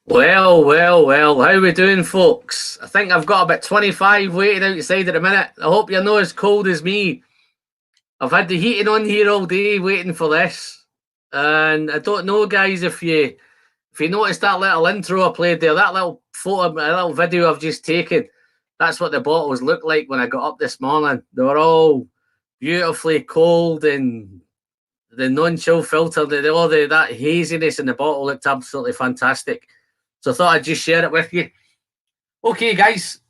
Well, how we doing, folks? I think I've got about 25 waiting outside at the minute. I hope you're not as cold as me. I've had the heating on here all day waiting for this. And I don't know, guys, if you noticed that little intro I played there, that little photo, a little video I've just taken, that's what the bottles looked like when I got up this morning. They were all beautifully cold and the non-chill filter, that haziness in the bottle looked absolutely fantastic. So I thought I'd just share it with you. Okay, guys,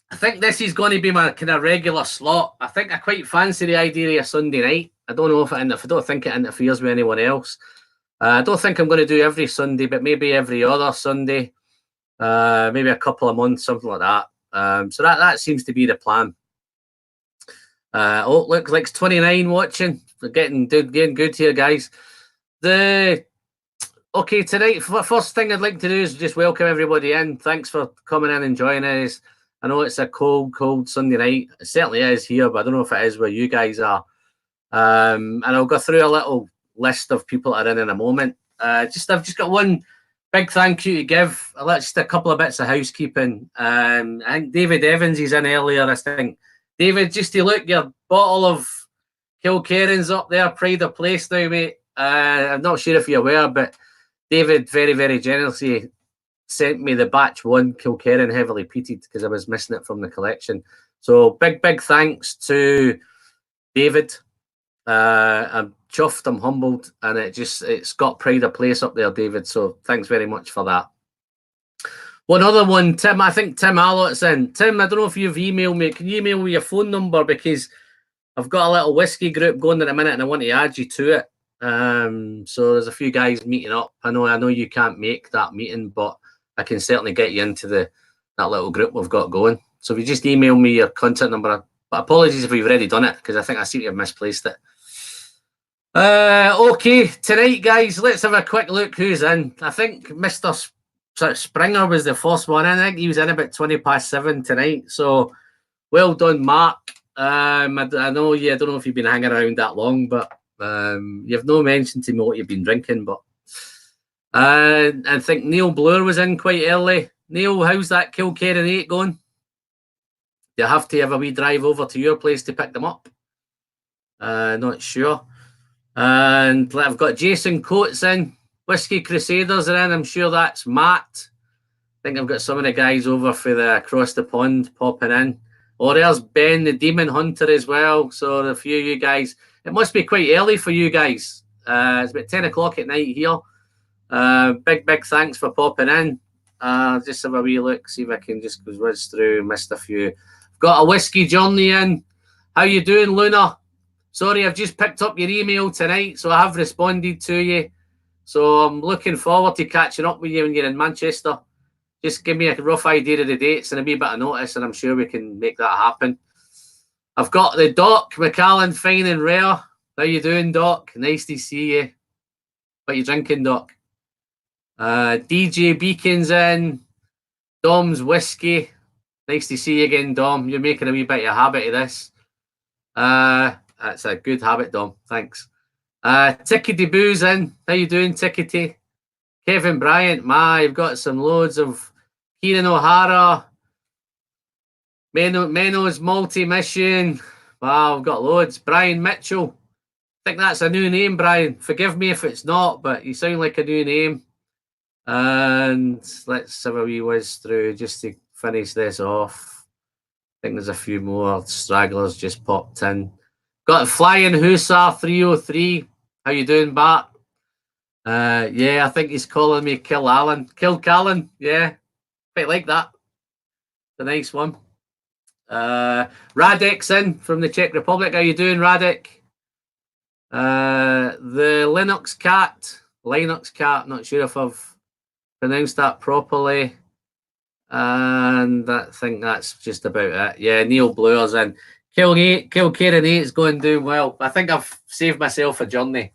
I think this is going to be my kind of regular slot. I think I quite fancy the idea of a Sunday night. I don't know if I don't think it interferes with anyone else. I don't think I'm going to do every Sunday, but maybe every other Sunday, maybe a couple of months, something like that. So that seems to be the plan. Oh, looks like it's 29 watching. We're getting good here, guys. Okay, tonight, first thing I'd like to do is just welcome everybody in. Thanks for coming in and joining us. I know it's a cold Sunday night. It certainly is here, but I don't know if it is where you guys are. And I'll go through a little list of people that are in a moment. I've just got one big thank you to give. Just a couple of bits of housekeeping. I think David Evans is in earlier. I think David, just to look, your bottle of Kilkerran's up there, pride of place now, mate. I'm not sure if you're aware, but David very, very generously sent me the batch 1 Kilkerran heavily peated because I was missing it from the collection. So big thanks to David. I'm chuffed, I'm humbled, and it's got pride of place up there, David. So thanks very much for that. One other one, Tim. I think Tim Allott's in. Tim, I don't know if you've emailed me. Can you email me your phone number, because I've got a little whiskey group going in a minute and I want to add you to it. So there's a few guys meeting up. I know you can't make that meeting, but I can certainly get you into that little group we've got going. So if you just email me your contact number, but apologies if we've already done it, because I think I seem to have misplaced it. Okay, tonight, guys, let's have a quick look who's in. I think Mr. Springer was the first one in. I think he was in about 7:20 tonight. So well done, Mark. I know I don't know if you've been hanging around that long, but you've no mentioned to me what you've been drinking. But I think Neil Bloor was in quite early. Neil, how's that Kilkerran 8 going? Do you have to have a wee drive over to your place to pick them up? Not sure. And I've got Jason Coates in. Whiskey Crusaders are in. I'm sure that's Matt. I think I've got some of the guys over for the across the pond popping in. Oh, there's Ben, the Demon Hunter, as well. So a few of you guys. It must be quite early for you guys. It's about 10 o'clock at night here. Big thanks for popping in. Just have a wee look, see if I can just whiz through. Missed a few. I've got a whiskey journey in. How you doing, Luna? Sorry, I've just picked up your email tonight, so I have responded to you. So I'm looking forward to catching up with you when you're in Manchester. Just give me a rough idea of the dates and a wee bit of notice, and I'm sure we can make that happen. I've got the Doc, Macallan, fine and rare. How you doing, Doc? Nice to see you. What you drinking, Doc? DJ Beacon's in. Dom's whiskey. Nice to see you again, Dom. You're making a wee bit of a habit of this. That's a good habit, Dom. Thanks. Tickety Boo's in. How you doing, Tickety? Kevin Bryant. You've got some loads of Kieran O'Hara. Menno's Multi-Mission. Wow, I've got loads. Brian Mitchell. I think that's a new name, Brian. Forgive me if it's not, but you sound like a new name. And let's have a wee whiz through just to finish this off. I think there's a few more stragglers just popped in. Got Flying Hussar 303. How you doing, Bart? Yeah, I think he's calling me Kilcallan. Yeah, quite like that. The nice one. Radek's in from the Czech Republic. How you doing, Radek? The Linux Cat. Not sure if I've pronounced that properly. And I think that's just about it. Yeah, Neil Bloor's in. Kilkerran 8 is going doing well. I think I've saved myself a journey.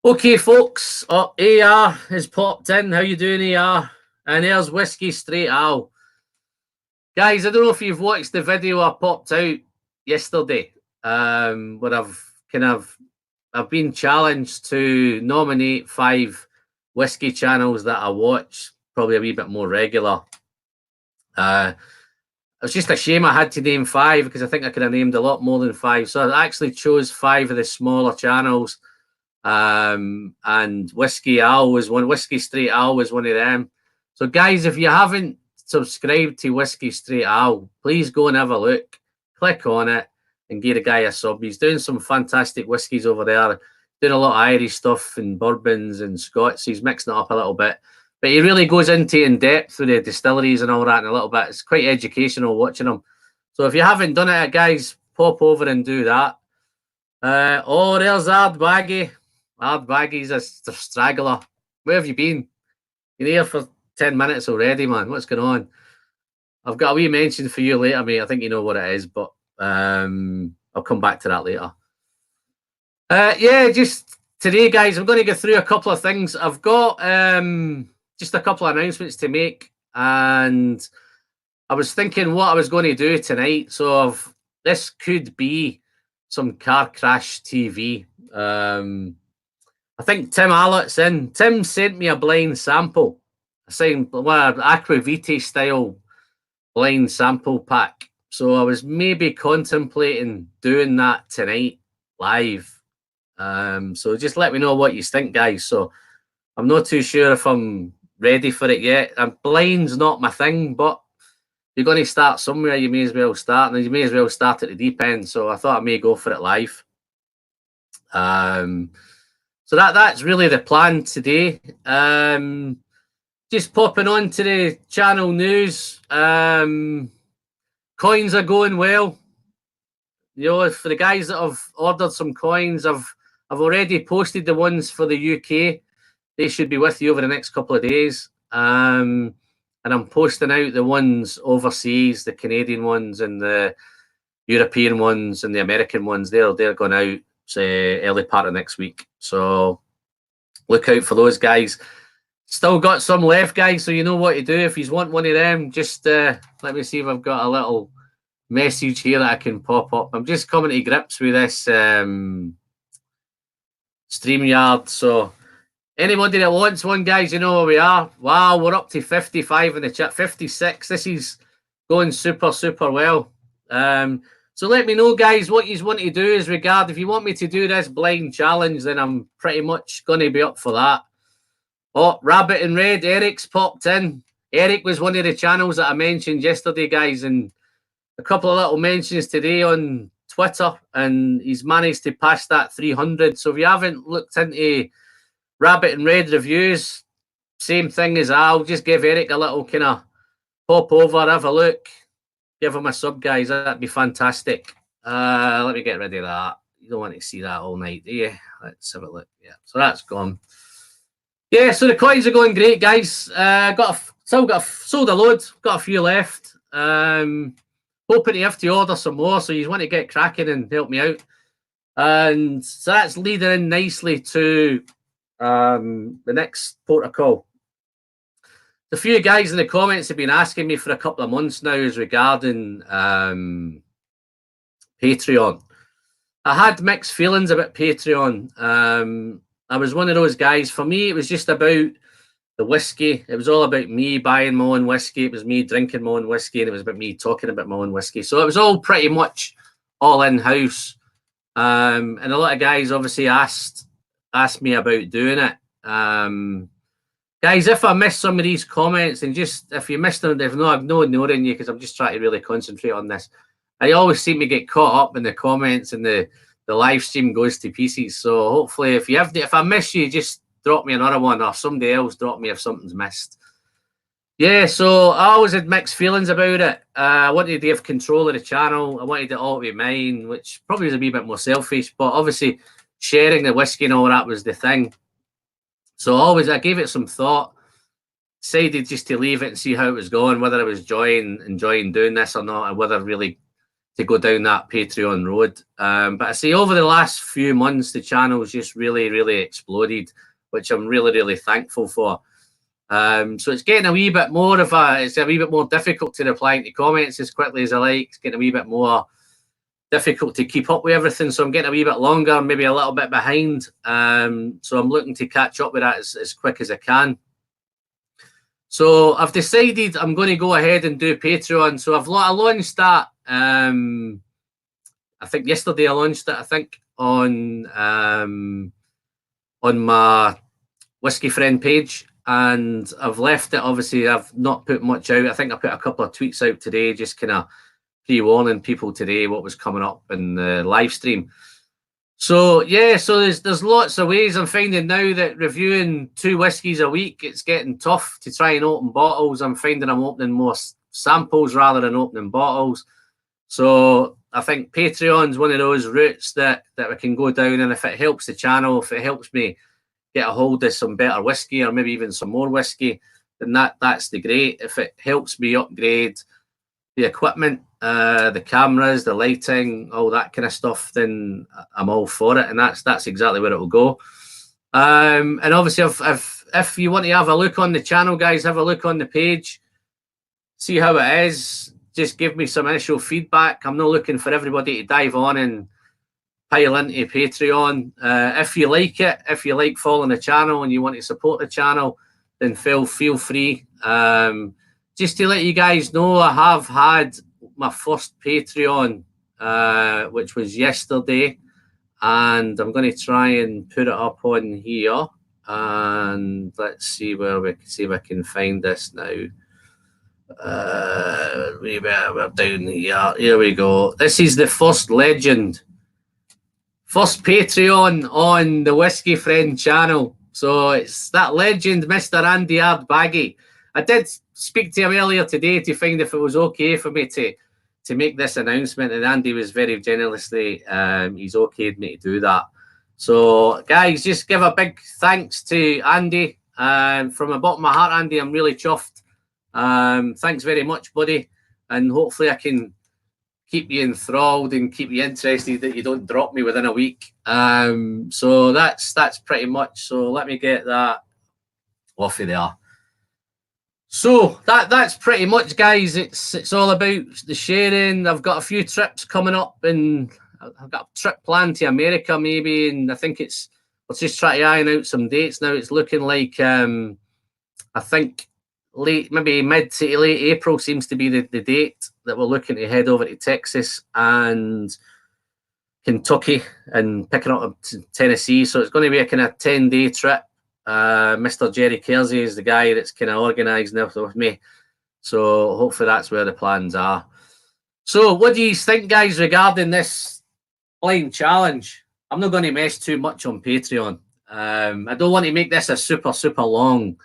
Okay, folks. Oh, AR has popped in. How you doing, AR? And there's Whiskey Straight Al. Guys, I don't know if you've watched the video I popped out yesterday, where I've been challenged to nominate 5 whiskey channels that I watch, probably a wee bit more regular. It's just a shame I had to name 5 because I think I could have named a lot more than 5. So I actually chose 5 of the smaller channels. And Whiskey Al was one. Whiskey Straight Al was one of them. So guys, if you haven't subscribed to Whiskey Straight Al, please go and have a look. Click on it and give a guy a sub. He's doing some fantastic whiskies over there. Doing a lot of Irish stuff and bourbons and Scots. He's mixing it up a little bit. But he really goes into in depth with the distilleries and all that in a little bit. It's quite educational watching him. So if you haven't done it, guys, pop over and do that. Oh, there's Ard Baggy. Ard Baggy's a straggler. Where have you been? You're here for 10 minutes already, man. What's going on? I've got a wee mention for you later, mate. I think you know what it is, but I'll come back to that later. Yeah, just today, guys, I'm going to go through a couple of things. I've got just a couple of announcements to make, and I was thinking what I was going to do tonight. So this could be some car crash TV. I think Tim Allett's in. Tim sent me a blind sample, an Aqua Vitae style blind sample pack. So I was maybe contemplating doing that tonight live. So just let me know what you think, guys. So I'm not too sure if I'm ready for it yet. Blind's not my thing, but you're going to start somewhere. You may as well start, and you may as well start at the deep end. So I thought I may go for it live. So that's really the plan today. Just popping on to the channel news. Coins are going well. You know, for the guys that have ordered some coins, I've already posted the ones for the UK. They should be with you over the next couple of days. And I'm posting out the ones overseas, the Canadian ones and the European ones and the American ones. They're going out early part of next week. So look out for those, guys. Still got some left, guys, so you know what to do. If you want one of them, just let me see if I've got a little message here that I can pop up. I'm just coming to grips with this StreamYard. So anybody that wants one, guys, you know where we are. Wow, we're up to 55 in the chat, 56. This is going super, super well. So let me know, guys, what you want to do is if you want me to do this blind challenge, then I'm pretty much going to be up for that. Oh, Rabbit in Red, Erik's popped in. Erik was one of the channels that I mentioned yesterday, guys, and a couple of little mentions today on Twitter, and he's managed to pass that 300. So if you haven't looked into Rabbit in Red reviews, same thing as I'll just give Erik a little kind of pop over, have a look. Give him a sub, guys. That'd be fantastic. Let me get rid of that. You don't want to see that all night, do you? Let's have a look. Yeah, so that's gone. Yeah, so the coins are going great, guys. Sold a load. Got a few left. Hoping to have to order some more. So you want to get cracking and help me out. And so that's leading in nicely to the next protocol. A few guys in the comments have been asking me for a couple of months now is regarding Patreon. I had mixed feelings about Patreon. I was one of those guys. For me, it was just about the whiskey. It was all about me buying my own whiskey. It was me drinking my own whiskey, and it was about me talking about my own whiskey. So it was all pretty much all in-house. And a lot of guys obviously asked me about doing it. Guys, if I missed some of these comments, and just if you missed them, I've no ignoring you because I'm just trying to really concentrate on this. I always seem to get caught up in the comments, and the live stream goes to pieces. So hopefully, if I miss you, just drop me another one, or somebody else drop me if something's missed. Yeah, so I always had mixed feelings about it. I wanted to have control of the channel. I wanted it all to be mine, which probably was a wee bit more selfish. But obviously, sharing the whiskey and all that was the thing. So I gave it some thought, decided just to leave it and see how it was going, whether I was enjoying doing this or not, and whether really to go down that Patreon road. But I see over the last few months, the channel's just really, really exploded, which I'm really, really thankful for. So it's getting a wee bit more it's a wee bit more difficult to reply to comments as quickly as I like. It's getting a wee bit more difficult to keep up with everything, so I'm getting a wee bit longer, maybe a little bit behind. So I'm looking to catch up with that as quick as I can. So I've decided I'm going to go ahead and do Patreon. So I launched that. I think yesterday I launched it. I think on my Whiskey Friend page, and I've left it. Obviously, I've not put much out. I think I put a couple of tweets out today, just kind of pre-warning people today what was coming up in the live stream. So yeah, so there's lots of ways. I'm finding now that reviewing 2 whiskies a week, it's getting tough to try and open bottles. I'm finding I'm opening more samples rather than opening bottles. So I think Patreon's one of those routes that we can go down, and if it helps the channel, if it helps me get a hold of some better whiskey or maybe even some more whiskey, then that's the great. If it helps me upgrade the equipment, the cameras, the lighting, all that kind of stuff, then I'm all for it, and that's exactly where it will go. And obviously, if you want to have a look on the channel, guys, have a look on the page, see how it is. Just give me some initial feedback. I'm not looking for everybody to dive on and pile into Patreon. If you like it, if you like following the channel and you want to support the channel, then feel free. Just to let you guys know, I have had my first Patreon, which was yesterday, and I'm going to try and put it up on here. And let's see if I can find this now. We're down here. Here we go. This is the first legend. First Patreon on the Whiskey Friend channel. So it's that legend, Mr. Andy Ardbaggy. I did speak to him earlier today to find if it was okay for me to make this announcement, and Andy was very generously, he's okayed me to do that. So guys, just give a big thanks to Andy. From the bottom of my heart, Andy, I'm really chuffed. Thanks very much, buddy. And hopefully I can keep you enthralled and keep you interested, that you don't drop me within a week. So that's pretty much. So let me get that off of there. So that's pretty much, guys. It's all about the sharing. I've got a few trips coming up, and I've got a trip planned to America maybe, and I think let's just try to iron out some dates now. It's looking like I think maybe mid to late April seems to be the date that we're looking to head over to Texas and Kentucky and picking up to Tennessee. So it's going to be a kind of 10-day trip. Mr. Jerry Kersey is the guy that's kind of organising it with me. So hopefully that's where the plans are. So what do you think, guys, regarding this blind challenge? I'm not going to mess too much on Patreon. I don't want to make this a super long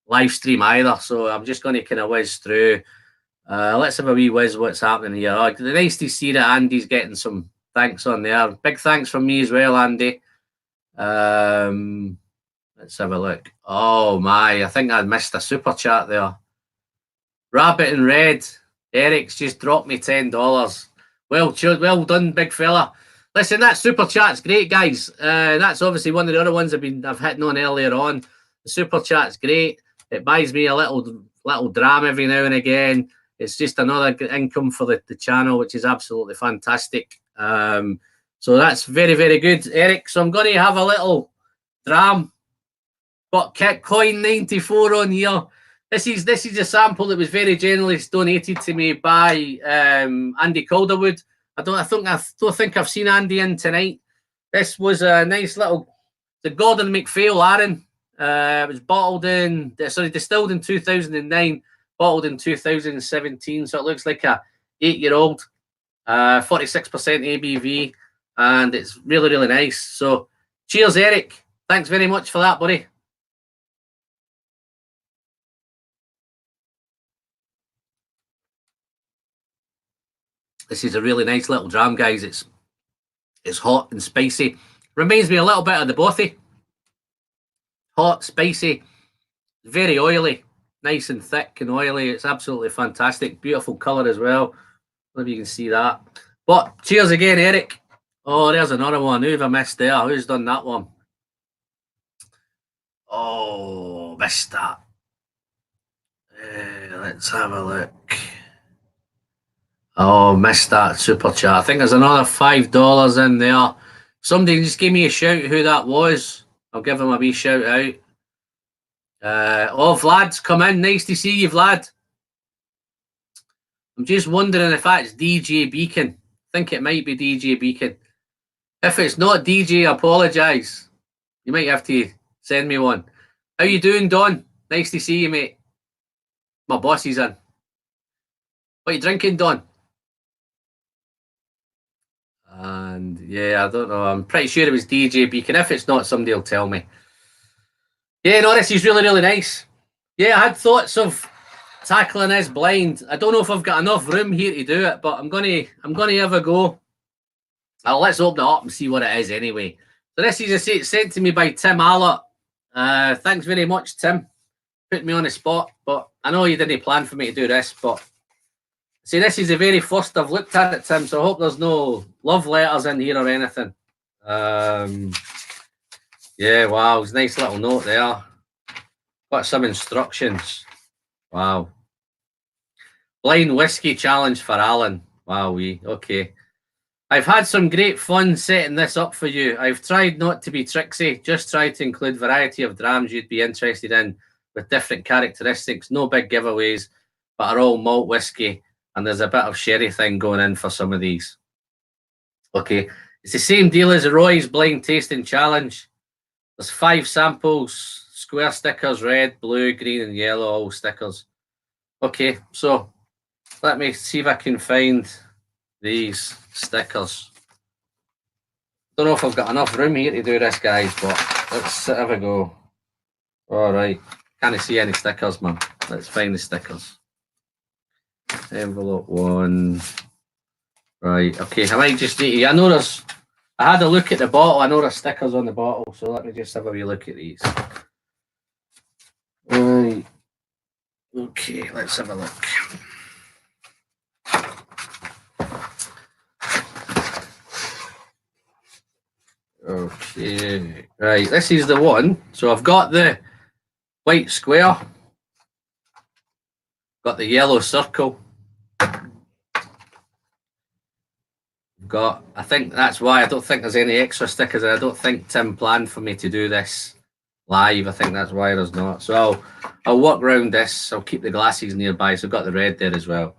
live stream either, so I'm just going to kind of whiz through. Let's have a wee whiz what's happening here. Oh, nice to see that Andy's getting some thanks on there. Big thanks from me as well, Andy. Let's have a look. Oh my, I think I missed a super chat there. Rabbit in Red, Eric's just dropped me $10. Well done, big fella. Listen, that super chat's great, guys. That's obviously one of the other ones I've hitting on earlier on. The super chat's great. It buys me a little dram every now and again. It's just another income for the channel, which is absolutely fantastic. So that's very good, Eric. So I'm going to have a little dram. Got Kitcoin 94 on here. This is a sample that was very generously donated to me by Andy Calderwood. I don't think I've seen Andy in tonight. This was a nice little, the Gordon MacPhail Aaron. It was distilled in 2009, bottled in 2017. So it looks like a 8-year-old, 46% ABV, and it's really nice. So cheers, Eric. Thanks very much for that, buddy. This is a really nice little dram, guys. It's hot and spicy. Reminds me a little bit of the Bothy. Hot, spicy, very oily, nice and thick and oily. It's absolutely fantastic. Beautiful colour as well. I don't know if you can see that. But cheers again, Eric. Oh, there's another one. Who have I missed there? Who's done that one? Oh, missed that. Let's have a look. Oh, missed that super chat. I think there's another $5 in there. Somebody just give me a shout who that was. I'll give him a wee shout out. Oh, Vlad's come in. Nice to see you, Vlad. I'm just wondering if that's DJ Beacon. I think it might be DJ Beacon. If it's not DJ, I apologise. You might have to send me one. How you doing, Don? Nice to see you, mate. My boss is in. What are you drinking, Don? And yeah, I don't know. I'm pretty sure it was DJ Beacon. If it's not, somebody will tell me. Yeah, no, this is really, really nice. Yeah, I had thoughts of tackling this blind. I don't know if I've got enough room here to do it, but I'm gonna have a go. Let's open it up and see what it is anyway. So this is sent to me by Tim Allott. Thanks very much, Tim. Put me on the spot, but I know you didn't plan for me to do this, but see, this is the very first I've looked at it, Tim, so I hope there's no love letters in here or anything. Yeah, wow, it's a nice little note there. Got some instructions. Wow. Blind whiskey challenge for Alan. Wow, okay. I've had some great fun setting this up for you. I've tried not to be tricksy, just tried to include variety of drams you'd be interested in with different characteristics. No big giveaways, but are all malt whiskey, and there's a bit of sherry thing going in for some of these. Okay, it's the same deal as Roy's blind tasting challenge. There's 5 samples, square stickers, red, blue, green, and yellow, all stickers. Okay, so let me see if I can find these stickers. Don't know if I've got enough room here to do this, guys, but let's have a go. All right, can't see any stickers, man. Let's find the stickers. Envelope 1. Right, okay, I might just need to, I had a look at the bottle. I know there's stickers on the bottle, so let me just have a wee look at these. Right. Okay, let's have a look. Okay, right, this is the one. So I've got the white square, got the yellow circle, I think that's why I don't think there's any extra stickers. I don't think Tim planned for me to do this live. I think that's why there's not. So I'll walk around this. I'll keep the glasses nearby. So I've got the red there as well.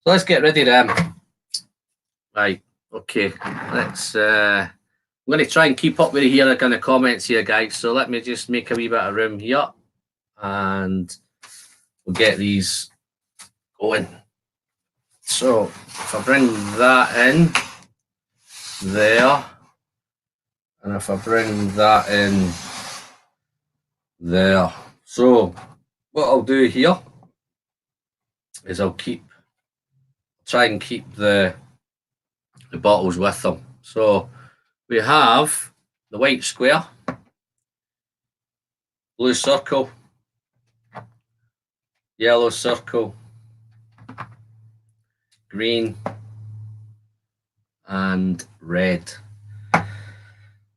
So let's get ready then. Right, okay. Let's I'm going to try and keep up with you here kind of comments here, guys. So let me just make a wee bit of room here, and we'll get these going. So if I bring that in there, and if I bring that in there, so what I'll do here is I'll try and keep the bottles with them. So we have the white square, blue circle, yellow circle, green, and red.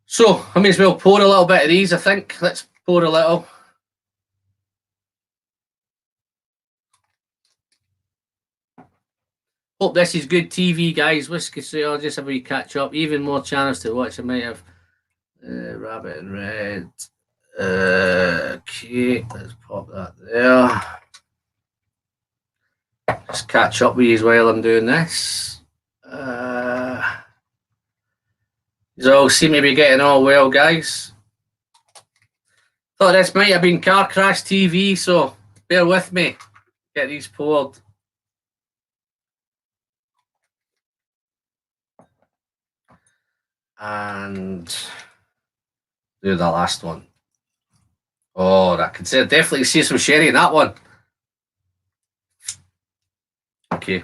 So I may as well pour a little bit of these, I think. Let's pour a little. Hope this is good TV, guys. WhiskyThrottle, I'll just have a wee catch up. Even more channels to watch. I might have Rabbit and Red. Okay, let's pop that there. Just catch up with you while I'm doing this. You all seem to be getting all well, guys. Thought this might have been car crash TV, so bear with me. Get these poured. And do the last one. Oh, I can definitely see some sherry in that one. Okay.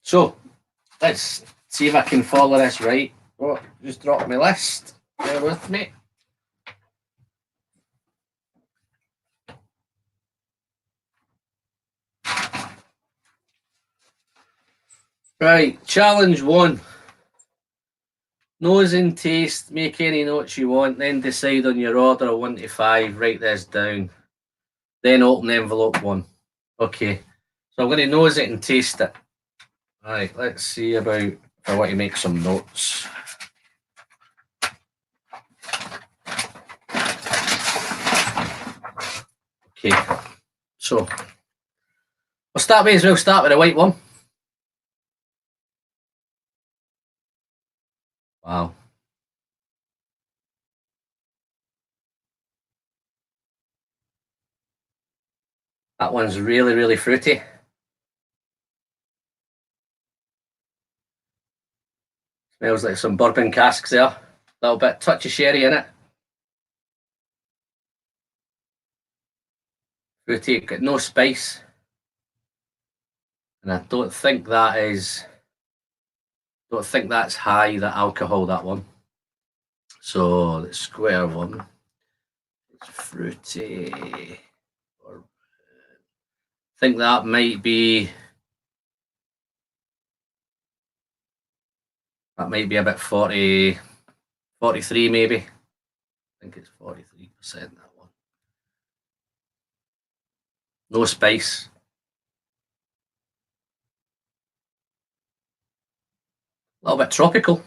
So, let's see if I can follow this right. Oh, just dropped my list. Bear with me. Right, challenge 1. Nose and taste, make any notes you want, then decide on your order of 1 to 5, write this down. Then open envelope 1. Okay, so I'm going to nose it and taste it. Right, let's see about if I want to make some notes. Okay, so we'll start with the white one. Wow. That one's really, really fruity. Smells like some bourbon casks there. A little bit touch of sherry in it. Fruity, got no spice. And I don't think that's high, the alcohol, that one. So the square one is fruity. I think that might be a bit 40, 43 maybe. I think it's 43%, that one. No spice. A little bit tropical.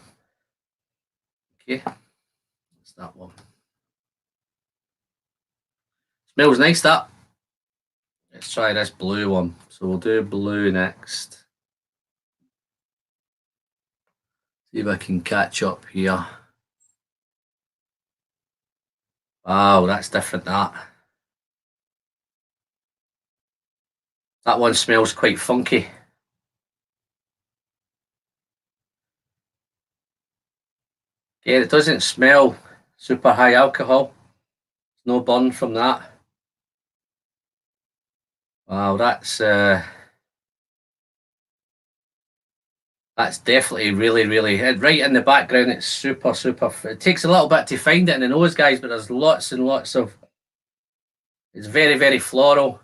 Okay, that's that one. Smells nice, that. Let's try this blue one. So we'll do blue next. See if I can catch up here. Wow, that's different, that. That one smells quite funky. Yeah, it doesn't smell super high alcohol. There's no burn from that. Wow, that's definitely really, really right in the background. It's super, super. It takes a little bit to find it in the nose, guys, but there's lots and lots of. It's very, very floral,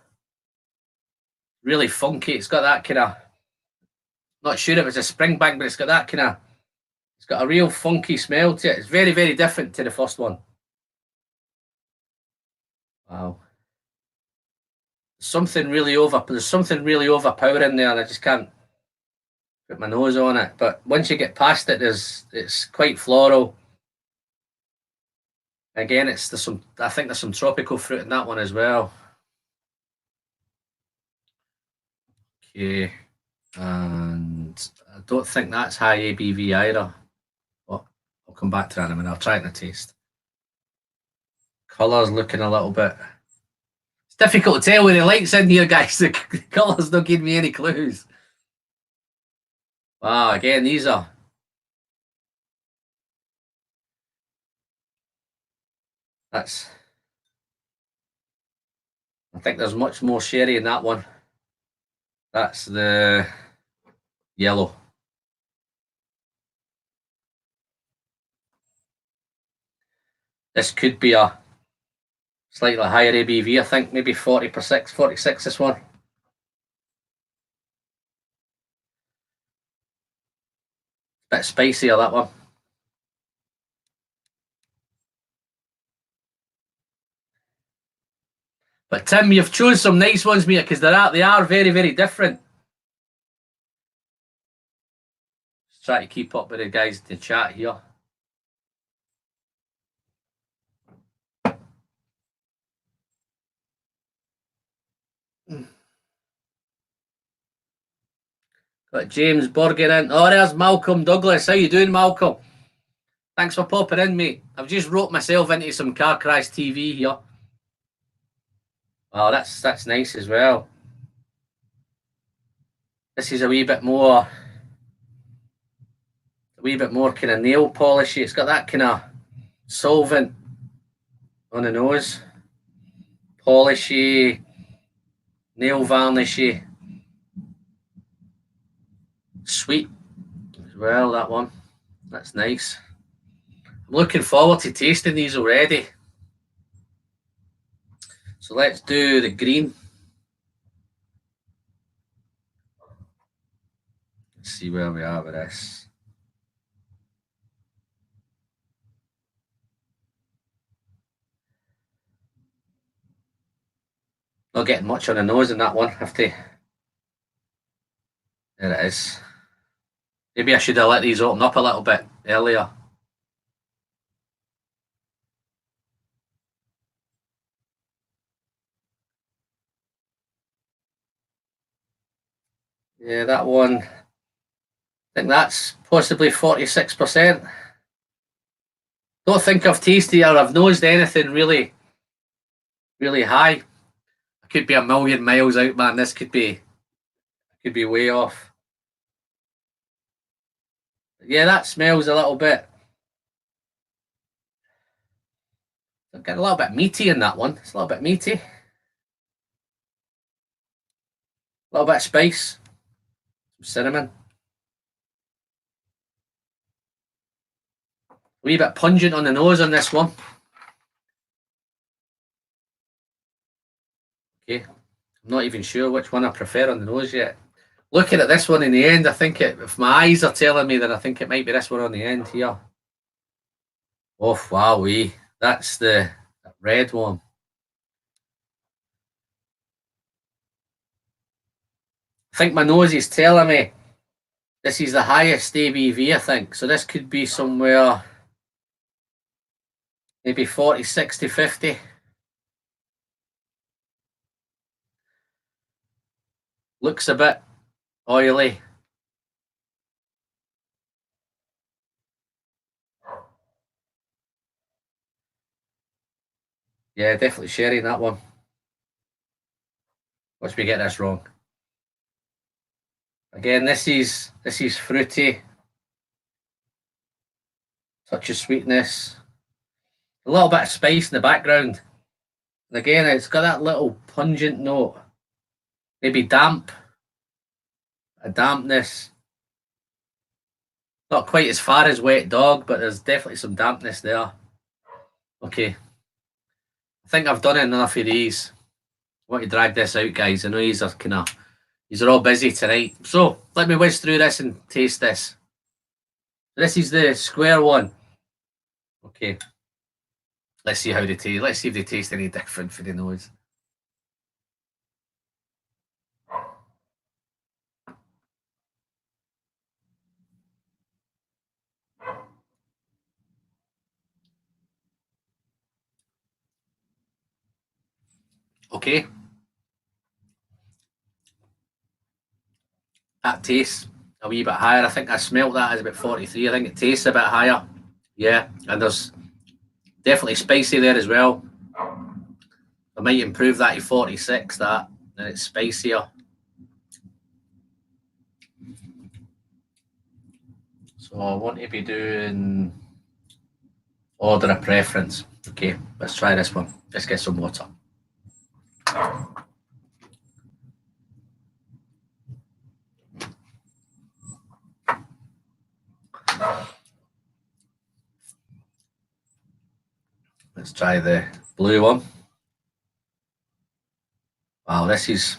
really funky. It's got that kind of. Not sure if it's a springbank, but it's got that kind of. It's got a real funky smell to it. It's very, very different to the first one. Wow. There's something really overpowering there, and I just can't put my nose on it. But once you get past it, it's quite floral. Again, I think there's some tropical fruit in that one as well. Okay, and I don't think that's high ABV either. Well, I'll come back to that in a minute. I'll try it in a taste. Colour's looking a little bit. It's difficult to tell with the lights in here, guys. The colours don't give me any clues. Wow, again, these are. I think there's much more sherry in that one. That's the yellow. This could be a slightly higher ABV, I think, maybe 46, this one. Bit spicier, that one. But Tim, you've chosen some nice ones, mate, because they are very, very different. Just try to keep up with the guys in the chat here. Got James Borger in. Oh, there's Malcolm Douglas. How you doing, Malcolm? Thanks for popping in, mate. I've just roped myself into some Car Crash TV here. Oh, that's nice as well. This is a wee bit more kind of nail polishy. It's got that kind of solvent on the nose. Polishy, nail varnishy. Sweet as well, that one. That's nice. I'm looking forward to tasting these already. So let's do the green. Let's see where we are with this. Not getting much on the nose in that one. There it is. Maybe I should have let these open up a little bit earlier. Yeah, that one, I think that's possibly 46%. Don't think I've tasted or I've nosed anything really, really high. I could be a million miles out, man. This could be way off. Yeah, that smells a little bit. I've got a little bit meaty in that one. It's a little bit meaty. A little bit of spice. Some cinnamon. A wee bit pungent on the nose on this one. Okay. I'm not even sure which one I prefer on the nose yet. Looking at this one in the end, I think if my eyes are telling me, then I think it might be this one on the end here. Oh, wowee. That's the red one. I think my nose is telling me this is the highest ABV, I think. So this could be somewhere maybe 40, 60, 50. Looks a bit oily. Yeah, definitely sherry in that one. Watch me get this wrong. Again, this is fruity. Touch of sweetness. A little bit of spice in the background. And again, it's got that little pungent note. Maybe damp. A dampness. Not quite as far as Wet Dog, but there's definitely some dampness there. Okay. I think I've done enough of these. I want to drag this out, guys. I know these are all busy tonight. So let me whiz through this and taste this. This is the square one. Okay. Let's see how they taste. Let's see if they taste any different for the nose. Okay. That tastes a wee bit higher. I think I smelt that as about 43. I think it tastes a bit higher. Yeah, and there's definitely spicy there as well. I might improve that to 46, that, and it's spicier. So I want to be doing order of preference. Okay, let's try this one. Let's get some water. Let's try the blue one. Wow, this is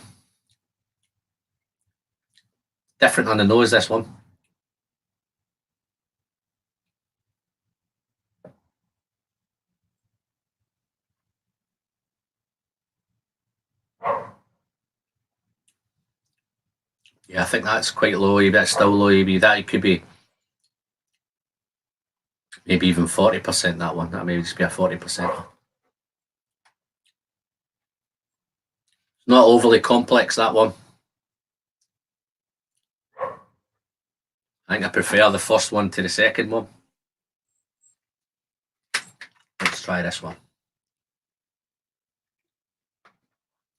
different on the nose, this one. Yeah, I think that's quite low ABV. That's still low ABV. That could be maybe even 40%, that one. That may just be a 40%. Not overly complex, that one. I think I prefer the first one to the second one. Let's try this one.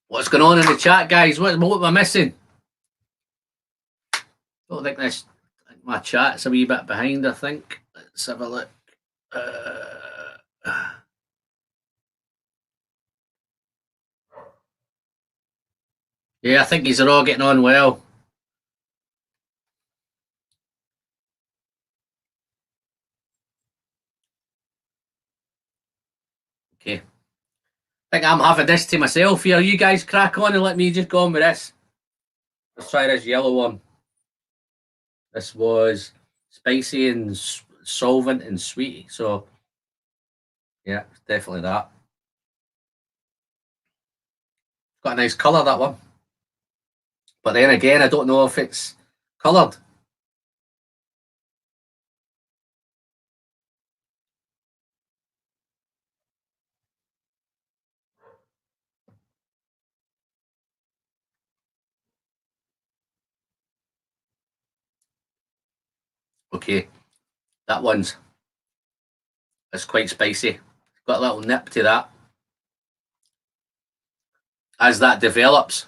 What's going on in the chat, guys? What am I missing? Don't think this. I think my chat's a wee bit behind, I think. Let's have a look. Yeah, I think these are all getting on well. Okay. I think I'm having this to myself here. You guys crack on and let me just go on with this. Let's try this yellow one. This was spicy and solvent and sweet. So, yeah, definitely that. Got a nice colour, that one. But then again, I don't know if it's coloured. Okay, that one's quite spicy. Got a little nip to that. As that develops,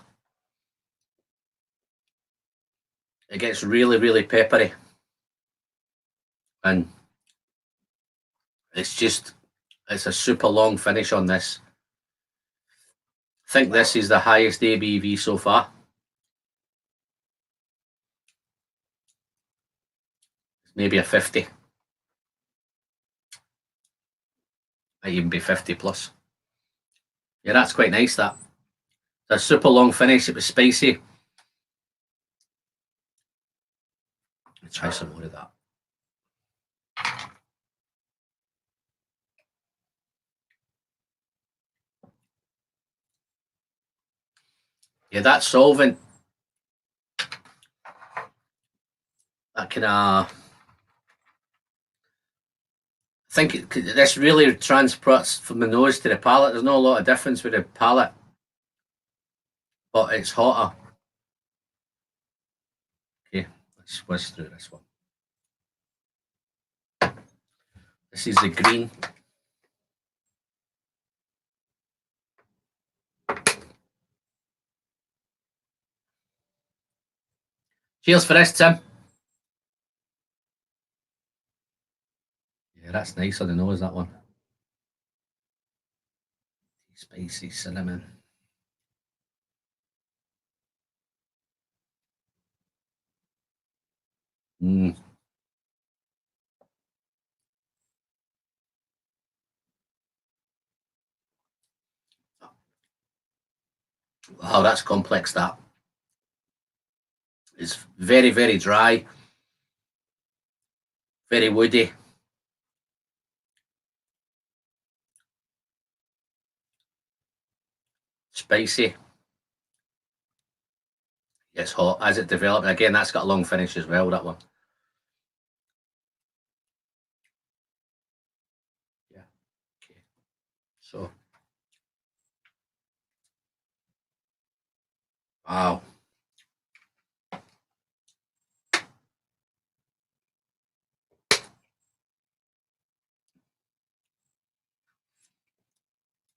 it gets really, really peppery. And it's a super long finish on this. I think this is the highest ABV so far. Maybe a 50. Might even be 50 plus. Yeah, that's quite nice, that. It's a super long finish. It was spicy. Let's try some more of that. Yeah, that solvent, that kind of, I think this really transports from the nose to the palate. There's not a lot of difference with the palate, but it's hotter. Okay, let's whiz through this one. This is the green. Cheers for this, Tim. Yeah, that's nice on the nose, that one. Spicy cinnamon. Wow, that's complex, that. It's very, very dry. Very woody. Spicy. It's hot as it develops. Again, that's got a long finish as well, that one. Yeah. Okay. So. Wow.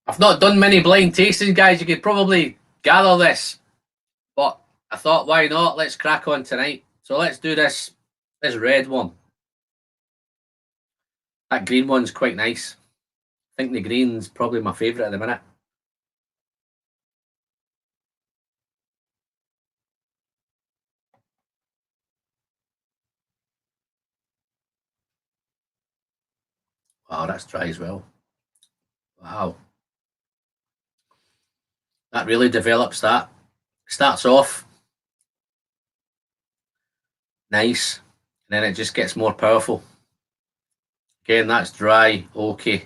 I've not done many blind tastings, guys. You could probably gather this. But I thought, why not? Let's crack on tonight. So let's do this red one. That green one's quite nice. I think the green's probably my favourite at the minute. Wow, that's dry as well. Wow. That really develops that. Starts off nice, and then it just gets more powerful. Again, that's dry, oaky,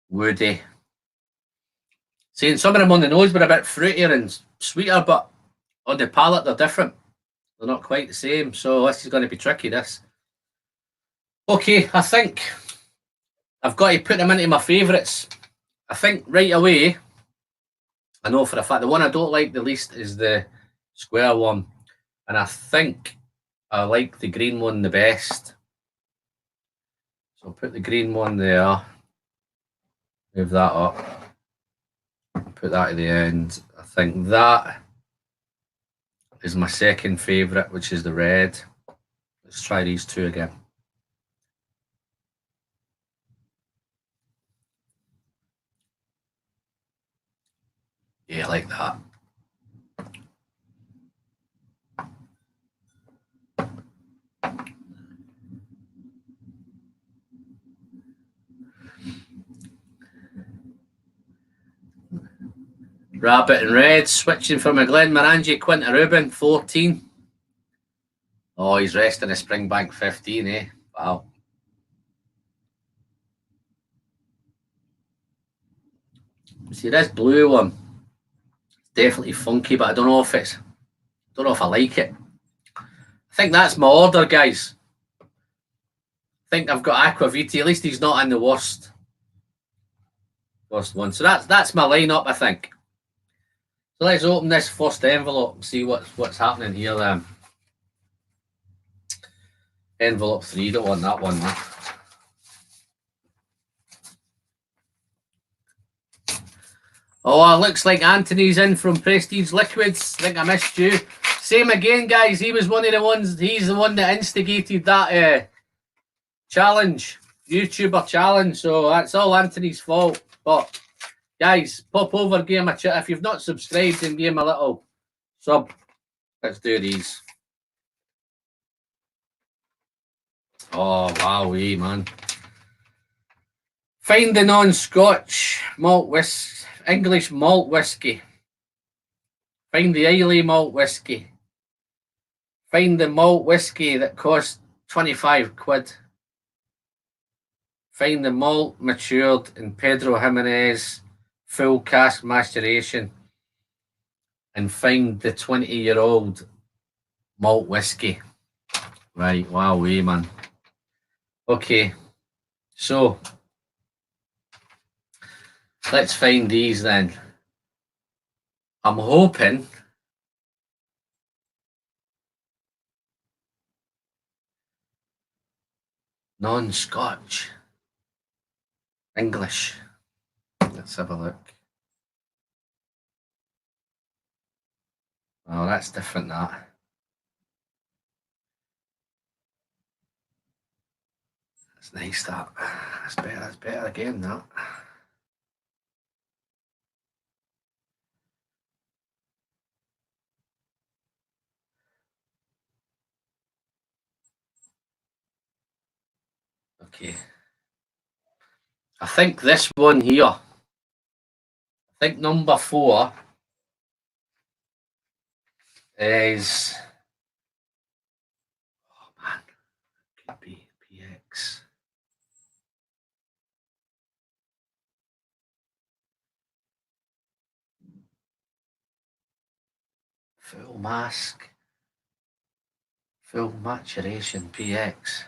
woody. Seeing some of them on the nose were a bit fruitier and sweeter, but on the palate they're different. They're not quite the same, so this is going to be tricky, this. Okay, I think I've got to put them into my favourites. I think right away, I know for a fact, the one I don't like the least is the square one. And I think I like the green one the best. So I'll put the green one there. Move that up. Put that at the end. I think that is my second favourite, which is the red. Let's try these two again. Yeah, I like that. Rabbit and red, switching from a Glenmorangie Quinta Rubin, 14. Oh, he's resting a Springbank 15, eh? Wow. See, this blue one, definitely funky, but I don't know if I like it. I think that's my order, guys. I think I've got Aquaviti. At least he's not in the worst one. So that's my lineup, I think. So let's open this first envelope and see what's happening here then. Envelope 3, don't want that one. No. Oh, it looks like Anthony's in from Prestige Liquids. I think I missed you. Same again, guys. He was one of the ones. He's the one that instigated that challenge, YouTuber challenge. So that's all Anthony's fault. But guys, pop over, give him a chat. If you've not subscribed, and give him a little sub. Let's do these. Oh wow, man! Find the non-Scotch malt whiskey. English malt whiskey. Find the Islay malt whiskey. Find the malt whiskey that costs 25 quid. Find the malt matured in Pedro Jimenez full cask maceration. And find the 20-year-old malt whiskey. Right, wow, man. Okay, so let's find these then. I'm hoping non-Scotch. English. Let's have a look. Oh, that's different, that. That's nice, that. That's better again, that. Okay. I think this one here, I think number 4 is, oh man, could be PX. Full mask, full maturation PX.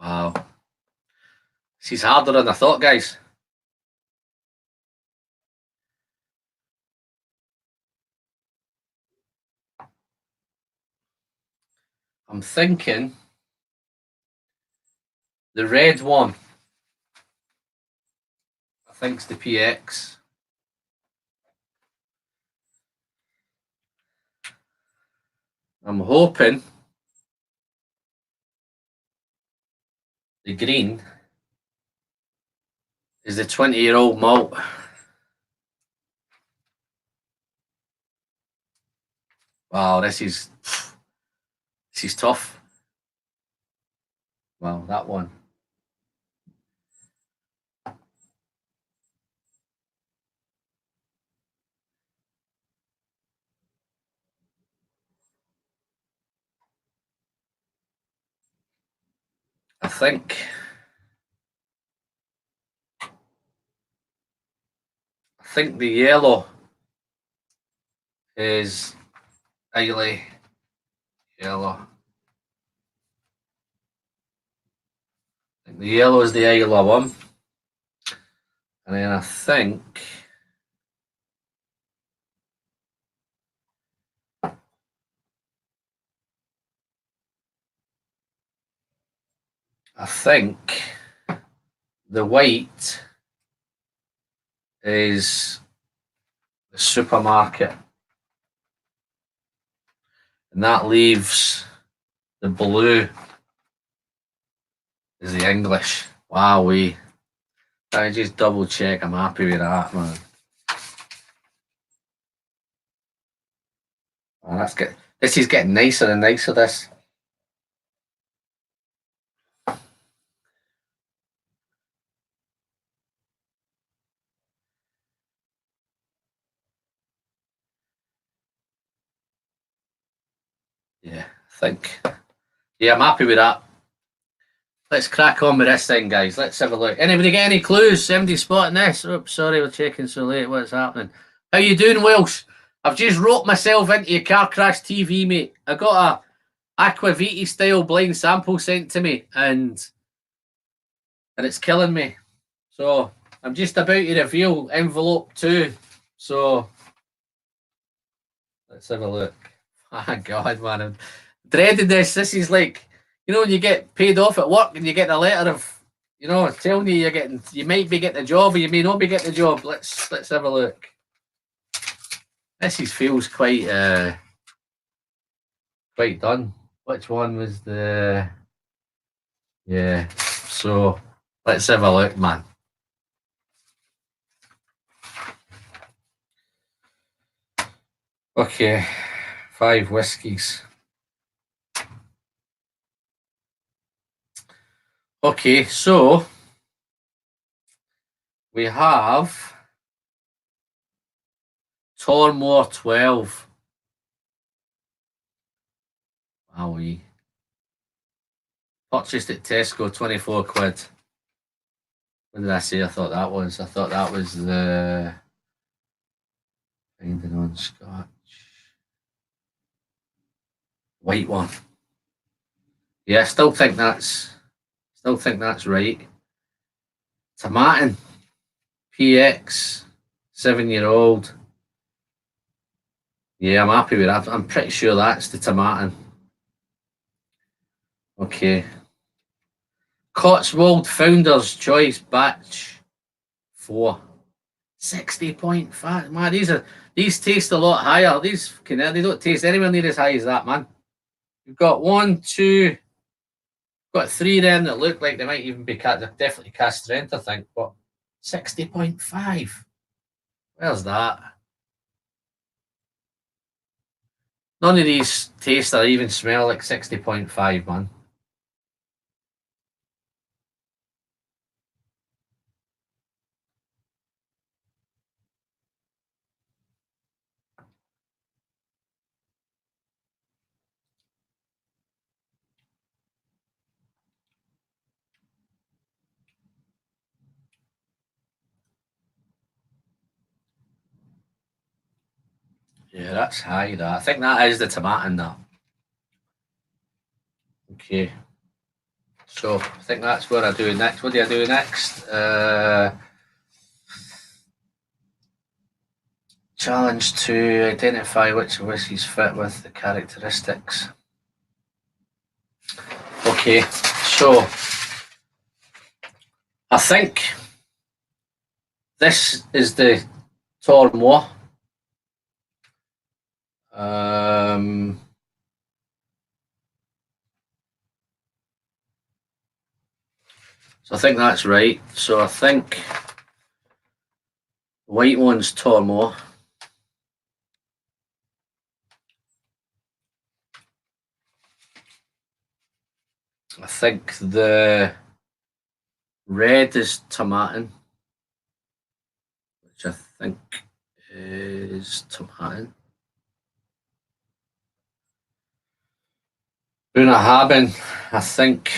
Wow. This is harder than I thought, guys. I'm thinking the red one, I think it's the PX. I'm hoping the green is the 20-year-old malt. Wow, this is tough. Wow, that one. I think the yellow is Islay yellow. I think the yellow is the Islay one. And then I think the white is the supermarket. And that leaves the blue is the English. Wowee. I just double check. I'm happy with that, man. Oh, that's good. This is getting nicer and nicer, this. Yeah, I think. Yeah, I'm happy with that. Let's crack on with this thing, guys. Let's have a look. Anybody get any clues? Somebody spotting this? Oops, sorry, we're checking so late. What's happening? How you doing, Welsh? I've just roped myself into a car crash TV, mate. I got a Aquaviti style blind sample sent to me, and it's killing me. So I'm just about to reveal envelope 2. So let's have a look. Oh God, man, I'm dreading this. This is like, you know, when you get paid off at work and you get a letter of, you know, telling you you might be getting the job or you may not be getting the job. Let's have a look. This feels quite done. Which one was the? Yeah. So let's have a look, man. Okay, 5 whiskies. Okay, so we have Tormore 12. Wowee. Purchased at Tesco, 24 quid. What did I say I thought that was? I thought that was the Finding on Scotch. White one. Yeah, I still think that's right. Tomatin. PX. 7-year-old. Yeah, I'm happy with that. I'm pretty sure that's the Tomatin. Okay. Cotswold Founders Choice Batch 4. 60.5. Man, these taste a lot higher. They don't taste anywhere near as high as that, man. You've got 1, 2, got 3 then that look like they might even be they're definitely cast strength, I think, but 60.5. Where's that? None of these taste or even smell like 60.5, man. Yeah, that's high, that. I think that is the Tomatin, that. Okay. So, I think that's what I do next. What do I do next? Challenge to identify which whiskies fit with the characteristics. Okay, so I think this is the Tormore. So I think that's right. So I think the white one's Tormore. I think the red is Tomatin, which I think is Tomatin. Bunnahabhain, I think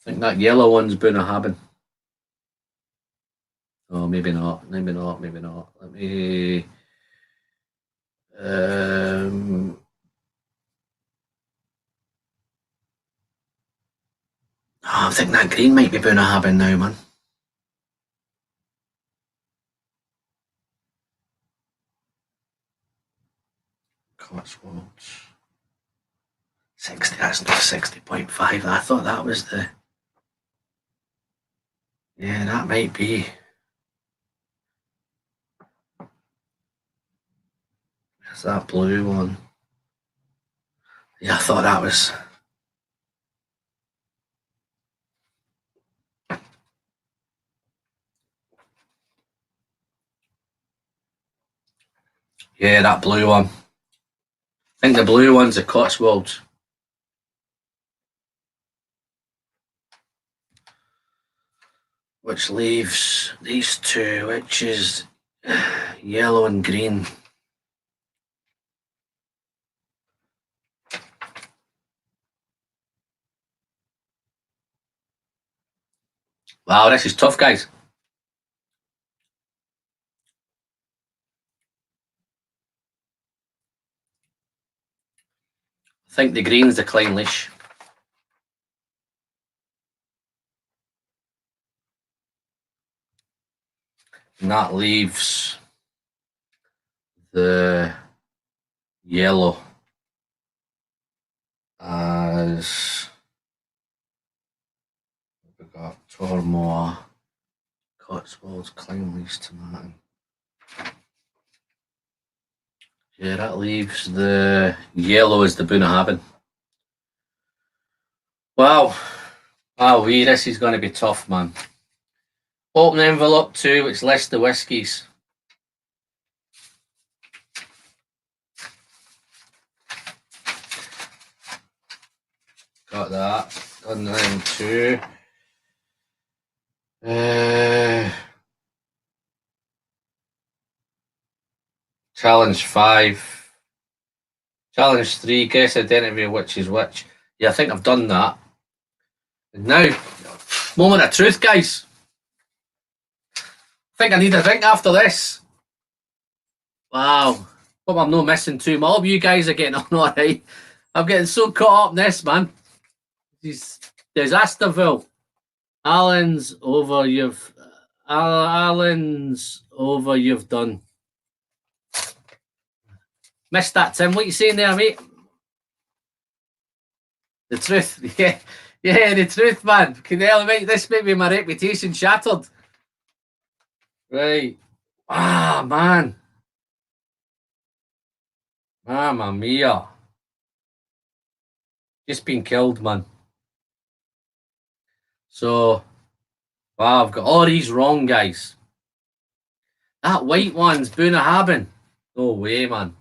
that yellow one's Bunnahabhain. Oh, maybe not. Maybe not. Let me. I think that green might be Bunnahabhain now, man. Cotswolds. 60, that's not 60.5. I thought that was the. Yeah, that might be. There's that blue one. Yeah, I thought that was. Yeah, that blue one. I think the blue one's the Cotswolds. Which leaves these two, which is yellow and green. Wow, this is tough, guys. I think the green's the Clynelish. And that leaves the yellow as we've got Tormore, Cotswolds, Clynelish, Tomatin. Yeah, that leaves the yellow as the Bunnahabhain. Wow. Wow, this is going to be tough, man. Open envelope 2, which lists the whiskies. Got that. Done them 2. Challenge 5. Challenge 3. Guess identity which is which. Yeah, I think I've done that. And now, moment of truth, guys. I think I need a drink after this. Wow. Hope I'm not missing too much. All of you guys are getting on all right. I'm getting so caught up in this, man. There's Asterville. Allen's over, you've done. Missed that, Tim. What you saying there, mate? The truth. Yeah, the truth, man. Can you elevate this? Maybe my reputation shattered. Right. Ah, man. Mamma mia. Just been killed, man. So, wow, I've got all these wrong, guys. That white one's Bunnahabhain. No way, man.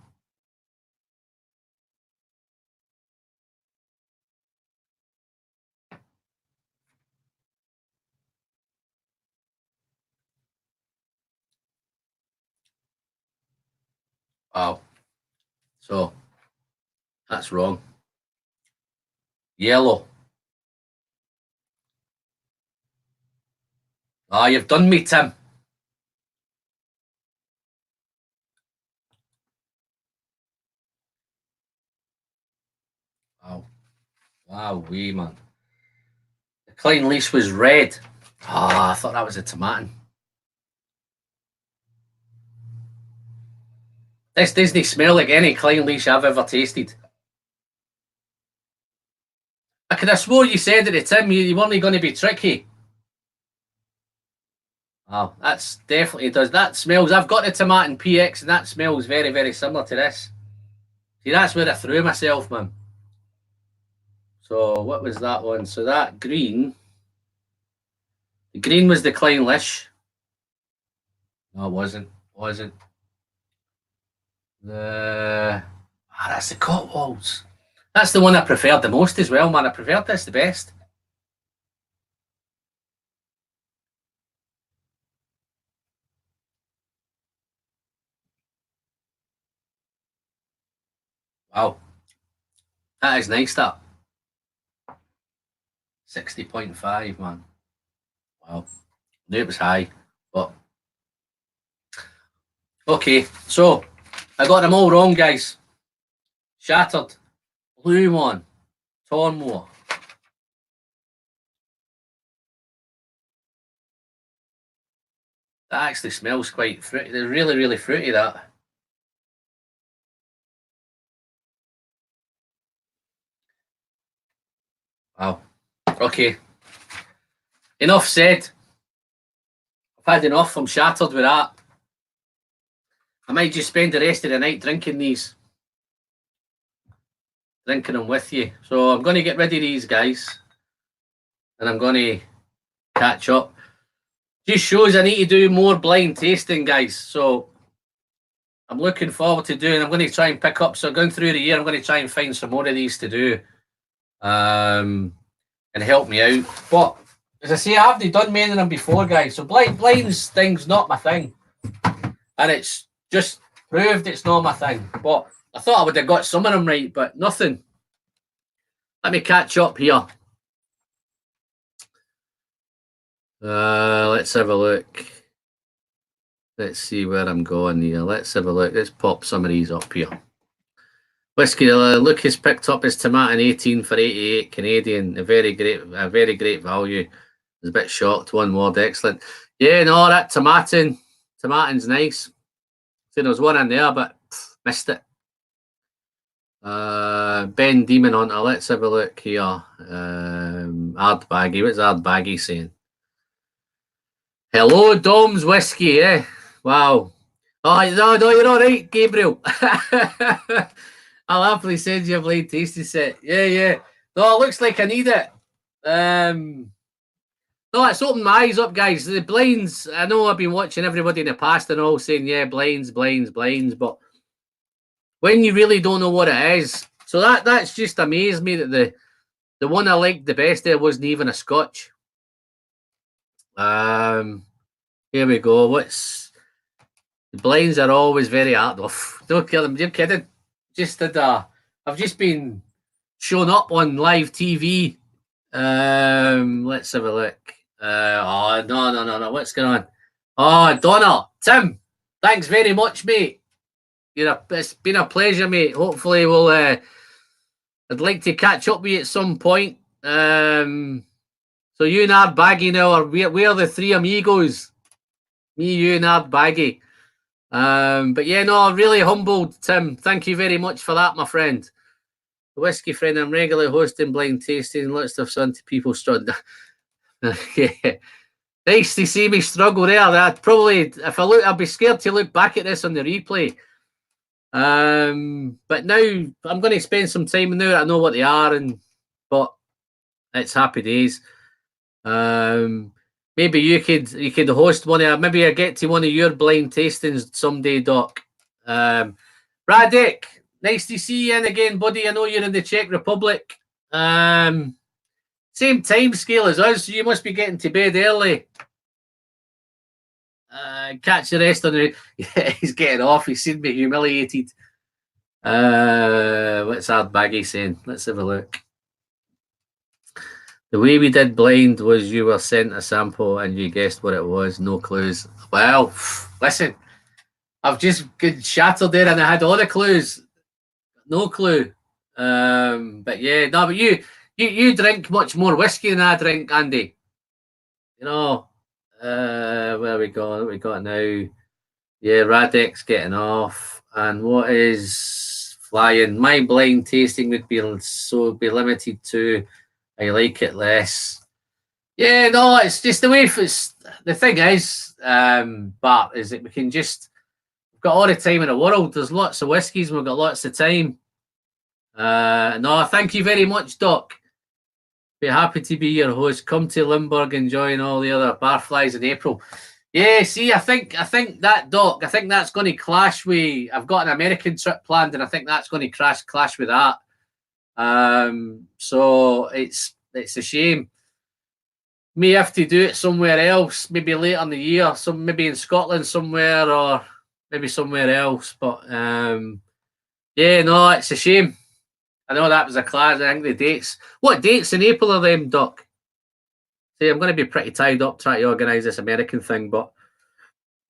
Wow. So, that's wrong. Yellow. Ah, you've done me, Tim. Wow. Wow, wee, man. The Clynelish was red. Ah, I thought that was a Tomatin. This doesn't smell like any Clynelish I've ever tasted. I could have swore you said it, Tim. You weren't going to be tricky. Oh, that's definitely does. That smells. I've got the Tomatin PX, and that smells very, very similar to this. See, that's where I threw myself, man. So, what was that one? So, that green. The green was the Clynelish. No, it wasn't. That's the Cotswolds. That's the one I preferred the most as well, man. I preferred this the best. Wow. That is nice, that. 60.5, man. Wow. Knew it was high, but... Okay, so, I got them all wrong, guys. Shattered. Blue one. Tormore. That actually smells quite fruity. They're really, really fruity, that. Wow. Okay. Enough said. I've had enough. I'm shattered with that. I might just spend the rest of the night drinking these. Drinking them with you. So I'm going to get rid of these guys. And I'm going to catch up. Just shows I need to do more blind tasting, guys. So I'm looking forward to doing. I'm going to try and pick up. So going through the year, I'm going to try and find some more of these to do, and help me out. But as I say, I haven't done many of them before, guys. So blinds thing's not my thing, and it's just proved it's not my thing. But I thought I would have got some of them right, but nothing. Let me catch up here. Let's have a look. Let's see where I'm going here. Let's have a look. Let's pop some of these up here. Whiskey, Lucas picked up his Tomatin 18 for 88 Canadian. A very great value. I was a bit shocked. One word, excellent. Yeah, no, that Tomatin. Martin's nice. So there was one in there, but missed it. Ben Demon Hunter. Let's have a look here. Ardbaggy. What's Ardbaggy saying? Hello, Dom's whiskey. Eh? Wow. Oh no, you're all right, Gabriel. I'll happily send you a blind tasting set. Yeah. No, it looks like I need it. No, it's opened my eyes up, guys. The blinds, I know I've been watching everybody in the past and all saying, yeah, blinds, but when you really don't know what it is, so that's just amazed me that the one I liked the best there wasn't even a Scotch. Here we go. The blinds are always very hard. Don't kill them. You're kidding. I've just been shown up on live TV. Let's have a look. Oh no. What's going on? Oh, Donna, Tim, thanks very much, mate. It's been a pleasure, mate. Hopefully we'll I'd like to catch up with you at some point. So you and Ardbaggy now we're the three amigos. Me, you and Ardbaggy. But yeah, no, really humbled, Tim. Thank you very much for that, my friend. The whiskey friend, I'm regularly hosting blind tasting, lots of fun to people struggling. Yeah. Nice to see me struggle there. I'd probably, if I look, I'll be scared to look back at this on the replay. But now I'm going to spend some time now that I know what they are, but it's happy days. Maybe you could host one of, maybe I get to one of your blind tastings someday, Doc. Radek, nice to see you in again, buddy. I know you're in the Czech Republic. Same time scale as us, so you must be getting to bed early. Catch the rest on the... Yeah, he's getting off. He's seen me humiliated. What's Ardbaggy saying? Let's have a look. The way we did blind was you were sent a sample and you guessed what it was. No clues. Well, listen, I've just got shattered there and I had all the clues. No clue. But yeah, no, but you drink much more whiskey than I drink, Andy. You know, where we got? What we got now? Yeah, Radek's getting off. And what is flying? My blind tasting would be limited to I like it less. Yeah, no, it's just the way the thing is, Bart, is that we've got all the time in the world. There's lots of whiskies and we've got lots of time. No, thank you very much, Doc. Be happy to be your host. Come to Limburg and join all the other barflies in April. Yeah, see, I think that, Doc, I think that's going to clash with... I've got an American trip planned and I think that's going to clash with that. So it's a shame. May have to do it somewhere else, maybe later in the year, maybe in Scotland somewhere or maybe somewhere else. But yeah, no, it's a shame. I know that was a class. I think the dates. What dates in April are them, Doc? See, I'm going to be pretty tied up trying to organise this American thing, but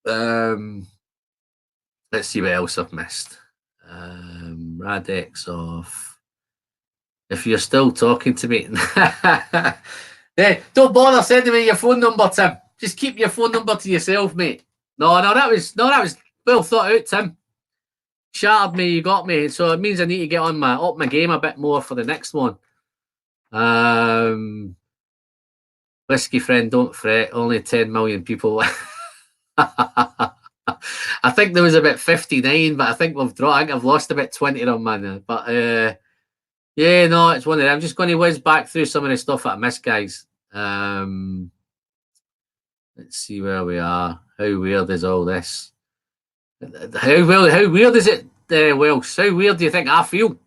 let's see what else I've missed. Radek's off. If you're still talking to me, yeah, don't bother sending me your phone number, Tim. Just keep your phone number to yourself, mate. No, that was well thought out, Tim. Shattered me, you got me. So it means I need to get on up my game a bit more for the next one. Whiskey friend, don't fret. Only 10 million people. I think there was about 59, but I think I've lost about 20 of them, man. But yeah, no, it's one of them. I'm just going to whiz back through some of the stuff that I missed, guys. Let's see where we are. How weird is all this? How weird is it, Welsh? How weird do you think I feel?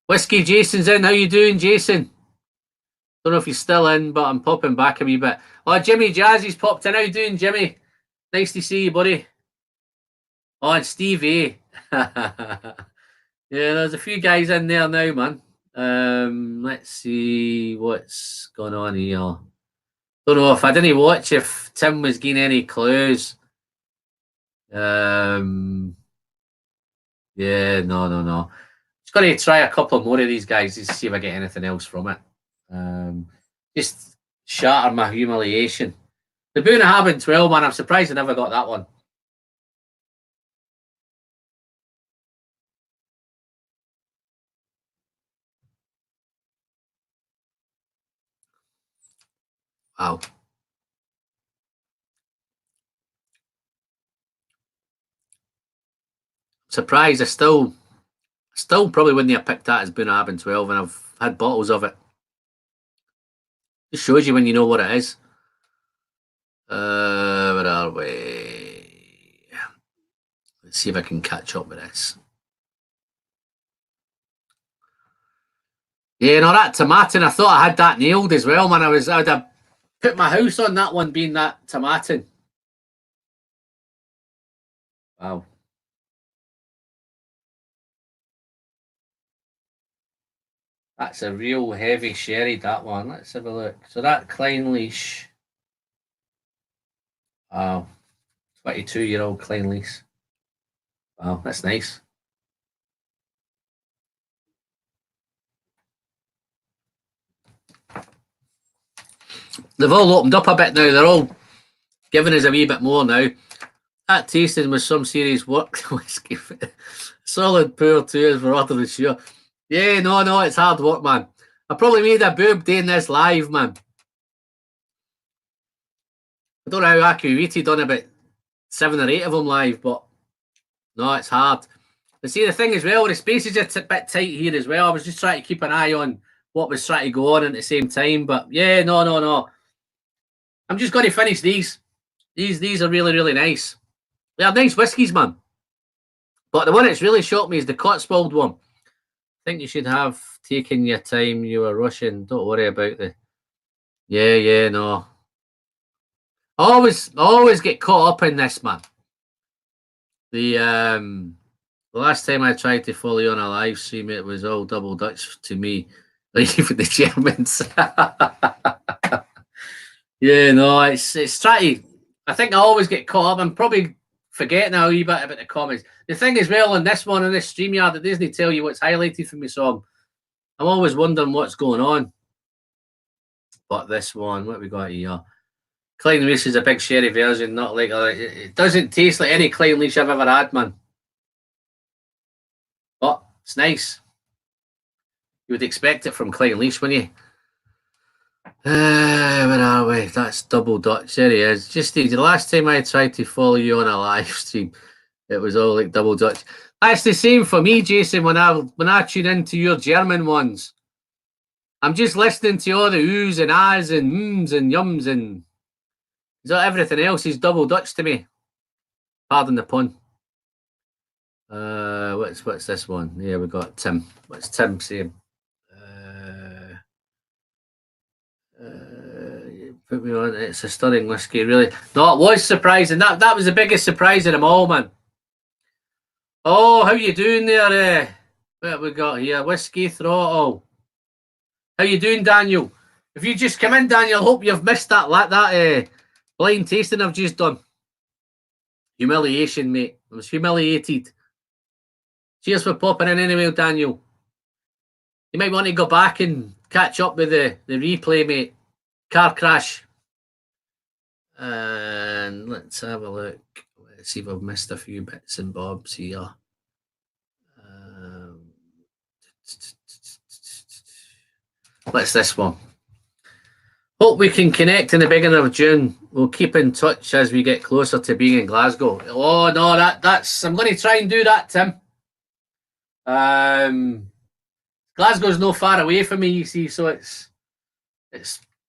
Whiskey Jason's in. How you doing, Jason? Don't know if he's still in, but I'm popping back a wee bit. Oh, Jimmy Jazzy's popped in. How you doing, Jimmy? Nice to see you, buddy. Oh, and Steve A. Yeah, there's a few guys in there now, man. Let's see what's going on here. Don't know if I didn't watch if Tim was getting any clues. Yeah, no. Just going to try a couple more of these guys to see if I get anything else from it. Just shatter my humiliation. The Bunnahabhain 12, man, I'm surprised I never got that one. Wow. Surprised I still probably wouldn't have picked that as Bunnahabhain 12, and I've had bottles of it. Just shows you when you know what it is. Where are we? Let's see if I can catch up with this. Yeah, no, that Tomatin, I thought I had that nailed as well, man. I'd have put my house on that one being that Tomatin. Wow. That's a real heavy sherry, that one. Let's have a look. So that Klein Leash. Wow. 22-year-old Klein Leash. Wow, that's nice. They've all opened up a bit now. They're all giving us a wee bit more now. That tasting was some serious work. Whiskey. Solid pour too, as we're utterly sure. Yeah, no, it's hard work, man. I probably made a boob doing this live, man. I don't know how accurate we done about 7 or 8 of them live, but no, it's hard. But see, the thing as well, the space is just a bit tight here as well. I was just trying to keep an eye on what was trying to go on at the same time. But yeah, no. I'm just going to finish these. These are really, really nice. They're nice whiskies, man. But the one that's really shocked me is the Cotswold one. I think you should have taken your time. You were rushing. Don't worry about the... Yeah, no. I always get caught up in this, man. The last time I tried to follow you on a live stream, it was all double Dutch to me, like even the Germans. Yeah, no, it's trying. I think I always get caught up. I'm probably forgetting a wee bit about the comments. The thing as well on this one, on this StreamYard, it doesn't tell you what's highlighted for me, so I'm always wondering what's going on. But this one, what we got here? Klein Leash is a big sherry version, not like it doesn't taste like any Klein Leash I've ever had, man. But it's nice. You would expect it from Klein Leash, wouldn't you? Where are we? That's double Dutch. There he is. Just the last time I tried to follow you on a live stream, it was all like double Dutch. That's the same for me, Jason. When I tune into your German ones, I'm just listening to all the oohs and ahs and mms and yums and everything else is double Dutch to me. Pardon the pun. What's this one? Yeah, we got Tim. What's Tim saying? Put me on. It's a stunning whiskey, really. No, it was surprising. That was the biggest surprise of them all, man. Oh, how you doing there? What we got here? WhiskyThrottle. How you doing, Daniel? If you just come in, Daniel, hope you've missed that blind tasting I've just done. Humiliation, mate. I was humiliated. Cheers for popping in anyway, Daniel. You might want to go back and catch up with the replay, mate. Car crash. And let's have a look. Let's see if I've missed a few bits and bobs here. What's this one? Hope we can connect in the beginning of June. We'll keep in touch as we get closer to being in Glasgow. Oh no, that's I'm going to try and do that, Tim. Glasgow's no far away from me, you see, so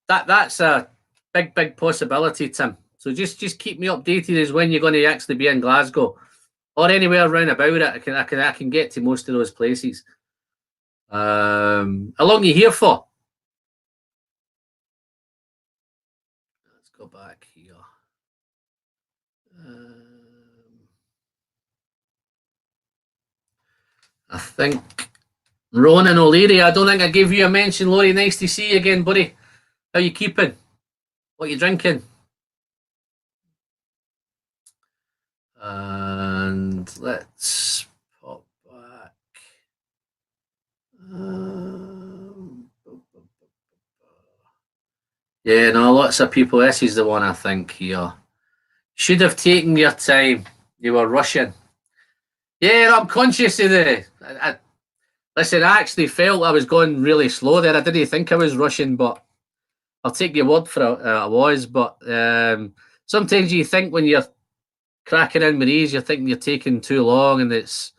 that's a big possibility, Tim. So just keep me updated as when you're going to actually be in Glasgow or anywhere around about it. I can get to most of those places. How long are you here for? Let's go back here. I think Ronan O'Leary. I don't think I gave you a mention, Laurie. Nice to see you again, buddy. How you keeping? What you drinking? And let's pop back. Yeah, no, lots of people. This is the one I think here. Should have taken your time. You were rushing. Yeah, I'm conscious of listen, I actually felt I was going really slow there. I didn't think I was rushing, but I'll take your word for it. I was, but sometimes you think when you're cracking in with these, you're thinking you're taking too long and it's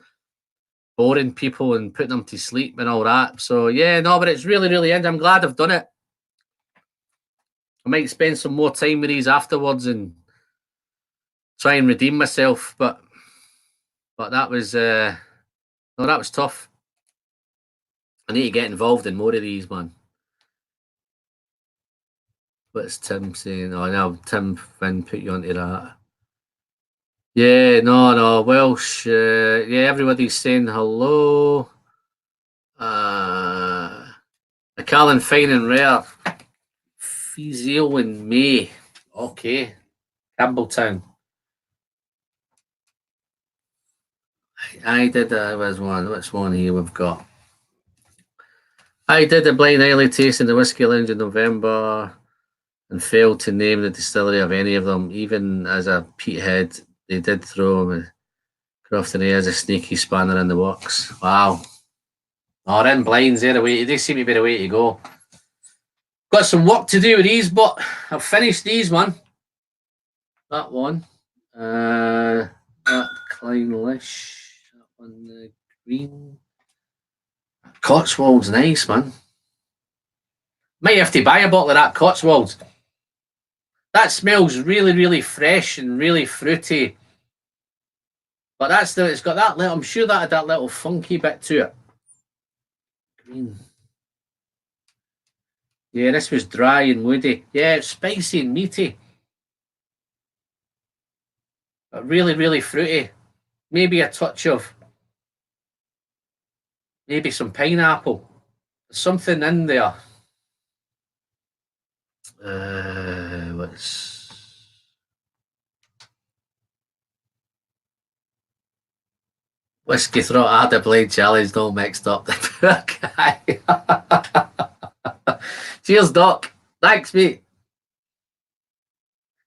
boring people and putting them to sleep and all that. So yeah, no, but it's really, really end. I'm glad I've done it. I might spend some more time with these afterwards and try and redeem myself, but that was no, that was tough. I need to get involved in more of these, man. What's Tim saying? Oh no, Tim Finn put you onto that. Yeah, no, Welsh. Yeah, everybody's saying hello. Macallan, fine and rare. Fizio in May. Okay. Campbelltown. I did. Was one. Which one here we've got? I did a blind early taste in the Whiskey Lounge in November and failed to name the distillery of any of them. Even as a peathead, they did throw me Crofton as a sneaky spanner in the works. Wow. Oh, in blinds, they're the way. They seem to be the way to go. Got some work to do with these, but I've finished these, man. That one. That Kleinlish. That one, the green. Cotswold's nice, man. Might have to buy a bottle of that Cotswold. That smells really, really fresh and really fruity. But it's got that little, I'm sure that had that little funky bit to it. Green. Yeah, this was dry and woody. Yeah, it's spicy and meaty. But really, really fruity. Maybe a touch of, maybe some pineapple. There's something in there. What's WhiskyThrottle? I had a blade challenge, all mixed up. The poor guy. Cheers, Doc. Thanks, mate.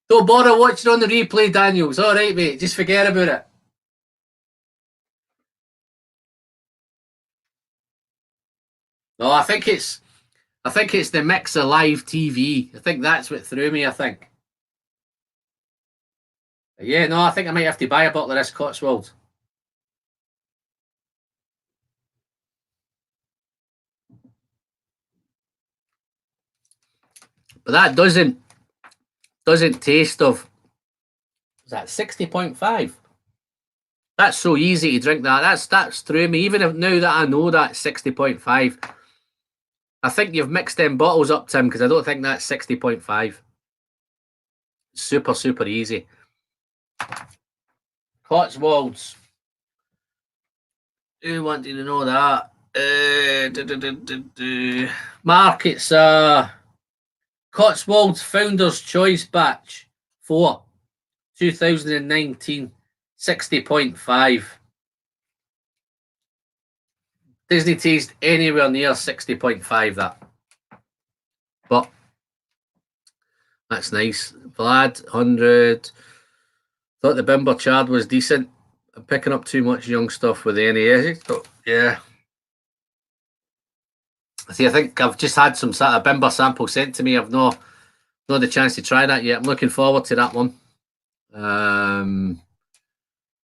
Don't bother watching on the replay, Daniel. It's all right, mate. Just forget about it. No, I think it's the mix of live TV. I think that's what threw me. I think. Yeah, no, I think I might have to buy a bottle of this Cotswold. But that doesn't taste of. Is that 60.5? That's so easy to drink that. That's through me. Even if now that I know that 60.5, I think you've mixed them bottles up, Tim, because I don't think that's 60.5. Super, super easy. Cotswolds. Who wanted to know that? Mark, it's Cotswolds Founders Choice Batch 4, 2019, 60.5. Doesn't taste anywhere near 60.5, that. But that's nice. Vlad, 100. Thought the Bimber Chard was decent. I'm picking up too much young stuff with the NAS. Yeah. See, I think I've just had some sort of Bimber sample sent to me. I've not the chance to try that yet. I'm looking forward to that one.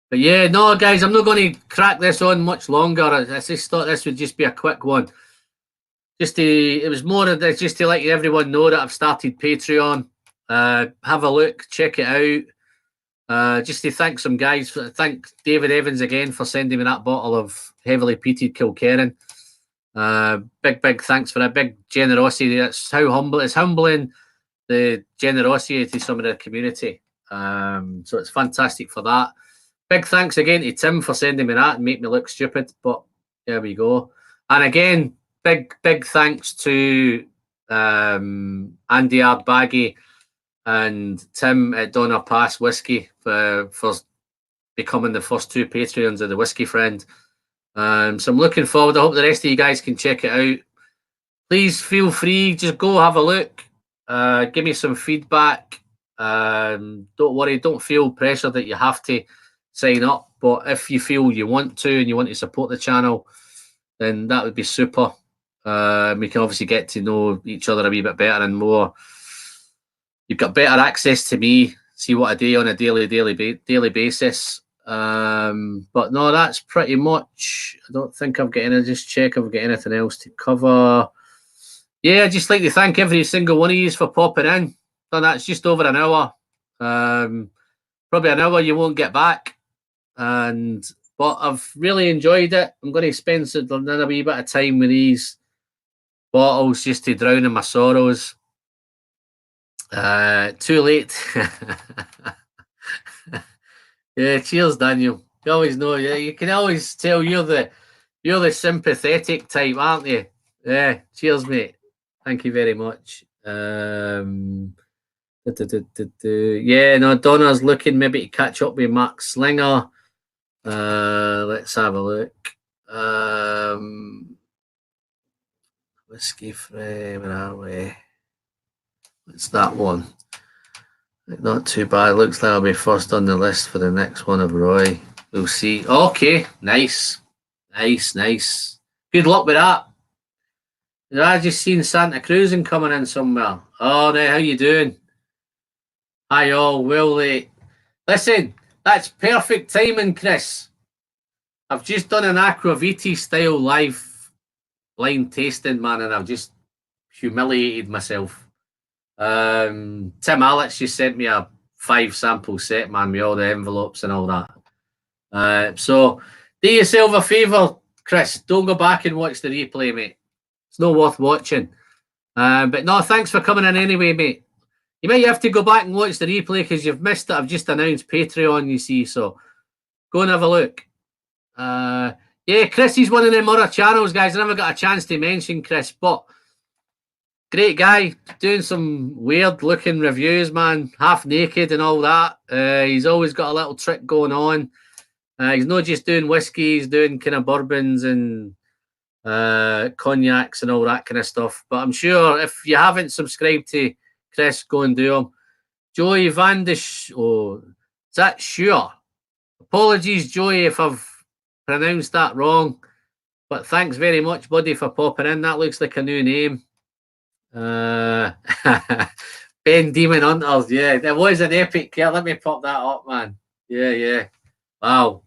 But yeah, no, guys, I'm not going to crack this on much longer. I just thought this would just be a quick one. It was more of this, just to let everyone know that I've started Patreon. Have a look, check it out. Just to thank some guys. Thank David Evans again for sending me that bottle of heavily peated Kilkerran. Big thanks for that. Big generosity. It's humbling the generosity to some of the community. So it's fantastic for that. Big thanks again to Tim for sending me that and make me look stupid. But there we go. And again, big thanks to Andy Ardbaggy and Tim at Donner Pass Whiskey for becoming the first two Patreons of the Whiskey Friend. So I'm looking forward. I hope the rest of you guys can check it out. Please feel free, just go have a look. Give me some feedback. Don't worry, don't feel pressure that you have to sign up. But if you feel you want to and you want to support the channel, then that would be super. We can obviously get to know each other a wee bit better and more. You've got better access to me, see what I do on a daily basis. But no, that's pretty much. I don't think I've got any. Just check if I've got anything else to cover. Yeah, I'd just like to thank every single one of you for popping in. So that's just over an hour. Probably an hour you won't get back. But I've really enjoyed it. I'm going to spend another wee bit of time with these bottles just to drown in my sorrows. Too late. Yeah, cheers, Daniel. You always know. Yeah, you can always tell you're the sympathetic type, aren't you? Yeah. Cheers, mate. Thank you very much. Yeah, no, Donna's looking maybe to catch up with Mark Slinger. Let's have a look. Whiskey Frame, where are we? It's that one. Not too bad. Looks like I'll be first on the list for the next one of Roy. We'll see. Okay, nice. Good luck with that. I just seen Santa Cruzing coming in somewhere. Oh, right, how you doing? Hi all, well late. Listen, that's perfect timing, Chris. I've just done an Aquaviti style live blind tasting, man, and I've just humiliated myself. Tim Alex just sent me a 5 sample set, man, with all the envelopes and all that. So do yourself a favour, Chris. Don't go back and watch the replay, mate. It's not worth watching. But no, thanks for coming in anyway, mate. You might have to go back and watch the replay because you've missed it. I've just announced Patreon, you see, so go and have a look. Yeah, Chris is one of them other channels, guys. I never got a chance to mention Chris, but great guy, doing some weird looking reviews, man, half naked and all that. He's always got a little trick going on. He's not just doing whiskey, he's doing kind of bourbons and cognacs and all that kind of stuff. But I'm sure if you haven't subscribed to Chris, go and do them. Joey Van de is that sure? Apologies, Joey, if I've pronounced that wrong. But thanks very much, buddy, for popping in. That looks like a new name. Ben Demon Hunters, yeah, there was an epic. Yeah, let me pop that up, man. Yeah. Wow,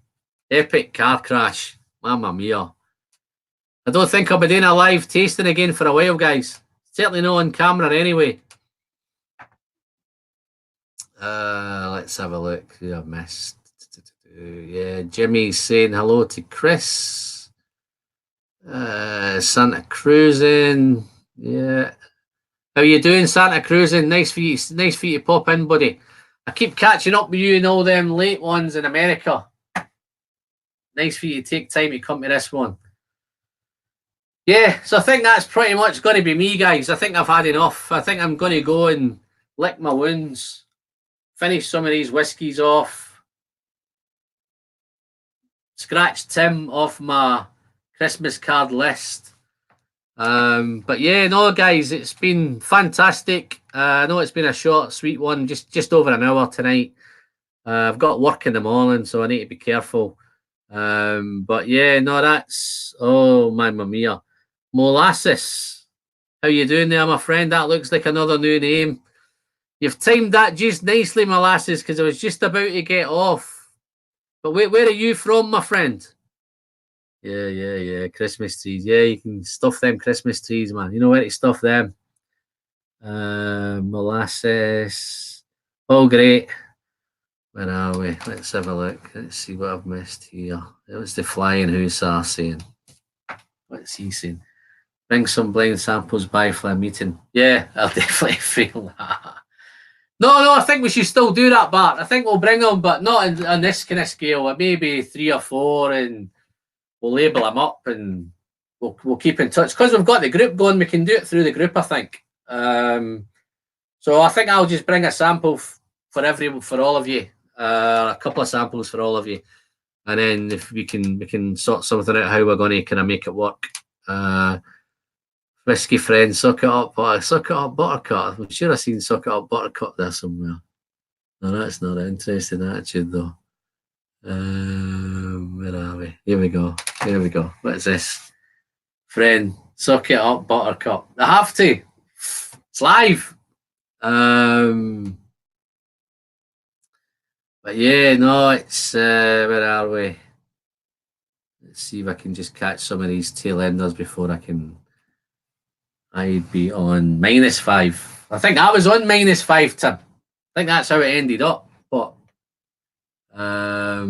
epic car crash. Mamma mia. I don't think I'll be doing a live tasting again for a while, guys. Certainly not on camera anyway. Let's have a look who I've missed. Yeah, Jimmy's saying hello to Chris. Santa Cruzing. Yeah. How you doing, Santa Cruzing? Nice for you to pop in, buddy. I keep catching up with you and all them late ones in America. Nice for you to take time to come to this one. Yeah, so I think that's pretty much going to be me, guys. I think I've had enough. I think I'm going to go and lick my wounds, finish some of these whiskies off, scratch Tim off my Christmas card list. But yeah, no, guys, it's been fantastic. I know it's been a short, sweet one, just over an hour tonight. I've got work in the morning, so I need to be careful. But yeah, no, that's mamma mia. Molasses. How you doing there, my friend? That looks like another new name. You've timed that just nicely, Molasses, because I was just about to get off. But where are you from, my friend? Yeah. Christmas trees. Yeah, you can stuff them Christmas trees, man. You know where to stuff them. Molasses. Oh, great. Where are we? Let's have a look. Let's see what I've missed here. It was the Flying Hussar saying. What's he saying? Bring some blind samples by for a meeting. Yeah, I'll definitely feel that. No, I think we should still do that, Bart. I think we'll bring them, but not on this kind of scale. Maybe 3 or 4, and we'll label them up, and we'll keep in touch. Because we've got the group going, we can do it through the group, I think. So I think I'll just bring a sample for all of you. A couple of samples for all of you, and then if we can sort something out how we're going to kind of make it work. Whiskey friend, suck it up, buttercup. I'm sure I've seen suck it up, buttercup there somewhere. No, that's not an interesting attitude though. Where are we? Here we go. Here we go. What is this? Friend, suck it up, buttercup. I have to. It's live. But yeah, no, it's where are we? Let's see if I can just catch some of these tail enders before I can. I'd be on -5. I think I was on -5, Tim. I think that's how it ended up. But I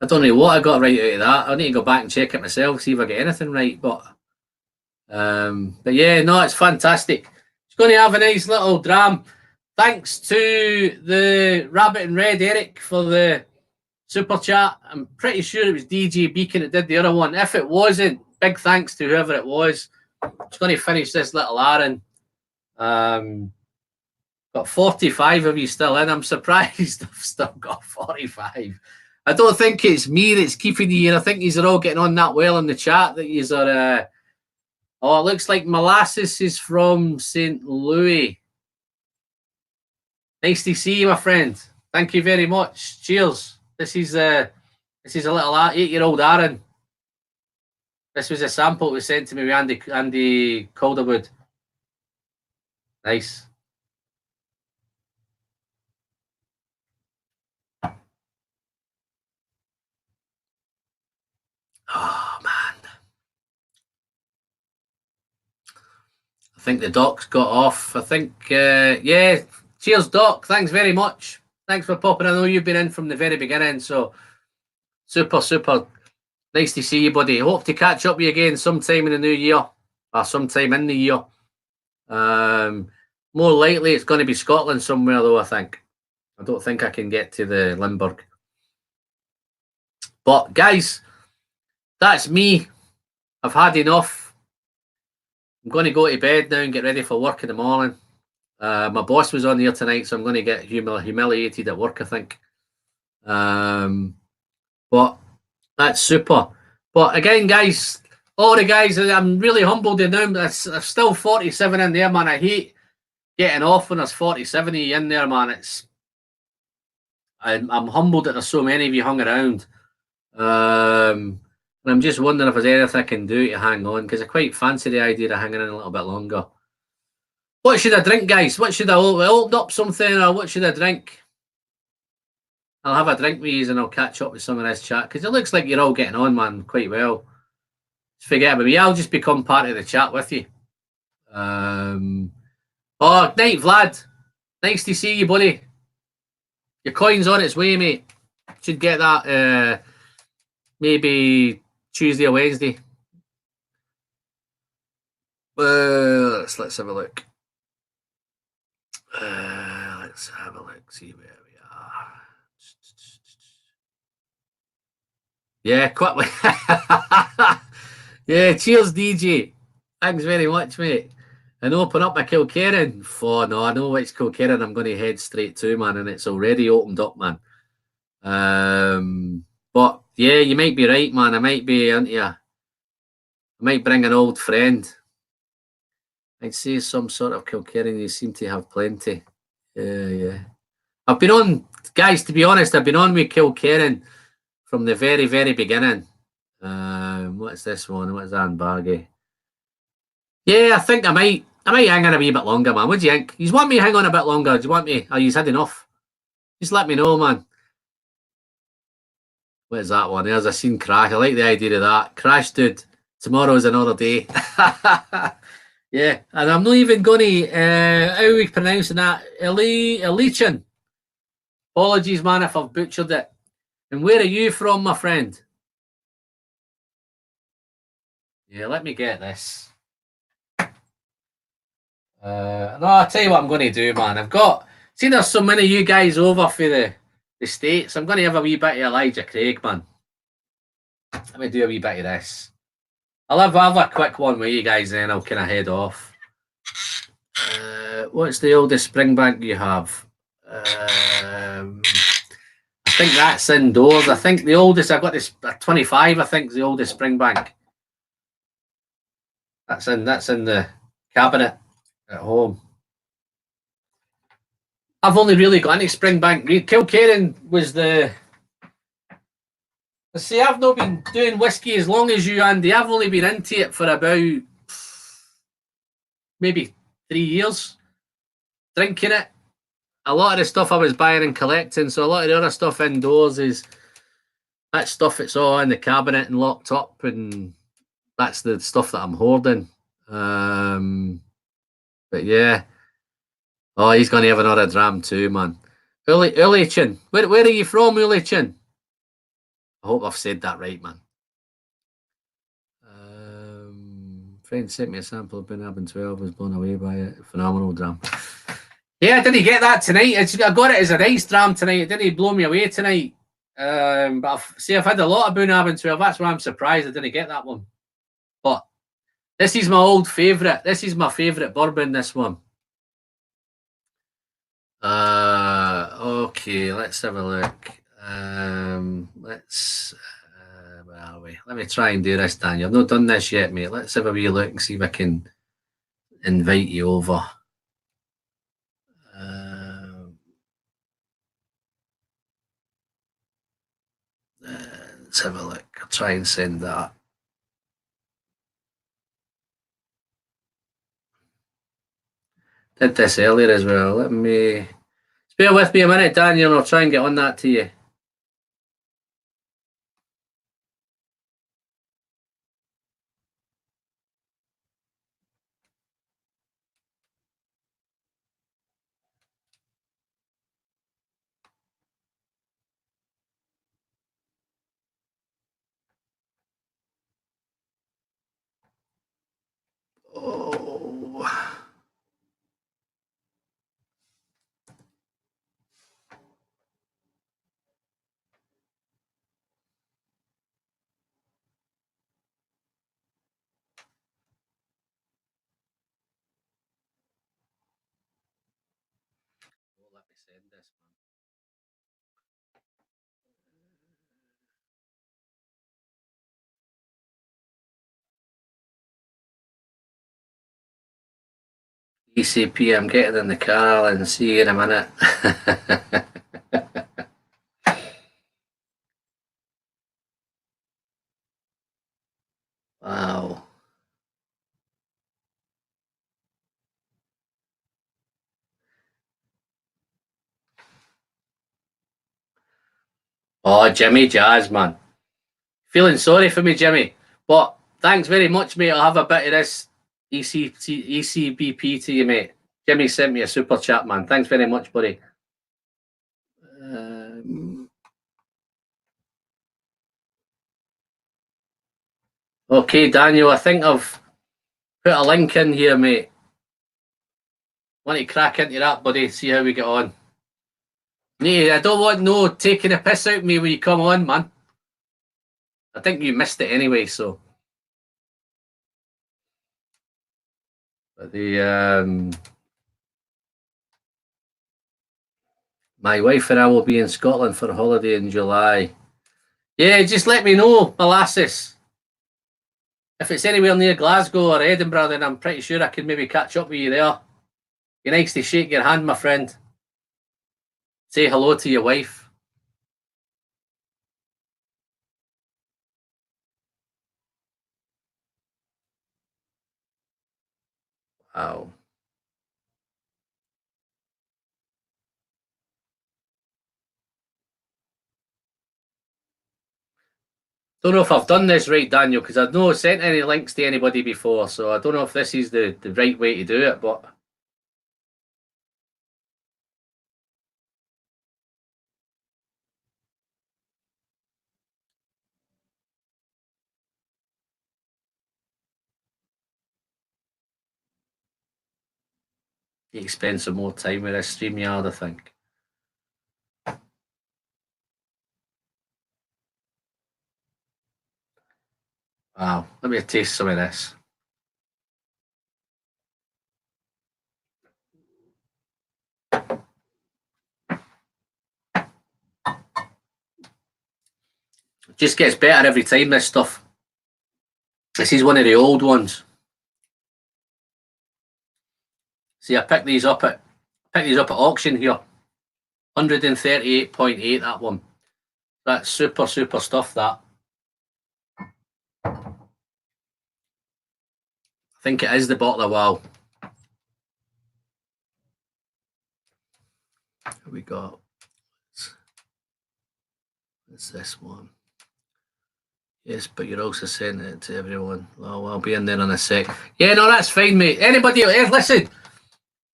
don't know what I got right out of that. I need to go back and check it myself, see if I get anything right. But yeah, no, it's fantastic. It's going to have a nice little dram. Thanks to the Rabbit and Red Erik for the super chat. I'm pretty sure it was DJ Beacon that did the other one. If it wasn't, big thanks to whoever it was. Just going to finish this little Aaron. Got 45 of you still in. I'm surprised I've still got 45. I don't think it's me that's keeping you here. I think you're all getting on that well in the chat that you are. Oh, it looks like Molasses is from St. Louis. Nice to see you, my friend. Thank you very much. Cheers. This is a little 8-year-old Aaron. This was a sample that was sent to me with Andy Calderwood. Nice. Oh, man. I think the doc's got off. I think, yeah. Cheers, Doc. Thanks very much. Thanks for popping. I know you've been in from the very beginning, so super, super nice to see you, buddy. Hope to catch up with you again sometime in the new year, or sometime in the year. More likely it's going to be Scotland somewhere, though, I think. I don't think I can get to the Limburg. But, guys, that's me. I've had enough. I'm going to go to bed now and get ready for work in the morning. My boss was on here tonight, so I'm going to get humiliated at work, I think. But that's super. But again, guys, all the guys, I'm really humbled in them. There's still 47 in there, man. I hate getting off when there's 47 in there, man. I'm humbled that there's so many of you hung around. And I'm just wondering if there's anything I can do to hang on, because I quite fancy the idea of hanging in a little bit longer. What should I drink, guys? What should I open up something, or what should I drink? I'll have a drink with you and I'll catch up with some of this chat, because it looks like you're all getting on, man, quite well. Just forget about me. I'll just become part of the chat with you. Oh, night, Vlad. Nice to see you, buddy. Your coin's on its way, mate. Should get that maybe Tuesday or Wednesday. Let's have a look. Let's have a look, see where we are. Yeah, quickly. Yeah, cheers, DJ. Thanks very much, mate. And open up my Kilkerran. Oh, no, I know which Kilkerran I'm going to head straight to, man, and it's already opened up, man. But, yeah, you might be right, man. I might be into you. I might bring an old friend. I'd say some sort of Kilkerran. You seem to have plenty. Yeah. I've been on, guys, to be honest, I've been on with Kilkerran from the very, very beginning. What's this one? What's that, Bargy? Yeah, I think I might hang on a wee bit longer, man. What do you think? You want me to hang on a bit longer? Do you want me? Are you had enough? Just let me know, man. What is that one? There's a scene crash. I like the idea of that. Crash, dude. Tomorrow's another day. Yeah, and I'm not even going to, how are we pronouncing that? Elichin. Apologies, man, if I've butchered it. And where are you from, my friend? Yeah, let me get this. No, I'll tell you what I'm going to do, man. I've got, see, there's so many of you guys over for the States. I'm going to have a wee bit of Elijah Craig, man. Let me do a wee bit of this. I'll have a quick one with you guys, then I'll kind of head off. What's the oldest Springbank you have? I think that's indoors. I think the oldest, I've got this 25, I think is the oldest Springbank. That's in the cabinet at home. I've only really got into Springbank. Kilkerran was the. See, I've not been doing whiskey as long as you, Andy. I've only been into it for about maybe 3 years. Drinking it. A lot of the stuff I was buying and collecting, so a lot of the other stuff indoors is that stuff that's all in the cabinet and locked up, and that's the stuff that I'm hoarding. But yeah. Oh, he's going to have another dram too, man. Ulichin. Where are you from, Ulichin? I hope I've said that right, man. Friend sent me a sample of Bunabin 12, was blown away by it. Phenomenal dram. Yeah, I didn't get that tonight. I got it as a nice dram tonight. It didn't blow me away tonight. But I've had a lot of Bunabin 12. That's why I'm surprised I didn't get that one. But this is my old favourite. This is my favourite bourbon, this one. Okay, let's have a look. Where are we? Let me try and do this, Daniel. I've not done this yet, mate. Let's have a wee look and see if I can invite you over. Let's have a look. I'll try and send that. Did this earlier as well. Let me. Bear with me a minute, Daniel, and I'll try and get on that to you. Oh. Let me send this, man. ECP, I'm getting in the car and see you in a minute. Wow. Oh, Jimmy Jazz, man. Feeling sorry for me, Jimmy. But thanks very much, mate. I'll have a bit of this ECBP to you, mate. Jimmy sent me a super chat, man. Thanks very much, buddy. Okay, Daniel, I think I've put a link in here, mate. Want to crack into that, buddy, see how we get on. Nee, I don't want no taking a piss out of me when you come on, man. I think you missed it anyway, so. But my wife and I will be in Scotland for a holiday in July. Yeah, just let me know, molasses. If it's anywhere near Glasgow or Edinburgh, then I'm pretty sure I can maybe catch up with you there. Be nice to shake your hand, my friend. Say hello to your wife. Wow. Don't know if I've done this right, Daniel, because I've not sent any links to anybody before, so I don't know if this is the right way to do it, but... You can spend some more time with this StreamYard, I think. Wow, let me taste some of this. It just gets better every time, this stuff. This is one of the old ones. See, I picked these up at auction here. 138.8, that one. That's super stuff, that. I think it is the bottle of WoW. Here we go. It's this one. Yes, but you're also sending it to everyone. Well, I'll be in there in a sec. Yeah, no, that's fine, mate. Anybody, listen,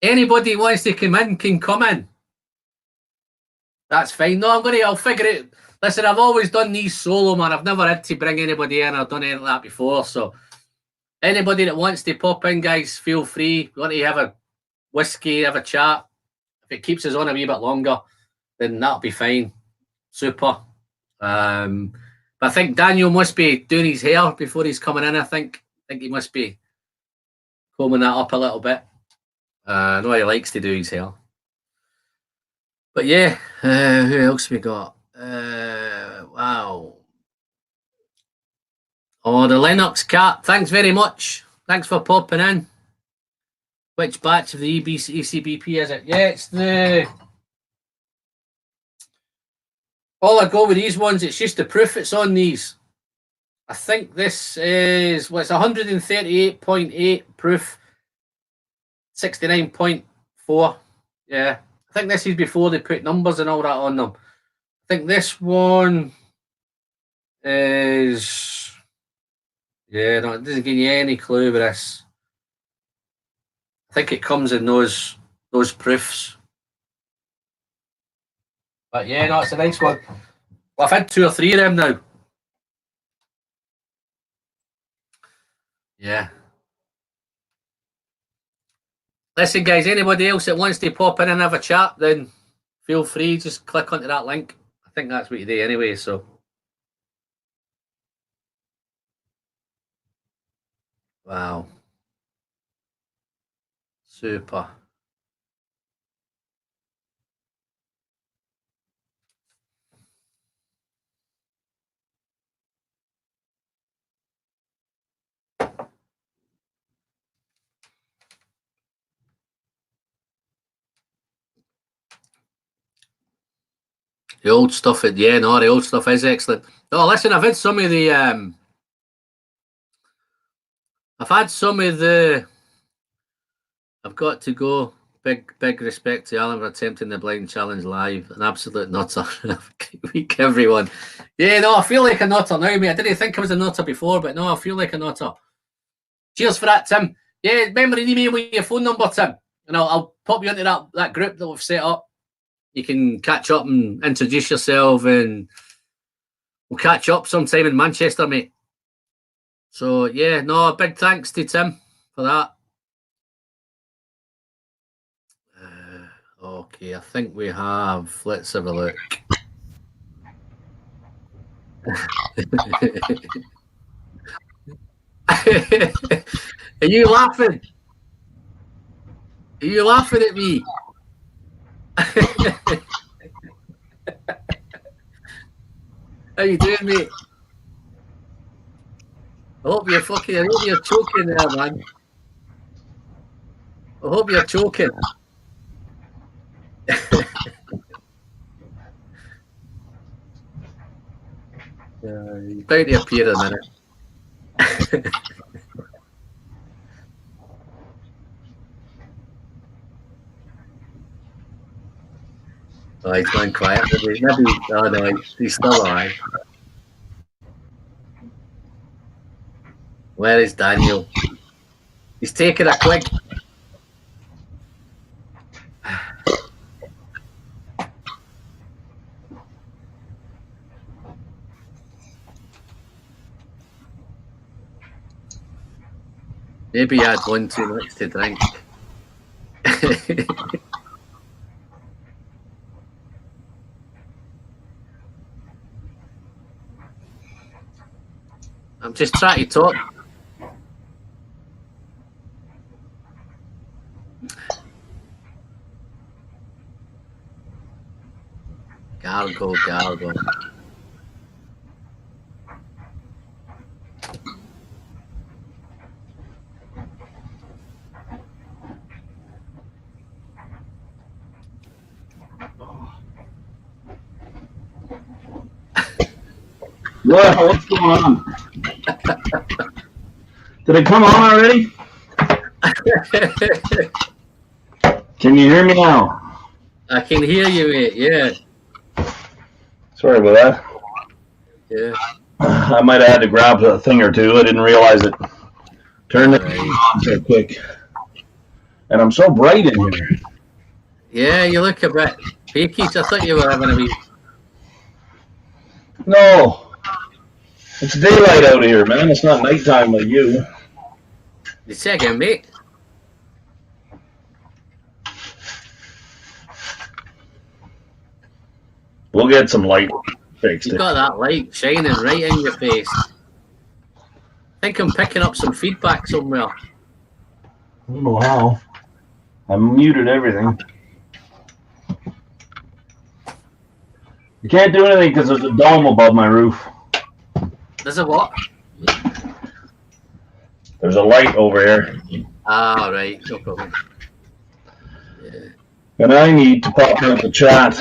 anybody who wants to come in can come in. That's fine. No, I'll figure it. Listen, I've always done these solo, man. I've never had to bring anybody in. I've done anything like that before. So anybody that wants to pop in, guys, feel free. If you want to have a whiskey, have a chat. If it keeps us on a wee bit longer, then that'll be fine. Super. But I think Daniel must be doing his hair before he's coming in. I think he must be combing that up a little bit. I know he likes to do his hair. But yeah, who else we got? Wow. Oh, the Lennox Cat. Thanks very much. Thanks for popping in. Which batch of the ECBP is it? Yeah, it's the... All I go with these ones, it's just the proof it's on these. I think this is, well, it's 138.8 proof, 69.4. Yeah, I think this is before they put numbers and all that on them. I think this one is, yeah, no, it doesn't give you any clue with this. I think it comes in those proofs. But yeah, no, it's a nice one. Well, I've had 2 or 3 of them now. Yeah. Listen, guys, anybody else that wants to pop in and have a chat, then feel free. Just click onto that link. I think that's what you do anyway, so. Wow. Super. The old stuff, yeah, no, the old stuff is excellent. No, listen, I've had some of the, I've got to go. Big respect to Alan for attempting the blind challenge live. An absolute nutter. Great week, everyone. Yeah, no, I feel like a nutter now, mate. I didn't think I was a nutter before, but no, I feel like a nutter. Cheers for that, Tim. Yeah, remember an email with your phone number, Tim, and I'll pop you into that group that we've set up. You can catch up and introduce yourself, and we'll catch up sometime in Manchester, mate. So yeah, no, big thanks to Tim for that. Okay, I think we have. Let's have a look. Are you laughing? Are you laughing at me? How you doing, mate? I hope you're choking there, man. I hope you're choking. He's about to appear in a minute. Oh, he's going quiet. Maybe, oh no, he's still alive. Where is Daniel? He's taking a quick. Maybe he had one too much to drink. I'm just trying to talk. Gargle. What's going on? Did it come on already? Can you hear me now? I can hear you, mate. Yeah. Sorry about that. Yeah. I might have had to grab a thing or two. I didn't realize it. Turn the thing on so quick. And I'm so bright in here. Yeah, you look a bit peakish. I thought you were having a wee. No. It's daylight out here, man. It's not nighttime like you. You say again, mate? We'll get some light fixed. You've got that light shining right in your face. I think I'm picking up some feedback somewhere. I don't know how. I muted everything. You can't do anything because there's a dome above my roof. There's a what? There's a light over here. Ah, right. No problem. Yeah. And I need to pop out the chat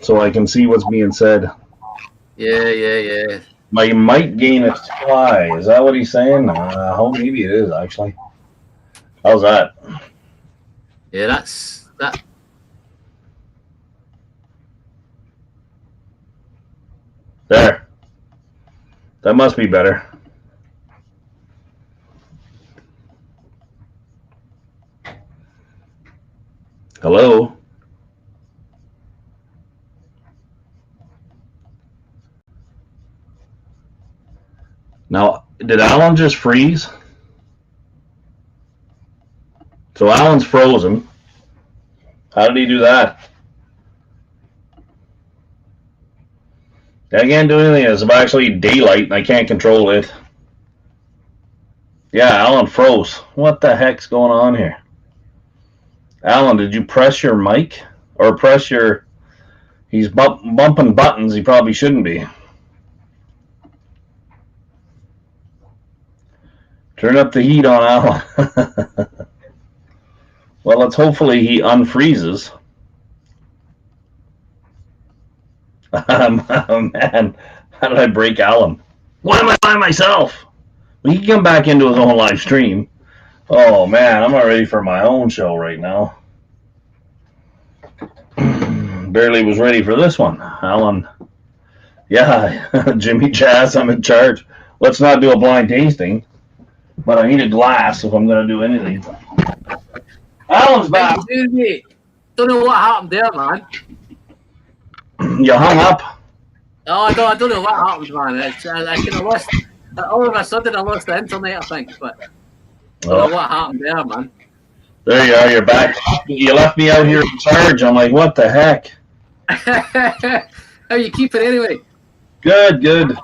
so I can see what's being said. Yeah. My might gain is too high. Is that what he's saying? Oh, maybe it is, actually. How's that? Yeah, that's that. There. That must be better. Hello? Now, did Alan just freeze? So Alan's frozen. How did he do that? I can't do anything. It's actually daylight and I can't control it. Yeah, Alan froze. What the heck's going on here? Alan, did you press your mic? Or press your... He's bumping buttons he probably shouldn't be. Turn up the heat on Alan. Well, let's hopefully he unfreezes. Oh, man, how did I break Alan? Why am I by myself? Well, he can come back into his own live stream. Oh, man, I'm not ready for my own show right now. Barely was ready for this one. Alan, yeah, Jimmy Jazz, I'm in charge. Let's not do a blind tasting, but I need a glass if I'm going to do anything. Alan's back. Don't know what happened there, man. You hung up? Oh, I don't know what happened, man. I kind of lost. All of a sudden, I lost the internet, I think. But I don't know what happened there, man. There you are. You're back. You left me out here in charge. I'm like, what the heck? How you keep it anyway? Good.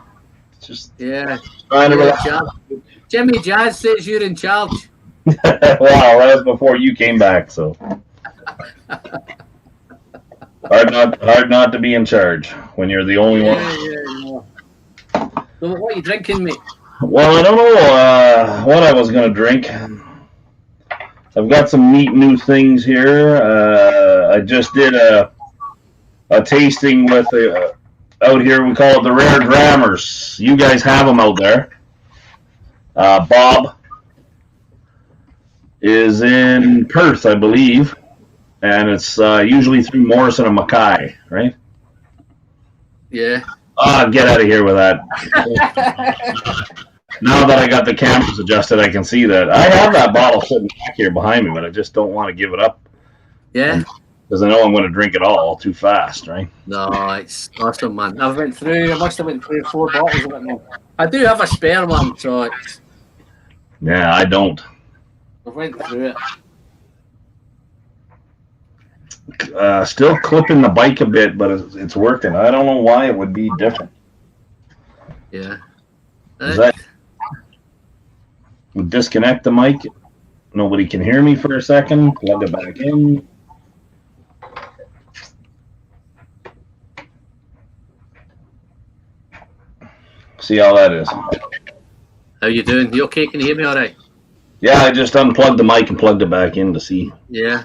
Just yeah. Trying to relax. Jimmy Jazz says you're in charge. Wow, that was before you came back, so hard not to be in charge when you're the only one. Yeah. So what are you drinking, mate? Well, I don't know what I was going to drink. I've got some neat new things here. I just did a tasting with out here. We call it the Rare Drammers. You guys have them out there. Bob is in Perth, I believe, and it's usually through Morrison and Mackay, right? Yeah. Get out of here with that. Now that I got the cameras adjusted, I can see that. I have that bottle sitting back here behind me, but I just don't want to give it up. Yeah. Because I know I'm going to drink it all too fast, right? No, it's awesome, man. I must have went through 4 bottles of it now. I do have a spare one, so it's... Yeah, I don't. I went through it. Still clipping the bike a bit, but it's working. I don't know why it would be different. Yeah. We'll disconnect the mic. Nobody can hear me for a second. Plug it back in. See how that is. How you doing? You okay? Can you hear me all right? Yeah, I just unplugged the mic and plugged it back in to see. Yeah.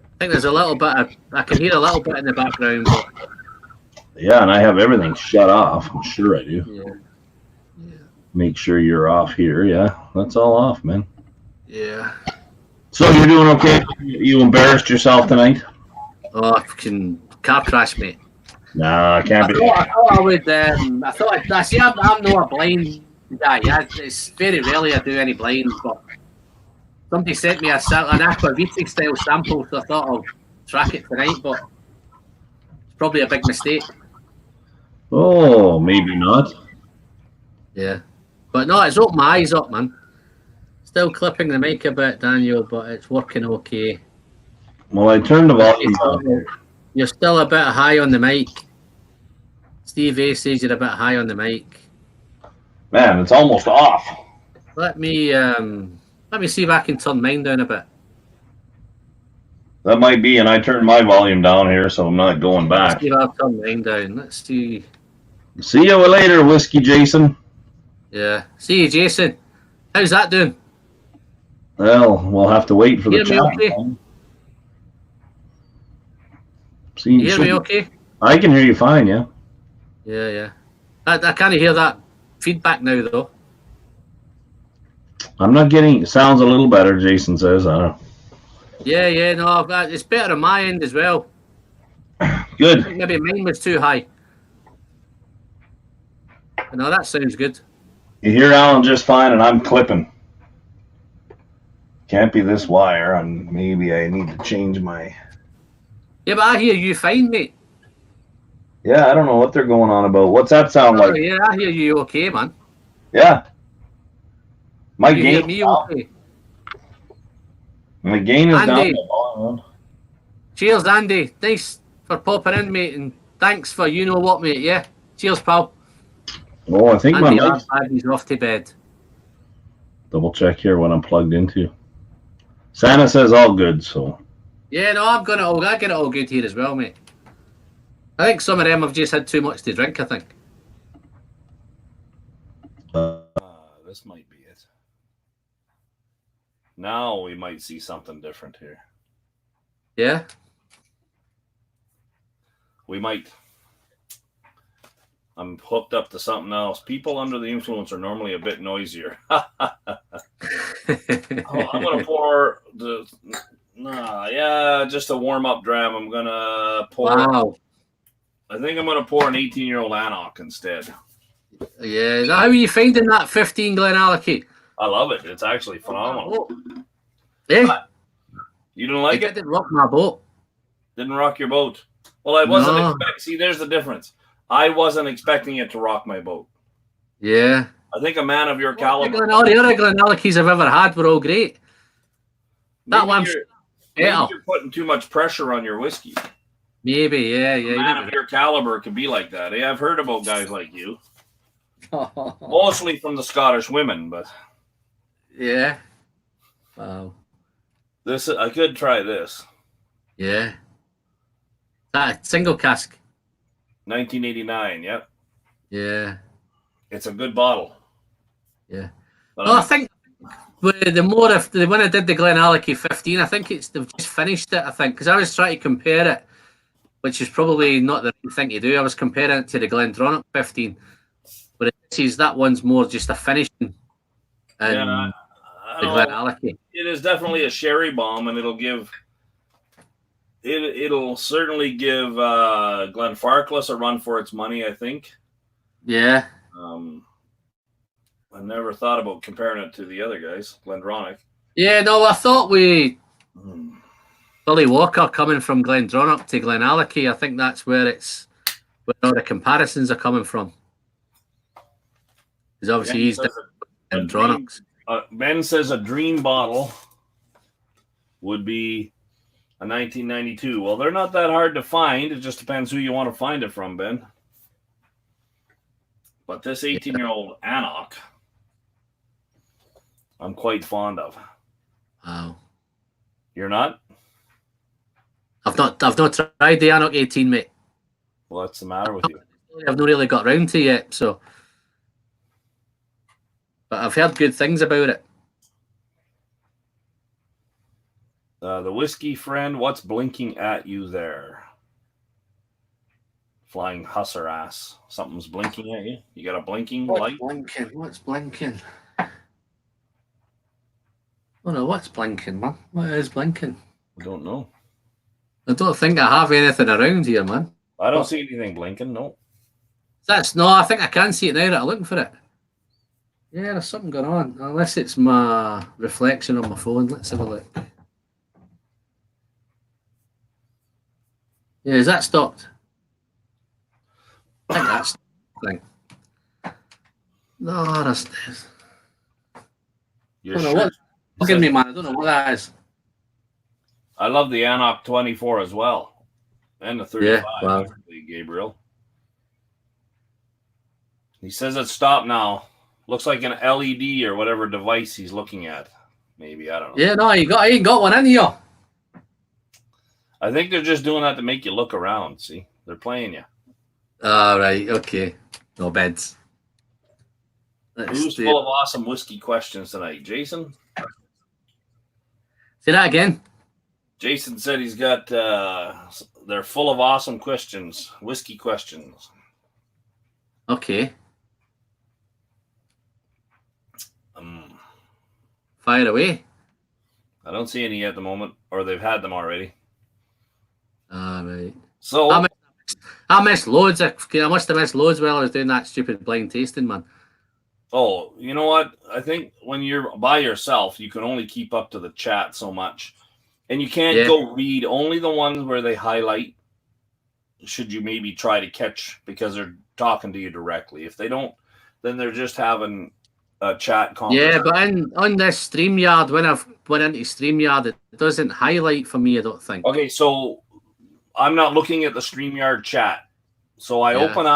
I think there's a little bit I can hear a little bit in the background. But... Yeah, and I have everything shut off. I'm sure I do. Yeah. Yeah. Make sure you're off here. Yeah, that's all off, man. Yeah. So you're doing okay? You embarrassed yourself tonight? Oh, fucking car crash, mate. Nah, I can't be. I thought I would. I thought I see. I'm not a blind guy. It's very rarely I do any blinds, but somebody sent me an aqua Viti style sample, so I thought I'll track it tonight. But it's probably a big mistake. Oh, maybe not. Yeah, but no, it's opened my eyes up, man. Still clipping the mic a bit, Daniel, but it's working okay. Well, I turned the volume down. You're still a bit high on the mic. Steve A says you're a bit high on the mic. Man, it's almost off. Let me see if I can turn mine down a bit. That might be, and I turned my volume down here, so I'm not going back. Let's see if I'll turn mine down. Let's see. See you later, Whiskey Jason. Yeah. See you, Jason. How's that doing? Well, we'll have to wait for the chat. Okay? See, you hear me okay? I can hear you fine, yeah. Yeah. I can't hear that feedback now, though. I'm not getting... It sounds a little better, Jason says. I don't know. Yeah, no, it's better on my end as well. Good. I think maybe mine was too high. No, that sounds good. You hear Alan just fine, and I'm clipping. Can't be this wire, and maybe I need to change my... Yeah, but I hear you fine, mate. Yeah, I don't know what they're going on about. What's that sound like? Yeah, I hear you okay, man. Yeah. My you gain hear me okay? My gain is Andy. down. Cheers, Andy. Thanks for popping in, mate, and thanks for you know what, mate. Yeah. Cheers, pal. Oh, I think Andy, my mic's... Andy's off to bed. Double check here what I'm plugged into. Santa says all good, so... Yeah, no, I get it all good here as well, mate. I think some of them have just had too much to drink, I think. This might be it. Now we might see something different here. Yeah? We might. I'm hooked up to something else. People under the influence are normally a bit noisier. I'm going to pour the... just a warm-up dram. I'm going to pour... Wow. I think I'm going to pour an 18-year-old Anok instead. Yeah. How are you finding that 15 Glenallachie? I love it. It's actually phenomenal. Yeah. You didn't like it? Didn't rock my boat. Didn't rock your boat. Well, I wasn't expecting... See, there's the difference. I wasn't expecting it to rock my boat. Yeah. I think a man of your caliber... All the other Glenallichies I've ever had were all great. That one... Maybe you're putting too much pressure on your whiskey. Maybe, yeah. A man of your caliber could be like that. I've heard about guys like you. Mostly from the Scottish women, but... Yeah. Wow. I could try this. Yeah. That single cask. 1989, yep. Yeah. It's a good bottle. Yeah. I think when I did the Glenallachie 15, I think they've just finished it, I think, because I was trying to compare it, which is probably not the right thing to do. I was comparing it to the Glendronach 15, but that one's more just a finishing. And the Glenallachie. It is definitely a sherry bomb, and it'll certainly give Glenfarclas a run for its money, I think. Yeah. I never thought about comparing it to the other guys, Glendronach. Yeah, no, I thought Billy Walker coming from Glendronach to Glenallachie, I think that's where all the comparisons are coming from. Because obviously he's Glendronach. Ben says a dream bottle would be a 1992. Well, they're not that hard to find. It just depends who you want to find it from, Ben. But this 18-year-old Anok, I'm quite fond of. Wow. You're not? I've not tried the Anok 18, mate. What's the matter with you? I've not really got round to yet, so. But I've heard good things about it. The whiskey friend, what's blinking at you there? Flying hussar ass. Something's blinking at you. You got a blinking What's light? blinking? What's blinking? Oh no, what's blinking, man? What is blinking? I don't know. I don't think I have anything around here, man. I don't see anything blinking, no. That's no, I think I can see it now that I'm looking for it. Yeah, there's something going on. Unless it's my reflection on my phone. Let's have a look. Yeah, is that stopped? I think that's the thing. No, that's You're I don't know sure? what's bugging me, man. I don't know what that is. I love the Anok 24 as well. And the 35, Yeah, wow. actually, Gabriel. He says it's stopped now. Looks like an LED or whatever device he's looking at. Maybe, I don't know. Yeah, no, I ain't got one in here. I think they're just doing that to make you look around. See, they're playing you. All right, okay. No beds. Who's full of awesome whiskey questions tonight? Jason? Say that again. Jason said he's got, they're full of awesome questions, whiskey questions. Okay. Fire away. I don't see any at the moment, or they've had them already. All right. So I missed loads. I must have missed loads while I was doing that stupid blind tasting, man. Oh, you know what? I think when you're by yourself, you can only keep up to the chat so much. And you can't go read only the ones where they highlight. Should you maybe try to catch because they're talking to you directly. If they don't, then they're just having a chat conversation. Yeah, but on this StreamYard, when I've went into StreamYard, it doesn't highlight for me, I don't think. Okay, so I'm not looking at the StreamYard chat. So I open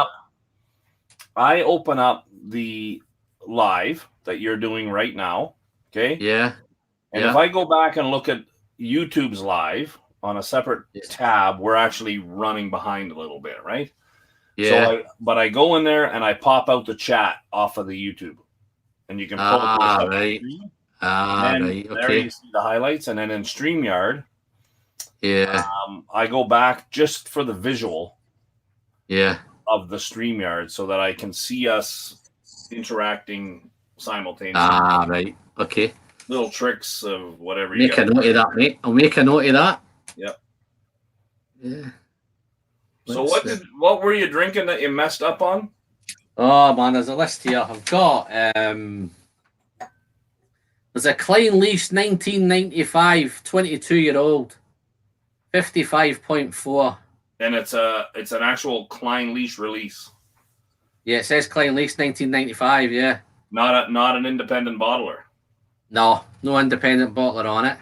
up the live that you're doing right now. Okay. Yeah. And if I go back and look at YouTube's live on a separate tab, we're actually running behind a little bit, right? Yeah. So I go in there and I pop out the chat off of the YouTube, and you can pull it up. Right. Right. There you see the highlights, and then in StreamYard, I go back just for the visual. Yeah. Of the StreamYard, so that I can see us interacting simultaneously. Right. Okay. Little tricks of whatever you make a note of that, mate. I'll make a note of that. Yep. Yeah. So what were you drinking that you messed up on? Oh man, there's a list here. I've got there's a Klein Leafs 1995 22-year-old 55.4. And it's an actual Klein Leafs release. Yeah, it says Klein Leafs 1995. Yeah. Not an independent bottler. No independent bottler on it.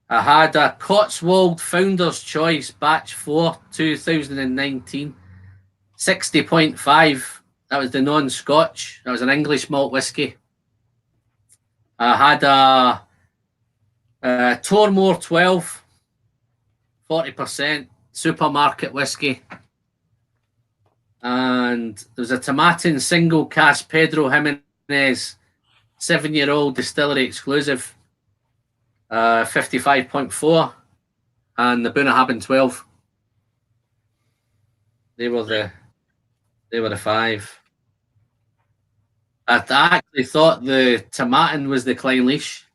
I had a Cotswold Founder's Choice Batch 4 2019 60.5. That was the non-Scotch. That was an English malt whiskey. I had a Tormore 12 40% supermarket whiskey. And there was a Tomatin single cask Pedro Jimenez 7-year-old distillery exclusive 55.4, and the Bunnahabhain 12. They were the 5. I actually thought the Tomatin was the Klein Leash.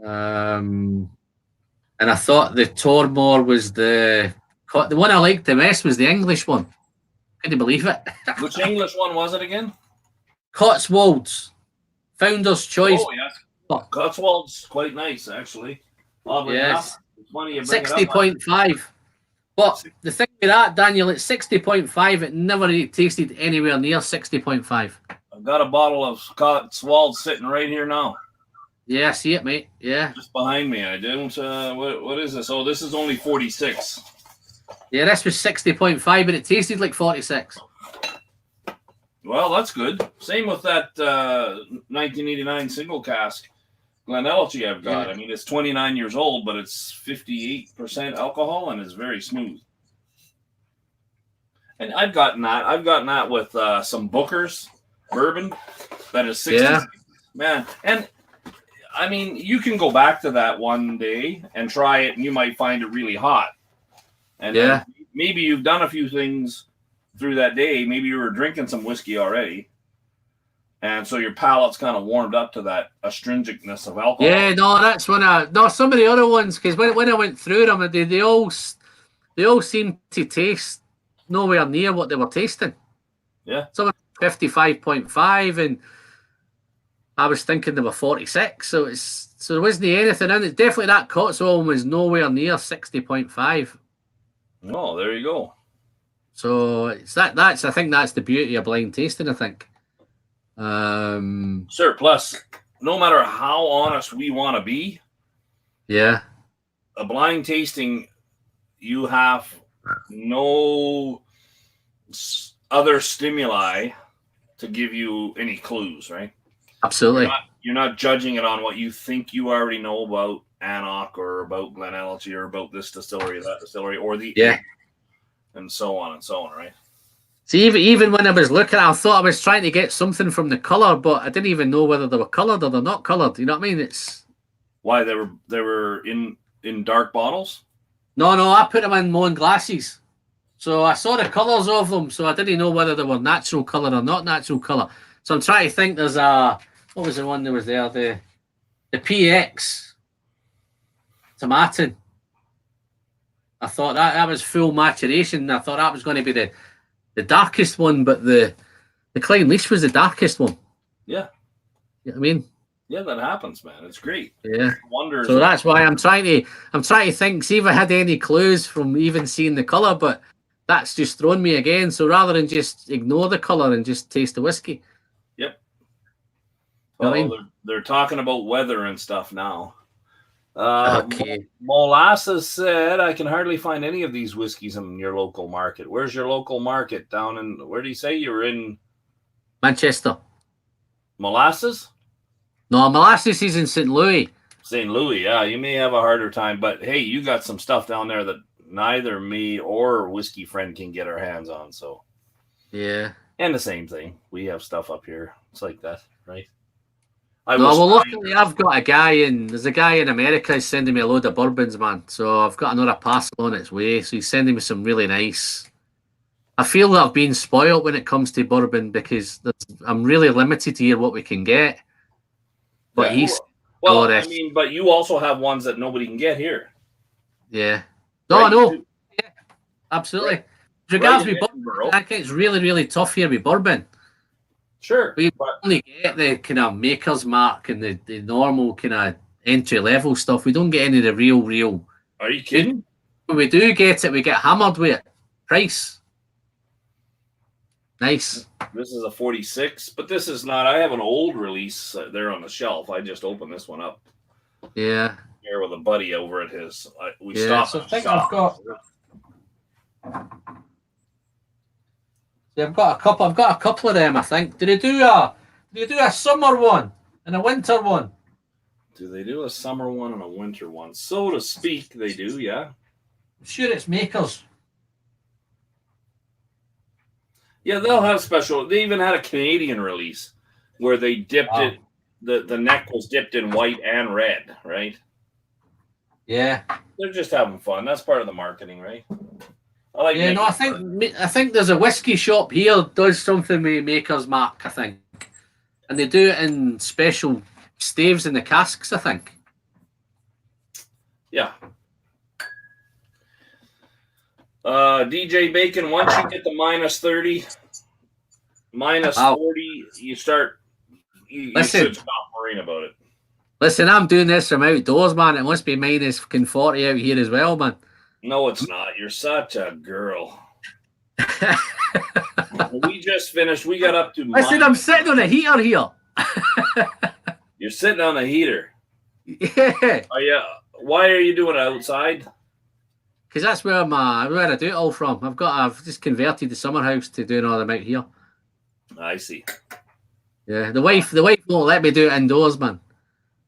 And I thought the Tormore was the one I liked the best was the English one. Couldn't believe it. Which English one was it again? Cotswolds Founder's Choice. Oh yes, Cotswolds quite nice actually. Yes, 60.5. But the thing with that, Daniel, it's 60.5. It never really tasted anywhere near 60.5. I've got a bottle of Cotswolds sitting right here now. Yeah, I see it, mate. Yeah. Just behind me. I don't, what is this? Oh, this is only 46. Yeah, this was 60.5, but it tasted like 46. Well, that's good. Same with that 1989 single cask Glenelg I've got. Yeah. I mean, it's 29 years old, but it's 58% alcohol and it's very smooth. And I've gotten that with some Booker's bourbon that is 60. Yeah. Man, and I mean, you can go back to that one day and try it, and you might find it really hot. And then maybe you've done a few things through that day. Maybe you were drinking some whiskey already, and so your palate's kind of warmed up to that astringentness of alcohol. Yeah, no, that's when some of the other ones, because when I went through them, they all seemed to taste nowhere near what they were tasting. Yeah. Some of 55.5, and I was thinking they were 46. So there wasn't anything in it. Definitely that Cotswold was nowhere near 60.5. Oh, there you go. So it's I think that's the beauty of blind tasting, I think. Sir, plus, no matter how honest we want to be, yeah, a blind tasting, you have no other stimuli to give you any clues, right? absolutely. You're not judging it on what you think you already know about Annock or about Glenelg or about this distillery, that distillery, or the and so on, right? See, even when I was looking, I thought I was trying to get something from the colour, but I didn't even know whether they were coloured or they're not coloured. You know what I mean? It's why they were in dark bottles. No, I put them in my own glasses, so I saw the colours of them, so I didn't know whether they were natural colour or not natural colour. So I'm trying to think. There's what was the one that was there? The PX Tomatin. I thought that was full maturation. I thought that was going to be the darkest one, but the Klein Leash was the darkest one. Yeah. You know what I mean? Yeah, that happens, man. It's great. Yeah. Wonders. So that's why I'm trying to think, see if I had any clues from even seeing the colour, but that's just thrown me again. So rather than just ignore the colour and just taste the whiskey. Yep. Well, I mean, they're talking about weather and stuff now. Okay. Molasses said, I can hardly find any of these whiskeys in your local market. Where's your local market? Down in, where do you say you were in? Manchester. Molasses? No, Molasses is in St. Louis. St. Louis, yeah. You may have a harder time, but hey, you got some stuff down there that neither me or Whiskey Friend can get our hands on. So, yeah. And the same thing. We have stuff up here. It's like that, right? Luckily I've got there's a guy in America who's sending me a load of bourbons, man. So I've got another parcel on its way. So he's sending me some really nice. I feel that I've been spoiled when it comes to bourbon because I'm really limited to hear what we can get. But but you also have ones that nobody can get here. Yeah. No, right? I know. Yeah, absolutely. Right. With regards to bourbon, I think it's really, really tough here with bourbon. Sure. We only get the kind of maker's mark and the normal kind of entry level stuff. We don't get any of the real. Are you kidding? When we do get it, we get hammered with it. Price. Nice. This is a 46, but this is not. I have an old release there on the shelf. I just opened this one up. Yeah. Here with a buddy over at his. We yeah, stopped. So I think I've got. I've got a couple of them. I think. Did they do a summer one and a winter one? Do they do a summer one and a winter one? So to speak, they do. Yeah. I'm sure it's makers. Yeah, they'll have special. They even had a Canadian release where they dipped it. The neck was dipped in white and red, right? Yeah. They're just having fun. That's part of the marketing, right? I think there's a whiskey shop here does something with Maker's Mark, I think, and they do it in special staves in the casks, I think. Yeah. DJ Bacon, once you get the minus 30, minus 40, you start. You should stop worrying about it. Listen, I'm doing this from outdoors, man. It must be minus 40 out here as well, man. No, it's not. You're such a girl. We just finished. We got up to. Listen, I'm sitting on a heater here. You're sitting on a heater. Yeah. Why are you doing it outside? Because that's where I do it all from. I've just converted the summer house to doing all them out here. I see. Yeah, the wife won't let me do it indoors, man.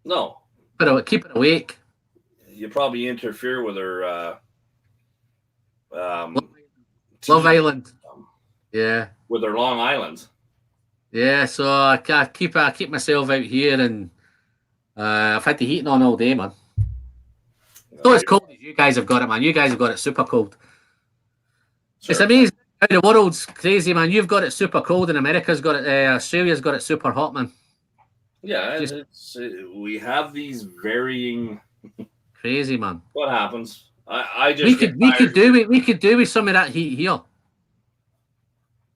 No. But keep it awake. You probably interfere with her. Love Island. Yeah. With her Long Island. Yeah, so I keep myself out here, and I've had the heating on all day, man. It's not as cold as you guys have got it, man. You guys have got it super cold. It's amazing how the world's crazy, man. You've got it super cold, and America's got it. Australia's got it super hot, man. Yeah, we have these varying. Crazy, man. What happens? I just we could do with some of that heat here.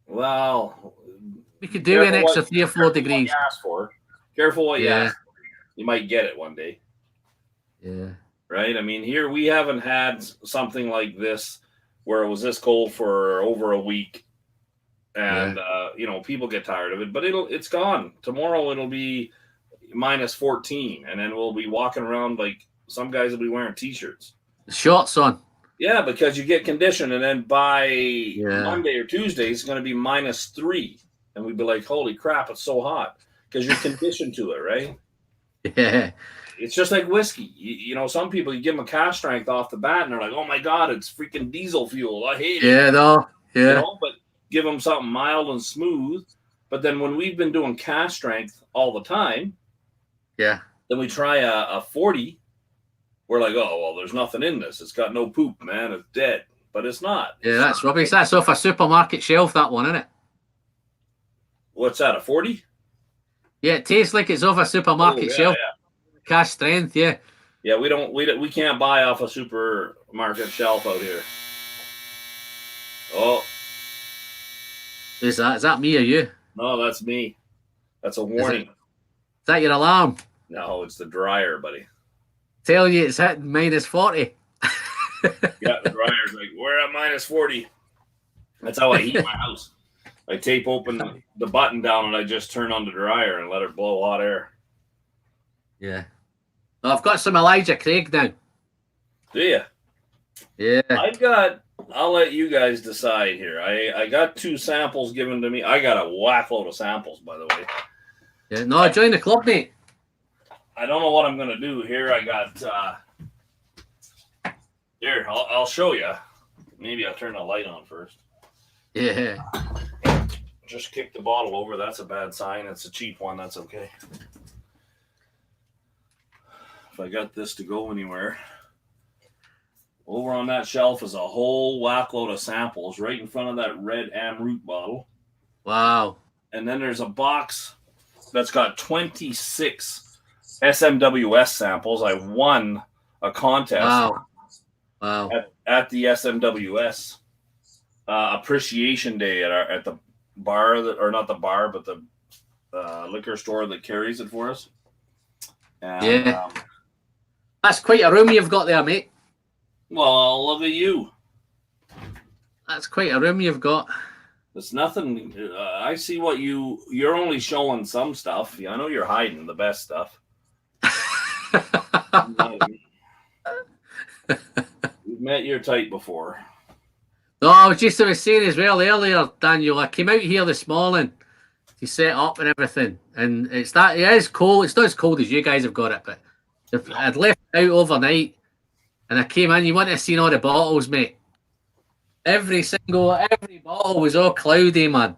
Well, we could do an extra 3 or 4 degrees. Ask for. Careful what you ask for. You might get it one day. Yeah. Right. I mean, here we haven't had something like this where it was this cold for over a week, and people get tired of it. But it's gone. Tomorrow it'll be minus 14, and then we'll be walking around like some guys will be wearing t-shirts. Shorts on. Yeah, because you get conditioned, and then by Monday or Tuesday it's going to be minus 3, and we'd be like, "Holy crap, it's so hot!" Because you're conditioned to it, right? Yeah. It's just like whiskey. You know, some people, you give them a cask strength off the bat, and they're like, "Oh my god, it's freaking diesel fuel. I hate it." Yeah, no. Yeah. You know, but give them something mild and smooth. But then when we've been doing cask strength all the time, then we try a 40. We're like, "Oh well, there's nothing in this. It's got no poop, man. It's dead." But it's not. Yeah, that's rubbish. That's off a supermarket shelf. That one, isn't it? What's that? A 40? Yeah, it tastes like it's off a supermarket shelf. Yeah. Cask strength, yeah. Yeah, we can't buy off a supermarket shelf out here. Oh. Is that me or you? No, that's me. That's a warning. Is that your alarm? No, it's the dryer, buddy. Tell you it's hitting minus 40. Yeah, the dryer's like, we're at minus 40. That's how I heat my house. I tape open the button down and I just turn on the dryer and let it blow hot air. Yeah. Well, I've got some Elijah Craig now. Do you? Yeah. I'll let you guys decide here. I got 2 samples given to me. I got a whack load of samples, by the way. Yeah. No, join the club, mate. I don't know what I'm going to do here. I got... here, I'll show you. Maybe I'll turn the light on first. Yeah. Just kick the bottle over. That's a bad sign. It's a cheap one. That's okay. If I got this to go anywhere. Over on that shelf is a whole whack load of samples right in front of that red Amroot bottle. Wow. And then there's a box that's got 26 SMWS samples. I won a contest at the SMWS Appreciation Day at the bar, or not the bar, but the liquor store that carries it for us. And, that's quite a room you've got there, mate. Well, look at you. That's quite a room you've got. It's nothing. I see what you're only showing some stuff. I know you're hiding the best stuff. We've met your type before. No, I was saying as well earlier, Daniel, I came out here this morning to set up and everything, and it is cold. It's not as cold as you guys have got it, but I'd left it out overnight, and I came in. You want to have seen all the bottles, mate. Every bottle was all cloudy, man.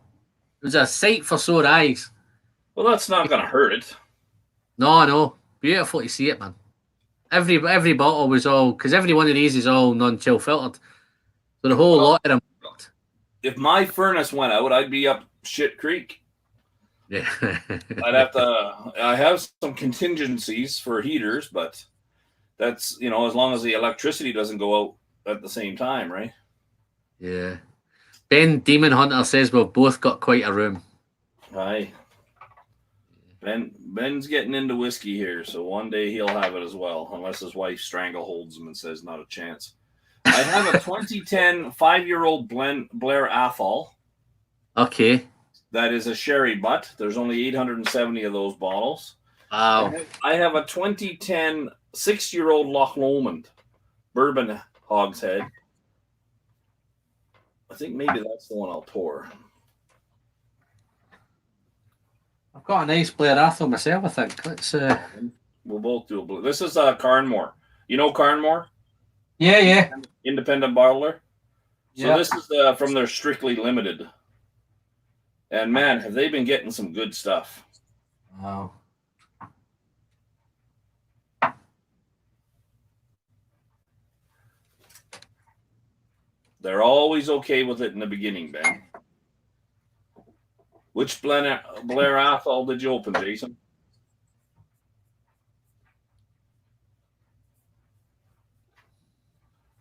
It was a sight for sore eyes. Well, that's not going to hurt it. No. Beautiful to see it, man. Every bottle was all, because every one of these is all non-chill filtered. So the whole lot of them. If my furnace went out, I'd be up shit creek. Yeah. I have some contingencies for heaters, but that's, as long as the electricity doesn't go out at the same time, right? Yeah. Ben Demon Hunter says we've both got quite a room. Aye. Ben's getting into whiskey here, so one day he'll have it as well, unless his wife strangleholds him and says not a chance. I have a 2010 5-year-old Blair Athol. Okay. That is a sherry butt. There's only 870 of those bottles. Wow. I have a 2010 6-year-old Loch Lomond bourbon hogshead. I think maybe that's the one I'll pour. I've got a nice Blair Athol myself, I think. Let's. We'll both do a blue. This is Carnmore. You know Carnmore? Yeah. Independent bottler. So yeah. This is from their Strictly Limited. And man, have they been getting some good stuff. Wow. They're always okay with it in the beginning, Ben. Which Blair Athol did you open, Jason?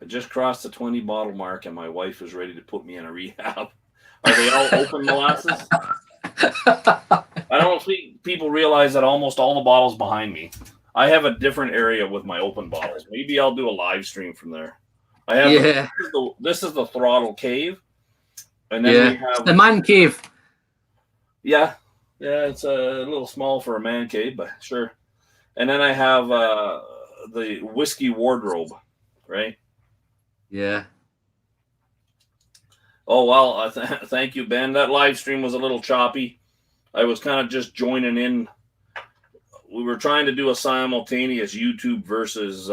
I just crossed the 20 bottle mark and my wife is ready to put me in a rehab. Are they all open molasses? I don't think people realize that almost all the bottles behind me. I have a different area with my open bottles. Maybe I'll do a live stream from there. I have this is the throttle cave. And then we have the man cave. Yeah. Yeah, it's a little small for a man cave, but sure. And then I have the whiskey wardrobe, right? Yeah. Oh, well, thank you, Ben. That live stream was a little choppy. I was kind of just joining in. We were trying to do a simultaneous YouTube versus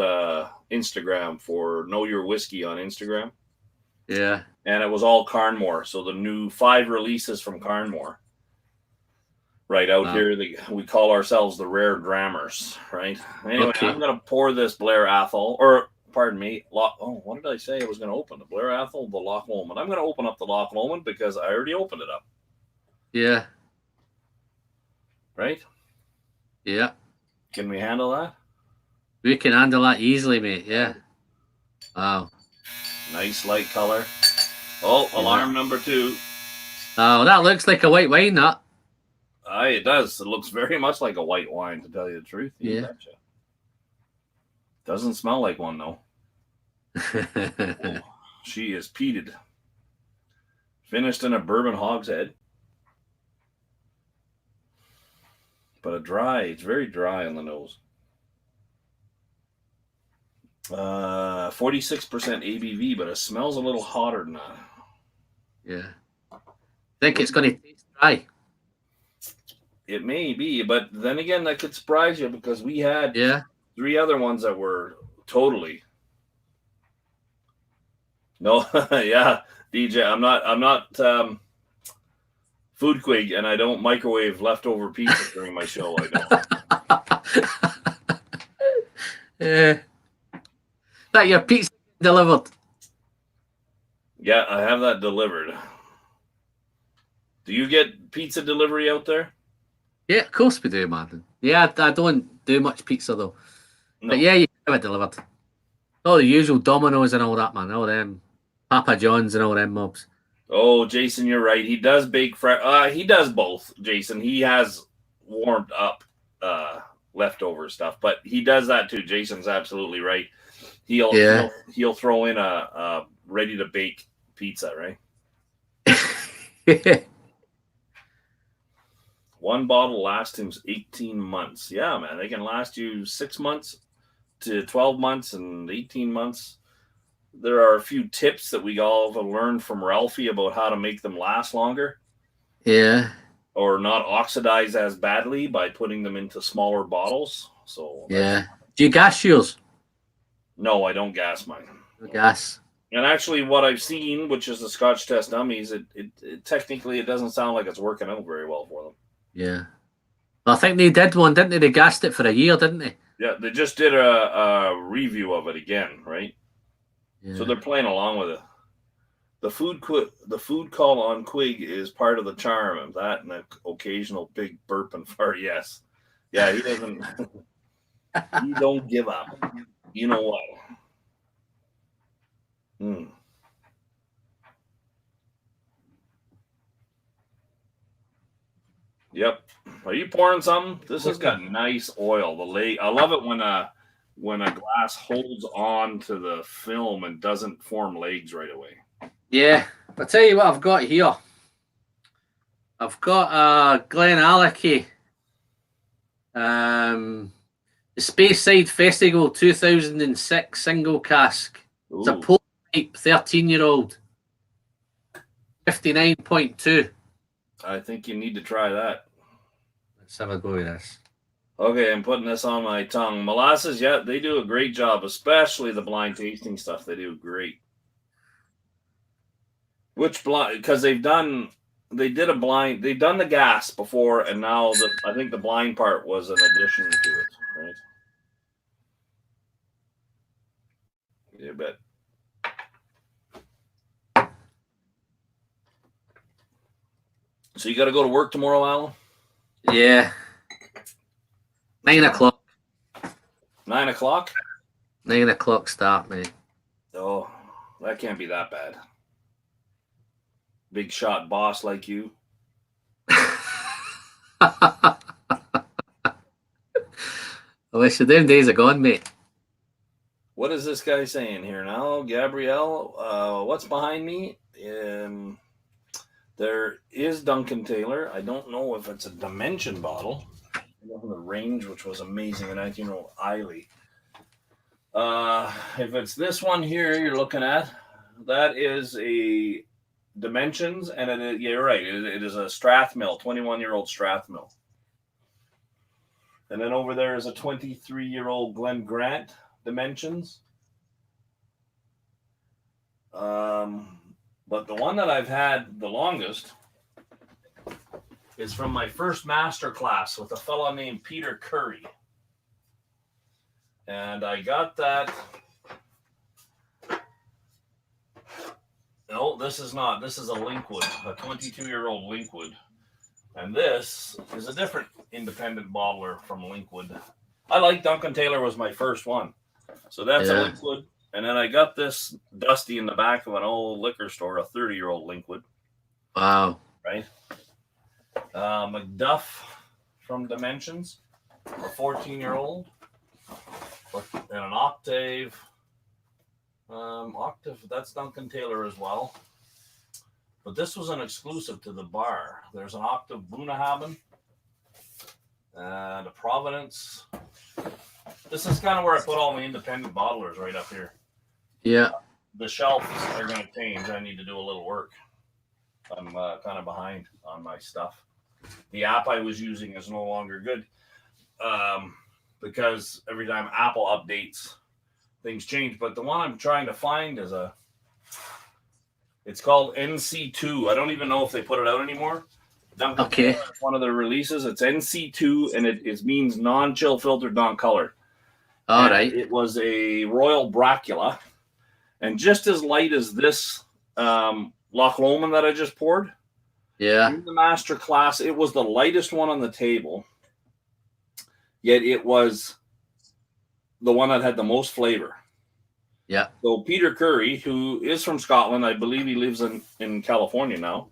Instagram for Know Your Whiskey on Instagram. Yeah. And it was all Carnmore. So the new 5 releases from Carnmore. Right out here, we call ourselves the Rare Drammers, right? Anyway, I'm going to pour this Blair Athol, or pardon me, what did I say? I was going to open the Blair Athol, the Loch Lomond. I'm going to open up the Loch Lomond because I already opened it up. Yeah. Right? Yeah. Can we handle that? We can handle that easily, mate. Yeah. Wow. Nice light color. Oh, alarm number 2. Oh, that looks like a white wine, that. It does. It looks very much like a white wine, to tell you the truth. Betcha. Doesn't smell like one, though. Oh, she is peated. Finished in a bourbon hogshead. But it's very dry on the nose. 46% ABV, but it smells a little hotter than that. Yeah. I think it's going to taste dry. It may be, but then again, that could surprise you because we had 3 other ones that were totally. No, yeah, DJ, I'm not food quig, and I don't microwave leftover pizza during my show. I don't. Yeah. That your pizza delivered? Yeah, I have that delivered. Do you get pizza delivery out there? Yeah, of course we do, man. Yeah, I don't do much pizza though. No. But yeah, you have it delivered. All the usual Domino's and all that, man. All them Papa John's and all them mobs. Oh, Jason, you're right. He does bake he does both, Jason. He has warmed up leftover stuff, but he does that too. Jason's absolutely right. He'll throw in a ready to bake pizza, right? One bottle lasts him 18 months. Yeah, man, they can last you 6 months to 12 months and 18 months. There are a few tips that we all have learned from Ralphie about how to make them last longer. Yeah. Or not oxidize as badly by putting them into smaller bottles. So yeah. Do you gas yours? No, I don't gas mine. No gas. And actually, what I've seen, which is the Scotch Test Dummies, it technically it doesn't sound like it's working out very well for them. Yeah. Well, I think they did one, didn't they? They gassed it for a year, didn't they? Yeah, they just did a review of it again, right? Yeah. So they're playing along with it. The food call on Quig is part of the charm of that and an occasional big burp and fart. Yes. Yeah, he doesn't. He don't give up. You know what? Yep. Are you pouring something? This has got nice oil. I love it when a glass holds on to the film and doesn't form legs right away. Yeah. I'll tell you what I've got here. I've got Glen Allachie. The Speyside Festival 2006 single cask. Ooh. It's a port type 13-year-old. 59.2. I think you need to try that. Let's have a go with this. Okay, I'm putting this on my tongue. Molasses, yeah, they do a great job, especially the blind tasting stuff. They do great. Which blind? Because they've done the gas before, and now I think the blind part was an addition to it, right? You bet. So you got to go to work tomorrow, Alan? Yeah. 9 o'clock. 9 o'clock? 9 o'clock start, mate. Oh, that can't be that bad. Big shot boss like you. I wish the damn days are gone, mate. What is this guy saying here now? Gabrielle, what's behind me? There is Duncan Taylor. I don't know if it's a Dimension bottle. I know the range, which was amazing, the 19-year-old Eiley. If it's this one here you're looking at, that is a Dimensions, and you're right. It is a Strathmill, 21-year-old Strathmill. And then over there is a 23-year-old Glen Grant Dimensions. But the one that I've had the longest is from my first master class with a fellow named Peter Curry. And I got that. No, this is not. This is a Linkwood, a 22-year-old Linkwood. And this is a different independent bottler from Linkwood. I like Duncan Taylor was my first one. So that's a Linkwood. And then I got this Dusty in the back of an old liquor store, a 30-year-old Linkwood. Wow. Right? McDuff from Dimensions, a 14-year-old. And an Octave. Octave, that's Duncan Taylor as well. But this was an exclusive to the bar. There's an Octave Bunahaben and a Providence. This is kind of where I put all my independent bottlers right up here. Yeah. The shelves are going to change. I need to do a little work. I'm kind of behind on my stuff. The app I was using is no longer good because every time Apple updates, things change. But the one I'm trying to find is it's called NC2. I don't even know if they put it out anymore. Okay. One of the releases. It's NC2, and it means non-chill filtered, non-colored. All right. It was a Royal Bracula, and just as light as this Loch Lomond that I just poured. Yeah. In the master class, it was the lightest one on the table, yet it was the one that had the most flavor. Yeah. So Peter Curry, who is from Scotland, I believe he lives in California now,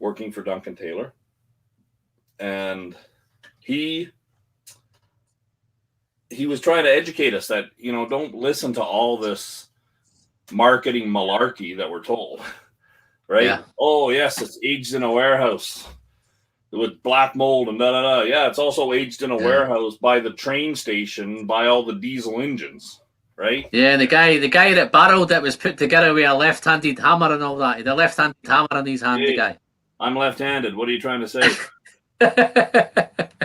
working for Duncan Taylor. And he was trying to educate us that, don't listen to all this marketing malarkey that we're told, right? Yeah. Oh, yes, it's aged in a warehouse with black mold and da-da-da. Yeah, it's also aged in a warehouse by the train station, by all the diesel engines. Right? Yeah, the guy that barreled it was put together with a left-handed hammer and all that. He had a left-handed hammer in his hand, the guy. I'm left-handed. What are you trying to say?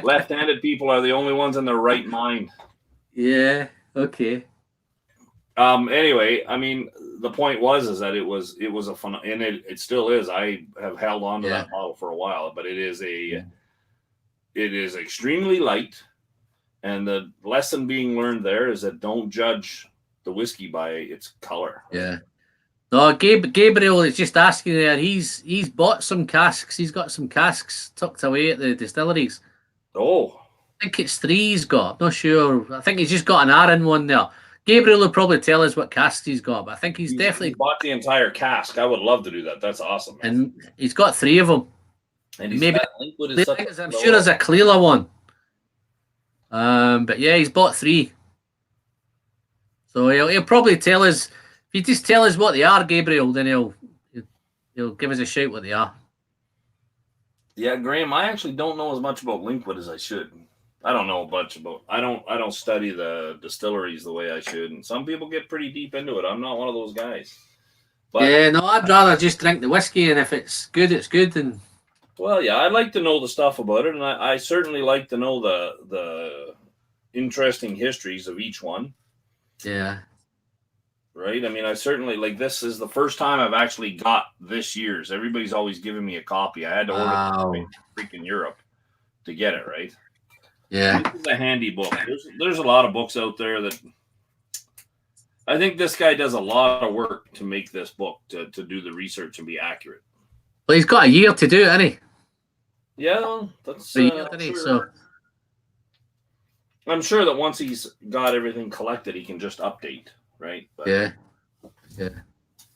Left-handed people are the only ones in their right mind. Yeah, okay. Anyway, I mean, the point is that it was a fun, and it still is. I have held on to that bottle for a while, but it is extremely light. And the lesson being learned there is that don't judge the whiskey by its color. Yeah. No, Gabriel is just asking there. He's bought some casks. He's got some casks tucked away at the distilleries. Oh. I think it's 3 he's got. Not sure. I think he's just got an R in one there. Gabriel will probably tell us what casks he's got, but I think he's definitely bought the entire cask. I would love to do that. That's awesome. Man. And he's got 3 of them. And maybe I'm sure there's a Cleela one. But yeah, he's bought 3. So he'll probably tell us. If you just tell us what they are, Gabriel, then he'll give us a shout what they are. Yeah, Graham, I actually don't know as much about Linkwood as I should. I don't know much about. I don't study the distilleries the way I should, and some people get pretty deep into it. I'm not one of those guys. But, yeah, no, I'd rather just drink the whiskey, and if it's good, it's good. And well, yeah, I like to know the stuff about it, and I certainly like to know the interesting histories of each one. Yeah. Right? I mean, I certainly, this is the first time I've actually got this year's. Everybody's always giving me a copy. I had to order it from freaking Europe to get it, right? Yeah. This is a handy book. There's a lot of books out there that I think this guy does a lot of work to make this book, to do the research and be accurate. Well, he's got a year to do it, hasn't he? Yeah, that's so I'm sure that once he's got everything collected, he can just update, right? But, yeah.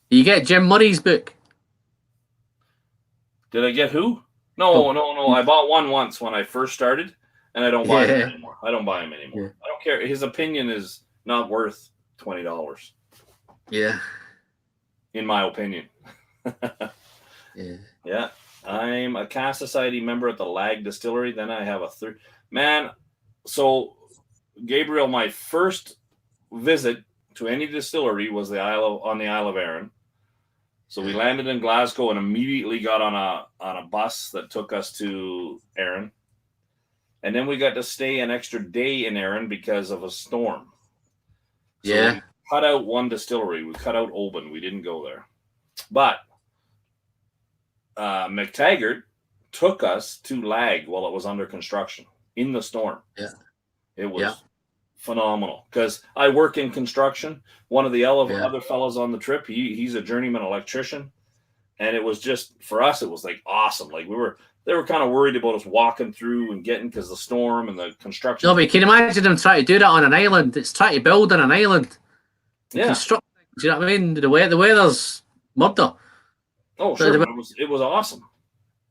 You get Jim Murray's book. Did I get who? No. I bought one once when I first started, and I don't buy him anymore. I don't buy him anymore. I don't care. His opinion is not worth $20. Yeah. In my opinion. Yeah. I'm a Cask Society member at the Lag Distillery. Then I have a third. Man, so Gabriel, my first visit to any distillery was on the Isle of Arran. So we landed in Glasgow and immediately got on a bus that took us to Arran. And then we got to stay an extra day in Arran because of a storm. So we cut out one distillery. We cut out Oban. We didn't go there. But McTaggart took us to Lag while it was under construction in the storm. Yeah. It was phenomenal because I work in construction. One of the other fellows on the trip, he's a journeyman electrician. And it was just, for us, it was like awesome. Like they were kind of worried about us walking through and getting because the storm and the construction. No, but you can imagine them trying to do that on an island. It's trying to build on an island. Yeah. Construct, do you know what I mean? The weather's murder. Oh, sure. It was awesome.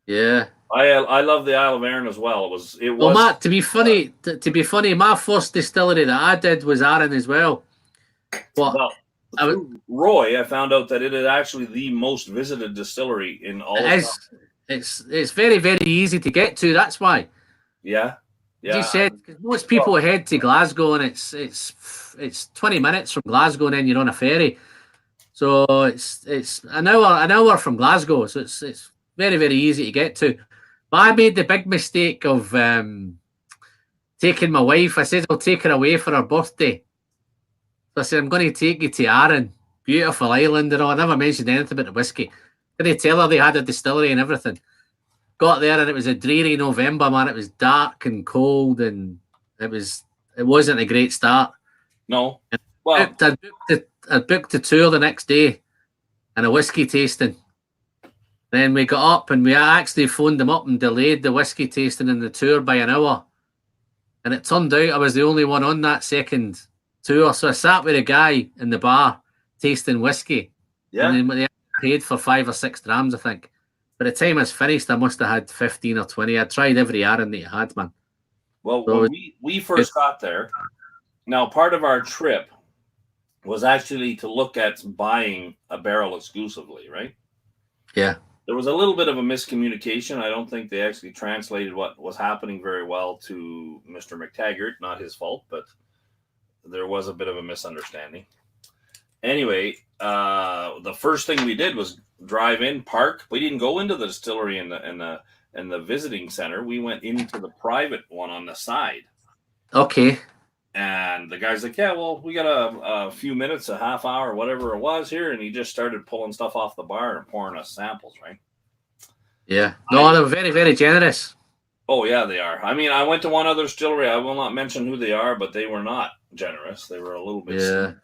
Yeah. I love the Isle of Arran as well. It was. Well, Matt, to be funny, my first distillery that I did was Arran as well. But through Roy, I found out that it is actually the most visited distillery in all. It's very, very easy to get to. That's why. Yeah. As you said, most people head to Glasgow, and it's 20 minutes from Glasgow, and then you're on a ferry. So it's an hour from Glasgow. So it's very, very easy to get to. But I made the big mistake of taking my wife. I said I'll take her away for her birthday. So I said, I'm going to take you to Arran, beautiful island and all. I never mentioned anything about the whiskey. Didn't tell her they had a distillery and everything. Got there and it was a dreary November, man. It was dark and cold and it wasn't a great start. No. Well, I booked a tour the next day and a whiskey tasting. Then we got up and we actually phoned them up and delayed the whiskey tasting and the tour by an hour. And it turned out I was the only one on that second tour. So I sat with a guy in the bar tasting whiskey. Yeah. And then they paid for 5 or 6 drams, I think. By the time I was finished, I must have had 15 or 20. I tried every Arran that you had, man. Well, so when we first got there, now part of our trip was actually to look at buying a barrel exclusively, right? Yeah. There was a little bit of a miscommunication. I don't think they actually translated what was happening very well to Mr. McTaggart. Not his fault, but there was a bit of a misunderstanding. Anyway, the first thing we did was drive in, park. We didn't go into the distillery and the visiting center. We went into the private one on the side. Okay. And the guy's like, yeah, well, we got a few minutes, a half hour, whatever it was here. And he just started pulling stuff off the bar and pouring us samples, right? Yeah. No, they're very, very generous. Oh, yeah, they are. I mean, I went to one other distillery. I will not mention who they are, but they were not generous. They were a little bit... Yeah.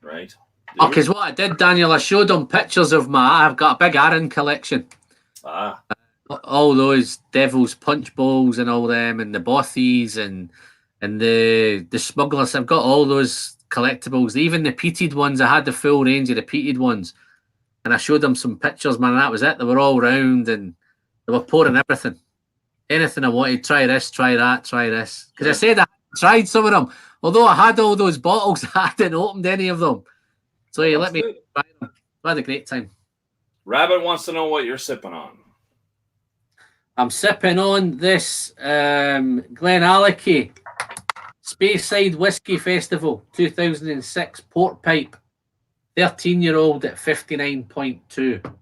Right? Because what I did, Daniel, I showed them pictures of I've got a big Arran collection. All those Devil's Punch Bowls and all them, and the Bothies and the Smugglers. I've got all those collectibles, even the peated ones. I had the full range of the peated ones. And I showed them some pictures, man, and that was it. They were all round and they were pouring everything. Anything I wanted, try this, try that, try this. Because I said I tried some of them. Although I had all those bottles, I hadn't opened any of them. So you let me try them. I had a great time. Rabbit wants to know what you're sipping on. I'm sipping on this Glenallachie Speyside Whiskey Festival 2006 Port Pipe 13-year-old at 59.2.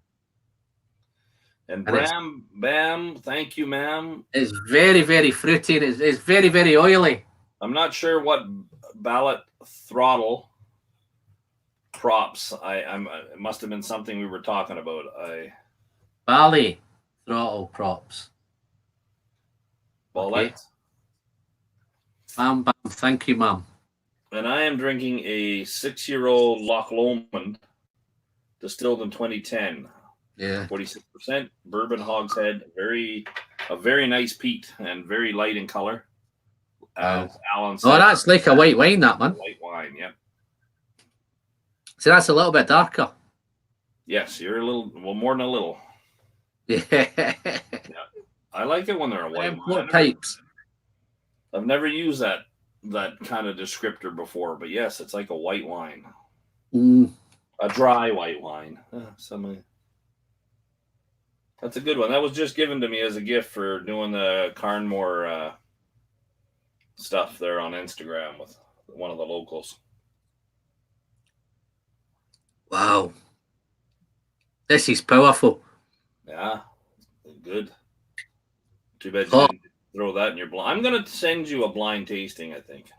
And Bam, thank you, ma'am. It's very, very fruity and it's very, very oily. I'm not sure what ballot throttle props. It must have been something we were talking about. Bally throttle props. Bullet. Okay. Bam, thank you, ma'am. And I am drinking a 6-year-old Loch Lomond distilled in 2010. Yeah. 46% bourbon hogshead. A very nice peat and very light in color. As Alan said. Oh, that's like a white wine, that, man. White wine, yeah. So that's a little bit darker. Yes, you're a little, well, more than a little. Yeah. Yeah. I like it when they're a white wine. Pipes. I've never used that kind of descriptor before, but yes, it's like a white wine. A dry white wine. That's a good one. That was just given to me as a gift for doing the Carnmore stuff there on Instagram with one of the locals. Wow. This is powerful. Yeah, good. Too bad you didn't throw that in your blind. I'm going to send you a blind tasting, I think.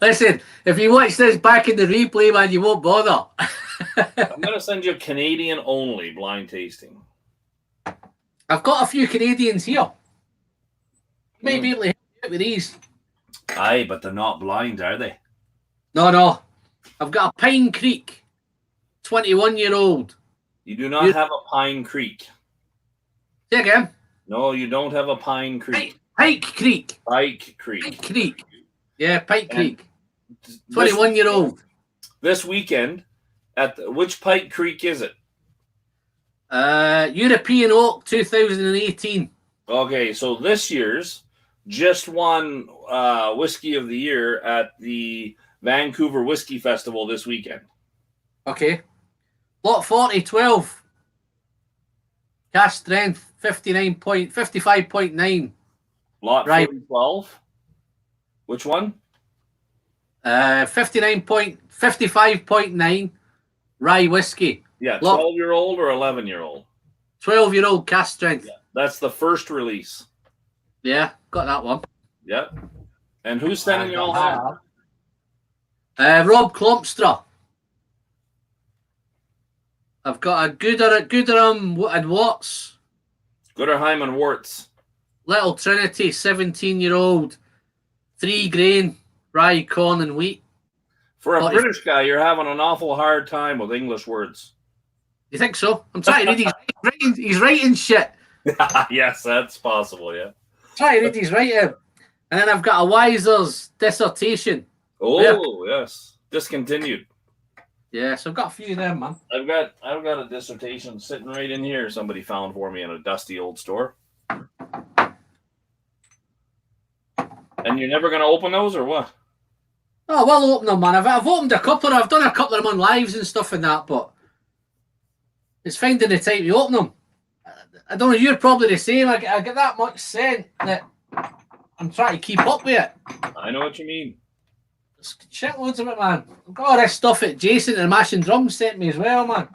Listen, if you watch this back in the replay, man, you won't bother. I'm going to send you a Canadian only blind tasting. I've got a few Canadians here. Maybe be able to help you out with these. Aye, but they're not blind, are they? No. I've got a Pine Creek, 21-year-old. You do not have a Pine Creek. Say again. No, you don't have a Pine Creek. Pike Creek. Pike Creek. Pike Creek. Yeah, Pike Creek. 21-year-old. This weekend, which Pike Creek is it? European Oak 2018. Okay, so this year's just won Whiskey of the Year at the Vancouver Whiskey Festival this weekend. Okay. Lot 4012. Cash strength 55.9. Lot 4012. Which one? 55.9 rye whiskey. Yeah, 12-year-old or 11-year-old? 12-year-old cask strength. Yeah, that's the first release. Yeah, got that one. Yep. And who's sending you all that? Rob Klompstra. I've got a Gooderham and Watts. Gooderheim and Warts. Little Trinity, 17-year-old. 3 grain, rye, corn, and wheat. For a British guy, you're having an awful hard time with English words. You think so? I'm trying to read he's writing shit. Yes, that's possible, yeah. Try to read his writing. And then I've got a Weiser's dissertation. Oh, yes. Discontinued. Yeah, so I've got a few of them, man. I've got a dissertation sitting right in here somebody found for me in a dusty old store. And you're never going to open those or what? Oh, we'll open them, man. I've opened a couple. I've done a couple of them on lives and stuff and that, but it's finding the time to open them. I don't know, you're probably the same. I get that much scent that I'm trying to keep up with it. I know what you mean. There's shitloads of it, man. I've got all this stuff that Jason and Mash and Drums sent me as well, man.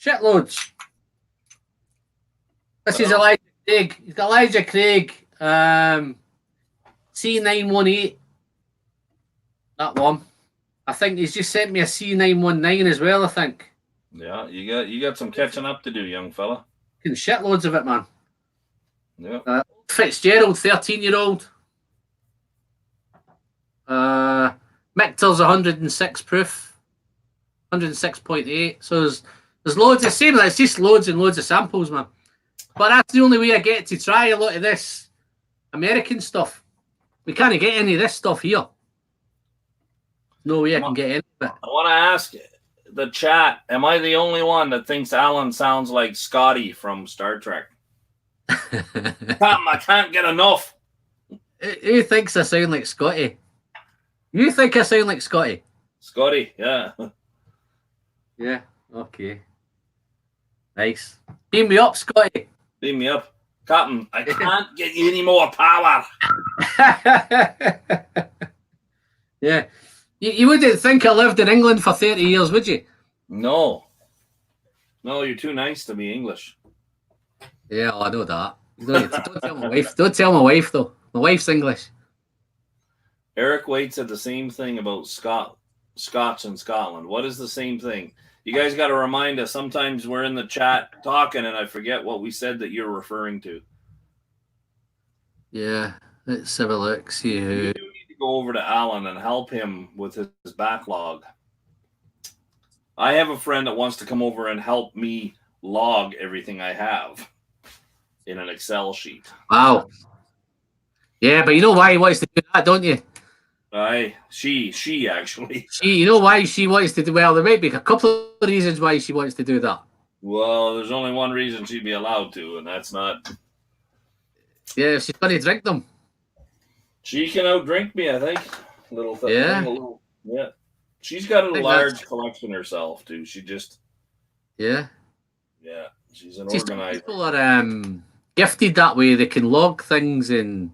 Shitloads. This is Elijah Craig. He's got Elijah Craig. C918. That one. I think he's just sent me a C919 as well, I think. Yeah, you got some catching up to do, young fella. Shitloads of it, man. Yeah. Fitzgerald, 13-year-old. Michter's 106 proof. 106.8. So there's loads of same. It's just loads and loads of samples, man. But that's the only way I get to try a lot of this American stuff. We can't get any of this stuff here. No way I can get any of it. I want to ask the chat, am I the only one that thinks Alan sounds like Scotty from Star Trek? I can't get enough. Who thinks I sound like Scotty? You think I sound like Scotty? Scotty, yeah. Yeah, okay. Nice. Beam me up, Scotty. Beam me up. Captain, I can't get you any more power. Yeah. You wouldn't think I lived in England for 30 years, would you? No. No, you're too nice to be English. Yeah, I know that. Don't tell my wife. Don't tell my wife, though. My wife's English. Erik Wait said the same thing about Scots in Scotland. What is the same thing? You guys got to remind us. Sometimes we're in the chat talking and I forget what we said that you're referring to. Yeah, let's have a look. See who. You do need to go over to Alan and help him with his backlog. I have a friend that wants to come over and help me log everything I have in an Excel sheet. Wow. Yeah, but you know why he wants to do that, don't you? She actually. You know why she wants to do? Well, there might be a couple of reasons why she wants to do that. Well, there's only one reason she'd be allowed to, and that's not. Yeah, she's going to drink them. She can outdrink me, I think. Little thing. Yeah. Yeah. She's got a large collection herself, too. She just. Yeah. Yeah. She's an organizer. People are gifted that way. They can log things and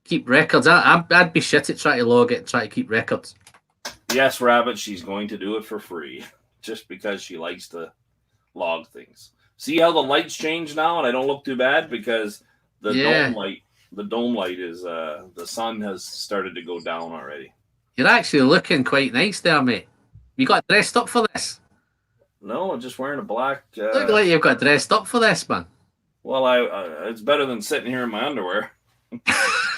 keep records. I'd be shit at trying to log it and try to keep records. Yes, Rabbit, she's going to do it for free just because she likes to log things. See how the lights change now and I don't look too bad because the dome light is the sun has started to go down already. You're actually looking quite nice there, mate. You got dressed up for this? No, I'm just wearing a black. Look like you've got dressed up for this, man. Well, it's better than sitting here in my underwear.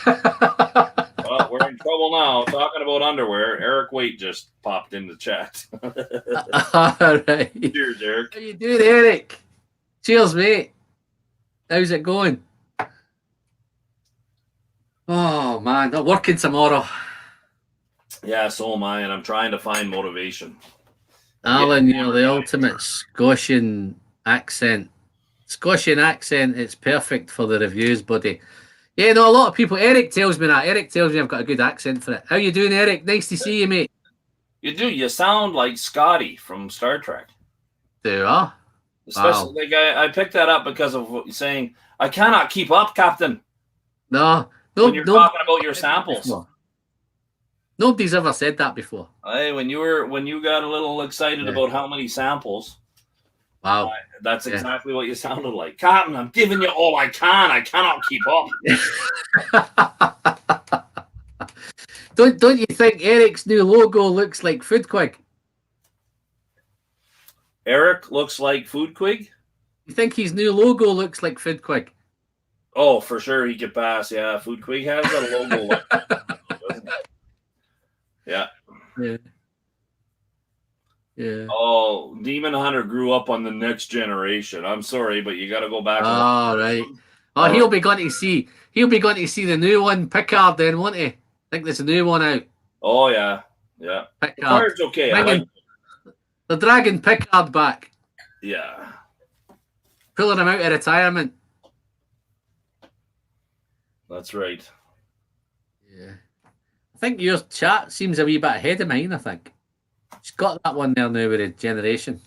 Well, we're in trouble now. Talking about underwear, Erik Wait just popped in the chat. All right. Cheers, Erik. How you doing, Erik? Cheers, mate. How's it going? Oh, man. Not working tomorrow. Yeah, so am I, and I'm trying to find motivation. Alan, you're the ultimate Scotian accent. Scotian accent, it's perfect for the reviews, buddy. Yeah, no, a lot of people. Erik tells me that. Erik tells me I've got a good accent for it. How you doing, Erik? Nice to see you, mate. You do. You sound like Scotty from Star Trek. There you are. Especially, like I picked that up because of what you're saying. I cannot keep up, Captain. No. When you're talking about your samples. Nobody's ever said that before. Hey, when you got a little excited about how many samples. Wow. That's exactly what you sounded like. Captain, I'm giving you all I can. I cannot keep up. Don't you think Erik's new logo looks like Foodquig? Erik looks like Foodquig? You think his new logo looks like Foodquig? Oh, for sure he could pass. Yeah, Foodquig has got a logo like that, doesn't it? Yeah. Yeah. Oh, Demon Hunter grew up on the next generation. I'm sorry, but you got to go back. Oh, right. Oh, he'll be going to see the new one, Picard, then, won't he? I think there's a new one out. Oh yeah. Picard's okay. The Dragon Picard back. Yeah. Pulling him out of retirement. That's right. Yeah. I think your chat seems a wee bit ahead of mine, I think. She's got that one there now with the generation.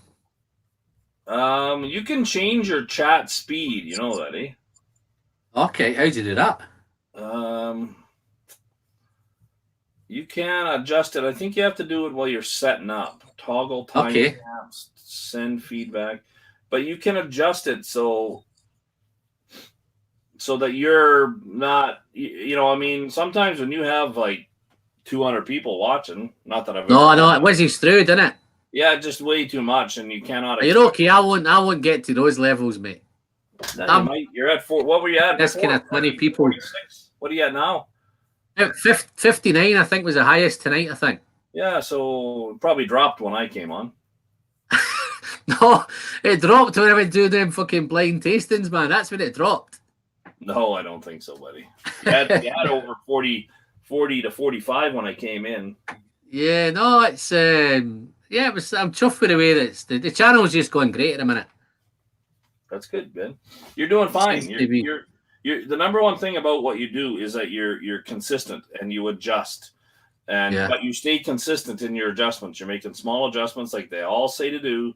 You can change your chat speed, you know that, eh? Okay, how'd you do that? You can adjust it. I think you have to do it while you're setting up. Toggle timestamps, send feedback. But you can adjust it so that you're not, I mean, sometimes when you have like 200 people watching, not that I've No, it whizzes through, doesn't it? Yeah, just way too much, and you cannot. You're okay. I won't get to those levels, mate. You're at 4. What were you at? This kind of 20 people. 46. What are you at now? 59, I think, was the highest tonight, I think. Yeah, so it probably dropped when I came on. No, it dropped when I went to them fucking blind tastings, man. That's when it dropped. No, I don't think so, buddy. You had over 40 to 45 when I came in. Yeah, no, it's it was. I'm chuffed with the way that the channel's just going great at the minute. That's good, Ben. You're doing fine. You're the number one thing about what you do is that you're consistent and you adjust, but you stay consistent in your adjustments. You're making small adjustments like they all say to do.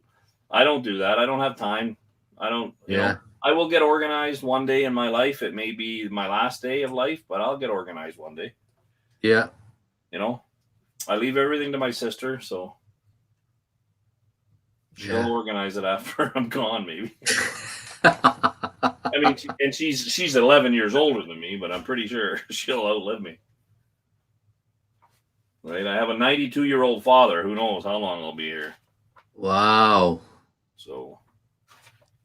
I don't do that. I don't have time. I don't. You know, I will get organized one day in my life. It may be my last day of life, but I'll get organized one day. Yeah. I leave everything to my sister, so she'll organize it after I'm gone, maybe. I mean, and she's 11 years older than me, but I'm pretty sure she'll outlive me. Right? I have a 92-year-old father. Who knows how long I'll be here? Wow. So,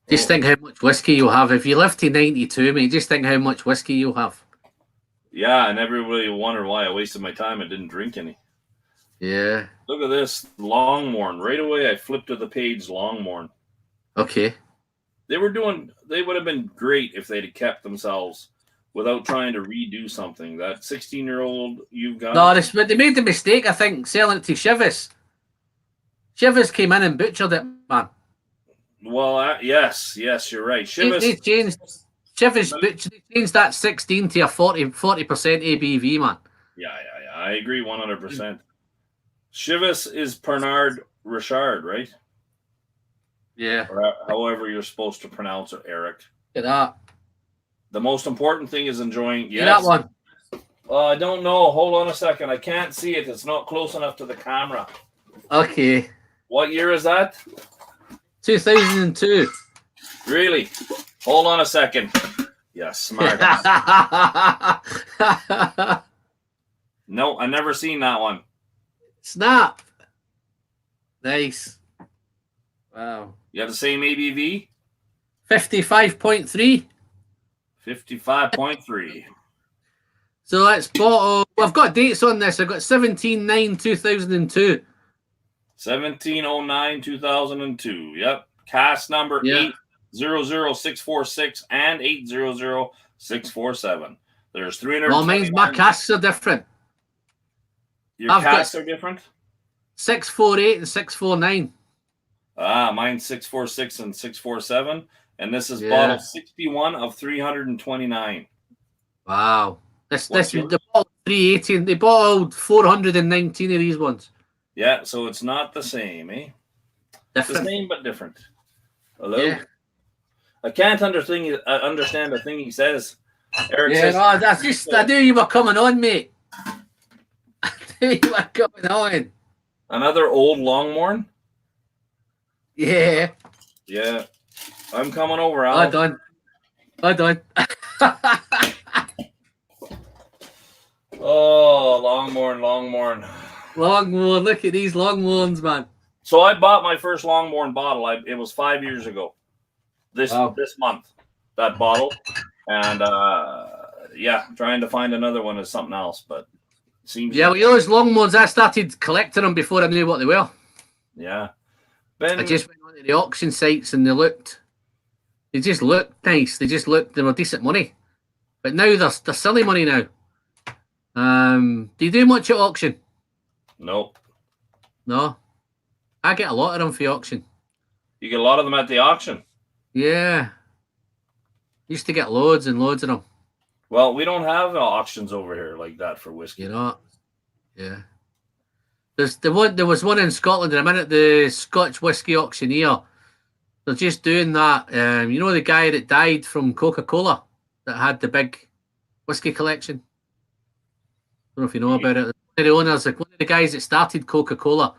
just think how much whiskey you'll have if you live to 92, mate. Just think how much whiskey you'll have. Yeah, and everybody wondered why I wasted my time and didn't drink any. Yeah. Look at this Longmorn. Right away, I flipped to the page Longmorn. Okay. They would have been great if they'd have kept themselves without trying to redo something. That 16-year-old you've got. No, they made the mistake, I think, selling it to Chivas. Chivas came in and butchered it, man. Well, yes, you're right. Chivas, they changed that 16 to a 40% ABV, man. Yeah. I agree 100%. Chivas is Pernard Richard, right? Yeah. Or however you're supposed to pronounce it, Eric. Look at that. The most important thing is enjoying. Yes. That one. I don't know. Hold on a second. I can't see it. It's not close enough to the camera. Okay. What year is that? 2002. Really? Hold on a second. Yeah, smart. No, I never seen that one. Snap. Nice. Wow. You have the same ABV? 55.3. 55.3. So that's bottle. Well, I've got dates on this. I've got 17/9/2002. 17/09/2002. Yep. Cast number 800646 and 800647. There's 300. Well, my casts are different. Your casts are different? 648 and 649. Mine's 646 and 647. And this is bottle 61 of 329. Wow. This the bottle 380. They bottled 419 of these ones. Yeah, so it's not the same, eh? Different. The same but different. Hello? Yeah. I can't understand a thing he says. Eric says, I knew you were coming on, mate. I knew you were coming on. Another old Longmorn? Yeah. Yeah. I'm coming over, Al. I done. Oh, Longmorn. Longmorn. Look at these Longmorns, man. So I bought my first Longmorn bottle. It was 5 years ago. This month, that bottle. And, trying to find another one is something else. But it seems... Yeah, well, those Longmorns, I started collecting them before I knew what they were. Yeah. I just went onto the auction sites and they just looked nice. They were decent money. But now they're silly money now. Do you do much at auction? Nope. No. I get a lot of them for the auction. You get a lot of them at the auction? Yeah. Used to get loads and loads of them. Well, we don't have auctions over here like that for whiskey. You know? Yeah. There was one in Scotland, and I'm in at the Scotch Whisky Auctioneer. They're just doing that. You know the guy that died from Coca-Cola that had the big whisky collection? I don't know if you know about it. One of the owners, like one of the guys that started Coca-Cola.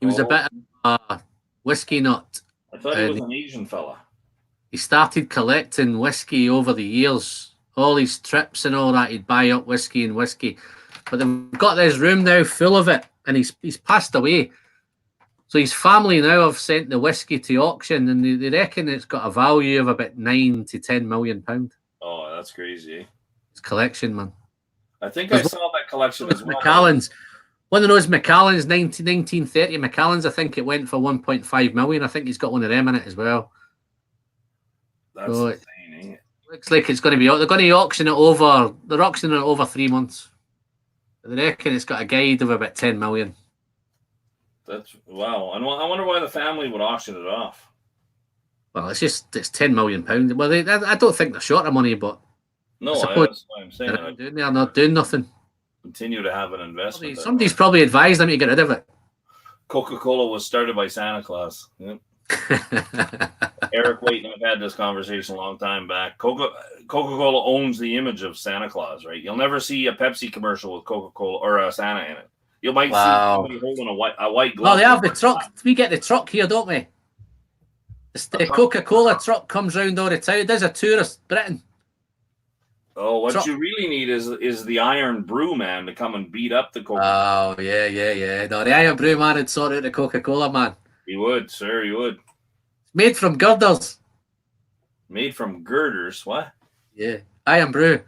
He was a bit of a whiskey nut. I thought he was an Asian fella. He started collecting whiskey over the years. All these trips and all that, he'd buy up whiskey. But they've got this room now full of it, and he's passed away. So his family now have sent the whiskey to auction, and they reckon it's got a value of about £9 to £10 million. Oh, that's crazy. It's collection, man. I think I saw that collection as well. Macallan's. One of those Macallans, 1930 Macallans, I think it went for 1.5 million. I think he's got one of them in it as well. That's insane, ain't it? Looks like it's going to be. They're going to auction it over. They're auctioning it over 3 months. They reckon it's got a guide of about 10 million. That's wow. And I wonder why the family would auction it off. Well, it's £10 million. Well, I don't think they're short of money, but no, that's what I'm saying. They're not doing nothing. Continue to have an investment. Somebody's probably advised them to get rid of it. Coca-Cola was started by Santa Claus. Yep. Erik Wait and I've had this conversation a long time back. Coca-Cola owns the image of Santa Claus, right? You'll never see a Pepsi commercial with Coca-Cola or a Santa in it. You might see somebody holding a white glove. Oh, they have the truck. We get the truck here, don't we? The Coca-Cola truck comes round all the time. There's a tourist Britain. Oh, what you really need is the Iron Brew man to come and beat up the Coca-Cola. Oh, yeah. No, the Iron Brew man would sort out the Coca-Cola man. He would, sir, he would. It's made from girders. Made from girders, what? Yeah, Iron Brew.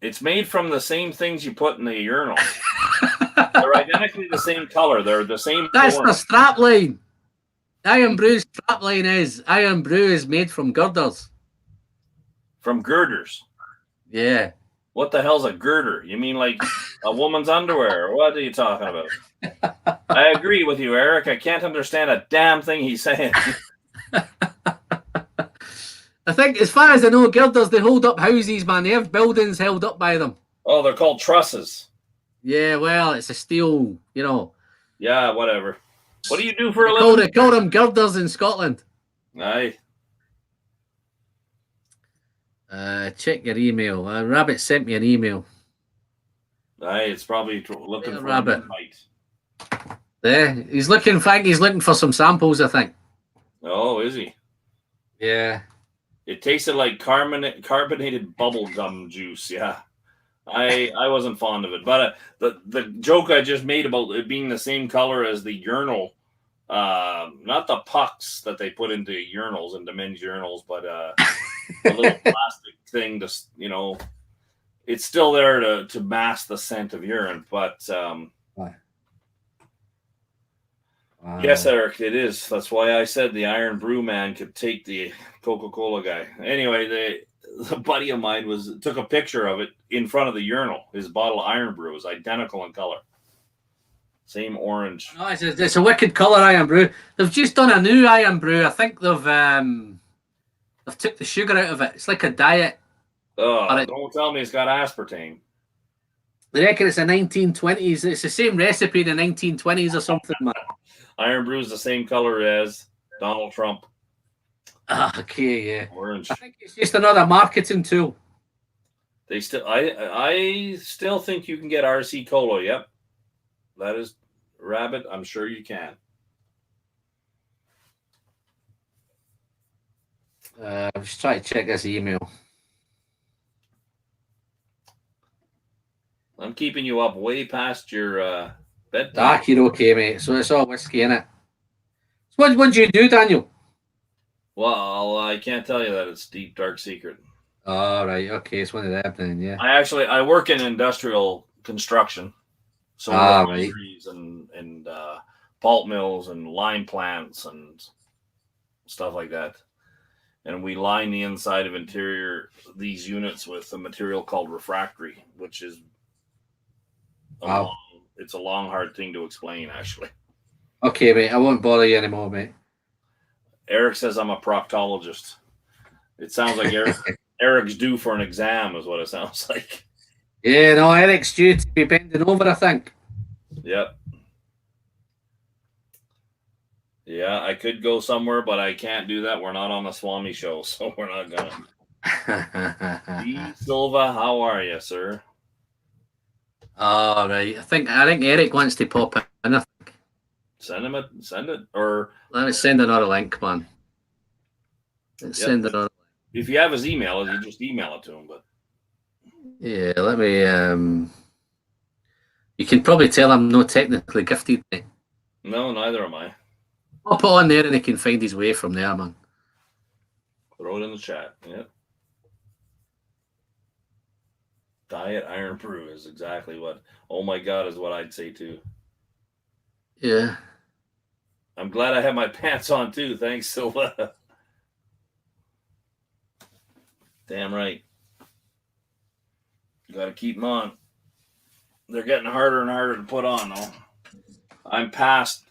It's made from the same things you put in the urinal. Right, identically the same color. They're the same. That's orange. the strap line. Iron Brew's strap line is Iron Brew is made from girders. From girders. Yeah. What the hell's a girder? You mean like a woman's underwear? What are you talking about? I agree with you, Eric. I can't understand a damn thing he's saying. I think, as far as I know, girders, they hold up houses, man. They have buildings held up by them. Oh, they're called trusses. Yeah, well, it's a steel, you know. Yeah, whatever. What do you do for a They living? call them girders in Scotland. Aye. Check your email. Rabbit sent me an email. Aye, it's probably looking for Rabbit. a bite. There, he's looking for some samples, I think. Oh, is he? Yeah. It tasted like carbonated bubble gum juice. Yeah, I wasn't fond of it. But the joke I just made about it being the same color as the urinal, not the pucks that they put into urinals, into men's urinals, but a little plastic thing to, you know, it's still there to mask the scent of urine. But Wow. yes, Eric, it is. That's why I said the Iron Brew man could take the Coca-Cola guy. Anyway, the buddy of mine took a picture of it in front of the urinal. His bottle of Iron Brew is identical in color. Same orange. No, it's a wicked colour, Iron Brew. They've just done a new Iron Brew. I think they've took the sugar out of it. It's like a diet. Oh, don't tell me it's got aspartame. They reckon it's a 1920s. It's the same recipe in the 1920s or something, man. Iron Brew is the same color as Donald Trump. Okay, yeah. Orange. I think it's just another marketing tool. They still, I still think you can get RC Cola. Yep, that is Rabbit. I'm sure you can. I'm just trying to check this email. I'm keeping you up way past your bedtime. You're okay, mate. So it's all whiskey in it. So what do you do, Daniel? Well, I can't tell you that. It's deep, dark secret. All right. Okay. It's one of them then, yeah. I work in industrial construction. So factories and pulp mills and lime plants and stuff like that. And we line the inside of these units with a material called refractory, which is it's a long, hard thing to explain, actually. Okay, mate. I won't bother you anymore, mate. Eric says I'm a proctologist. It sounds like Eric's due for an exam, is what it sounds like. Yeah, no, Eric's due to be bending over, I think. Yep. Yeah, I could go somewhere, but I can't do that. We're not on the Swami show, so we're not gonna. D. Silva, how are you, sir? All right. I think Eric wants to pop in. I think. Send it, or Let me send another link, man. Send another. If you have his email, you just email it to him. But yeah, let me. You can probably tell I'm not technically gifted. Mate. No, neither am I. I'll put on there and he can find his way from there, man. Throw it in the chat. Yep. Diet Iron Brew is exactly what. Oh my God, is what I'd say too. Yeah. I'm glad I have my pants on too. Thanks, Silva. Damn right. You got to keep them on. They're getting harder and harder to put on, though. I'm past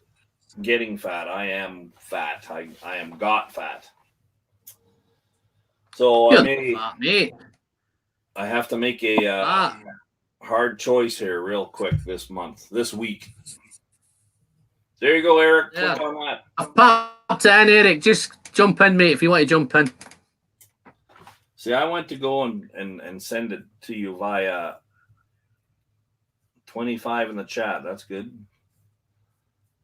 getting fat. I am fat. I am got fat. So I have to make a hard choice here real quick this week. There you go, Eric. Yeah. Click on that. I've popped it in, Eric. Just jump in, mate, if you want to jump in. See, I went to go and send it to you via 25 in the chat. That's good.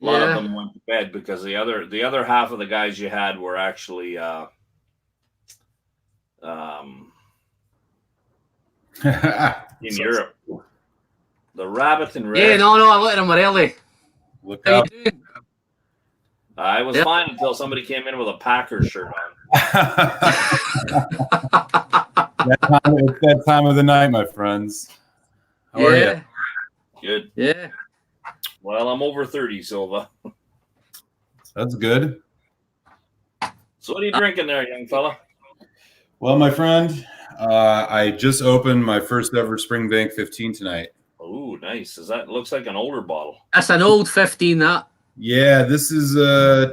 A lot of them went to bed because the other half of the guys you had were actually in Europe. The Rabbit and Red. Yeah, no, I let him early. Look How out. you doing? I was fine until somebody came in with a Packers shirt on. It's that time of the night, my friends. How are you? Good. Yeah. Well, I'm over 30, Silva. That's good. So what are you drinking there, young fella? Well, my friend, I just opened my first ever Springbank 15 tonight. Oh, nice. Looks like an older bottle? That's an old 15, that. Yeah, this is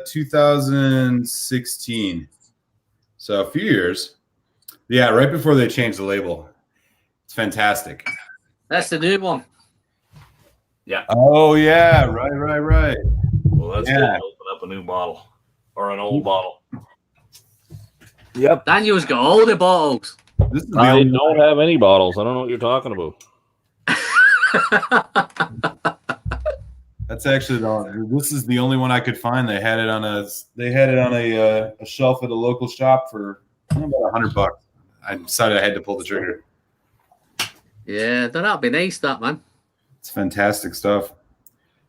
2016. So a few years. Yeah, right before they changed the label. It's fantastic. That's the new one. Yeah. Oh, yeah. Right. Well, that's good to open up a new bottle or an old bottle. Yep. Daniel's got all the bottles. This is the I only don't have any bottles. I don't know what you're talking about. That's actually this is the only one I could find. They had it on a shelf at a local shop for about $100. I decided I had to pull the trigger. Yeah, that'd be nice, that, man. It's fantastic stuff.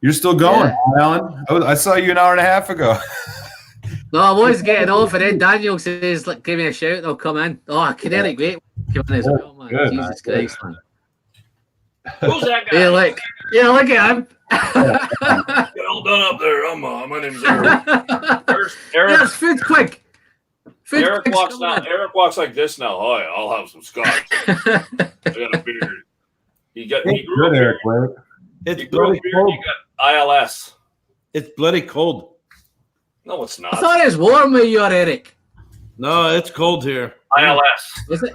You're still going, Alan. I saw you an hour and a half ago. No, I was getting off, and then Daniel says, "Like, give me a shout, I'll come in." Oh, can Erik Wait come in as well, man? Good, Jesus Christ, man. Who's that guy? Look at him. Get all done up there. My name's Eric. Eric. Yes, food quick. Eric walks down. Eric walks like this now. Hi, I'll have some scotch. I got a beard. He grew Good, up Erik here. Wait. It's He grew bloody up here. cold. You got ILS. It's bloody cold. No, it's I not. thought it was warm where you are, Eric. No, it's cold here. ILS. Is it?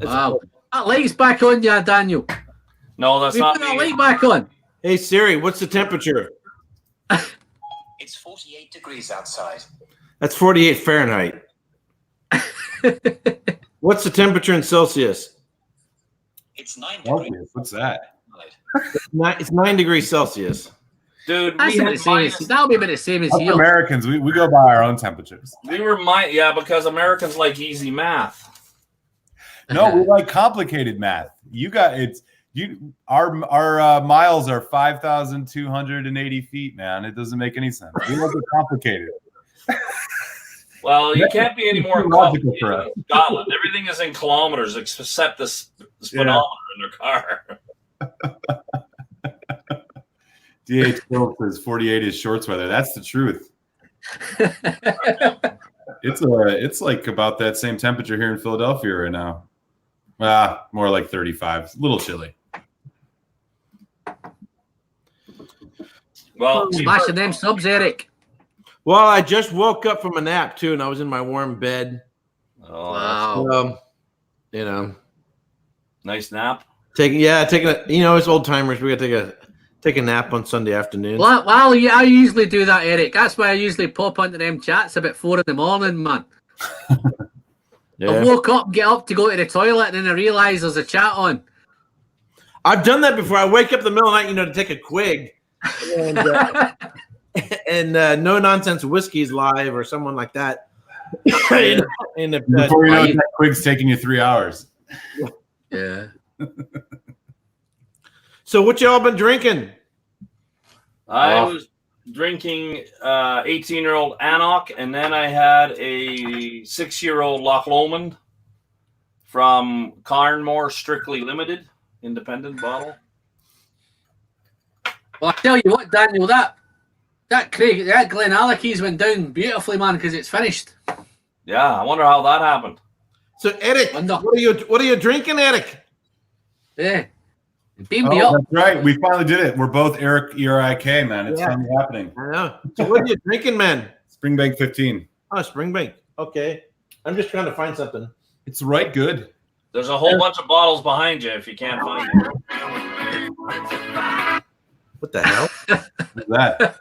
It's Wow. cold. That light's back on you, Daniel. No, that's We not put that me. light back on. Hey Siri, what's the temperature? It's 48 degrees outside. That's 48 Fahrenheit. What's the temperature in Celsius? It's 9 Okay, degrees what's that? outside. It's 9 degrees Celsius. Dude, That's we about had the same as, that'll be about the same as Us here. Americans, we go by our own temperatures. because Americans like easy math. No, we like complicated math. Our miles are 5,280 feet, man. It doesn't make any sense. We like it complicated. Well, you can't be any more Too logical for complicated in Scotland. Everything is in kilometers except the speedometer in their car. DH Phil says 48 is shorts weather. That's the truth. It's like about that same temperature here in Philadelphia right now. More like 35. It's a little chilly. Well, Smashing them subs, Eric. Well, I just woke up from a nap too, and I was in my warm bed. Wow. Nice nap. Taking a, it's old timers. We got to take a nap on Sunday afternoon. Well, I usually do that, Eric. That's why I usually pop onto them chats about 4 a.m, man. Yeah. I woke up, get up to go to the toilet, and then I realise there's a chat on. I've done that before. I wake up in the middle of the night, to take a quig, and no nonsense whiskey's live or someone like that. Before you know it, that quig's taking you 3 hours. Yeah. So what y'all been drinking? I was drinking 18-year-old Anok, and then I had a 6-year-old Loch Lomond from Carnmore Strictly Limited, independent bottle. Well, I tell you what, Daniel, that Glenallachie's went down beautifully, man, because it's finished. Yeah, I wonder how that happened. So Eric, what are you drinking, Eric? Yeah. Beam me up. That's right. We finally did it. We're both Eric E-R-I-K, man. It's finally happening. I know. So what are you drinking, man? Springbank 15. Oh, Springbank. Okay. I'm just trying to find something. It's right good. There's a whole bunch of bottles behind you if you can't find it. What the hell? What's that?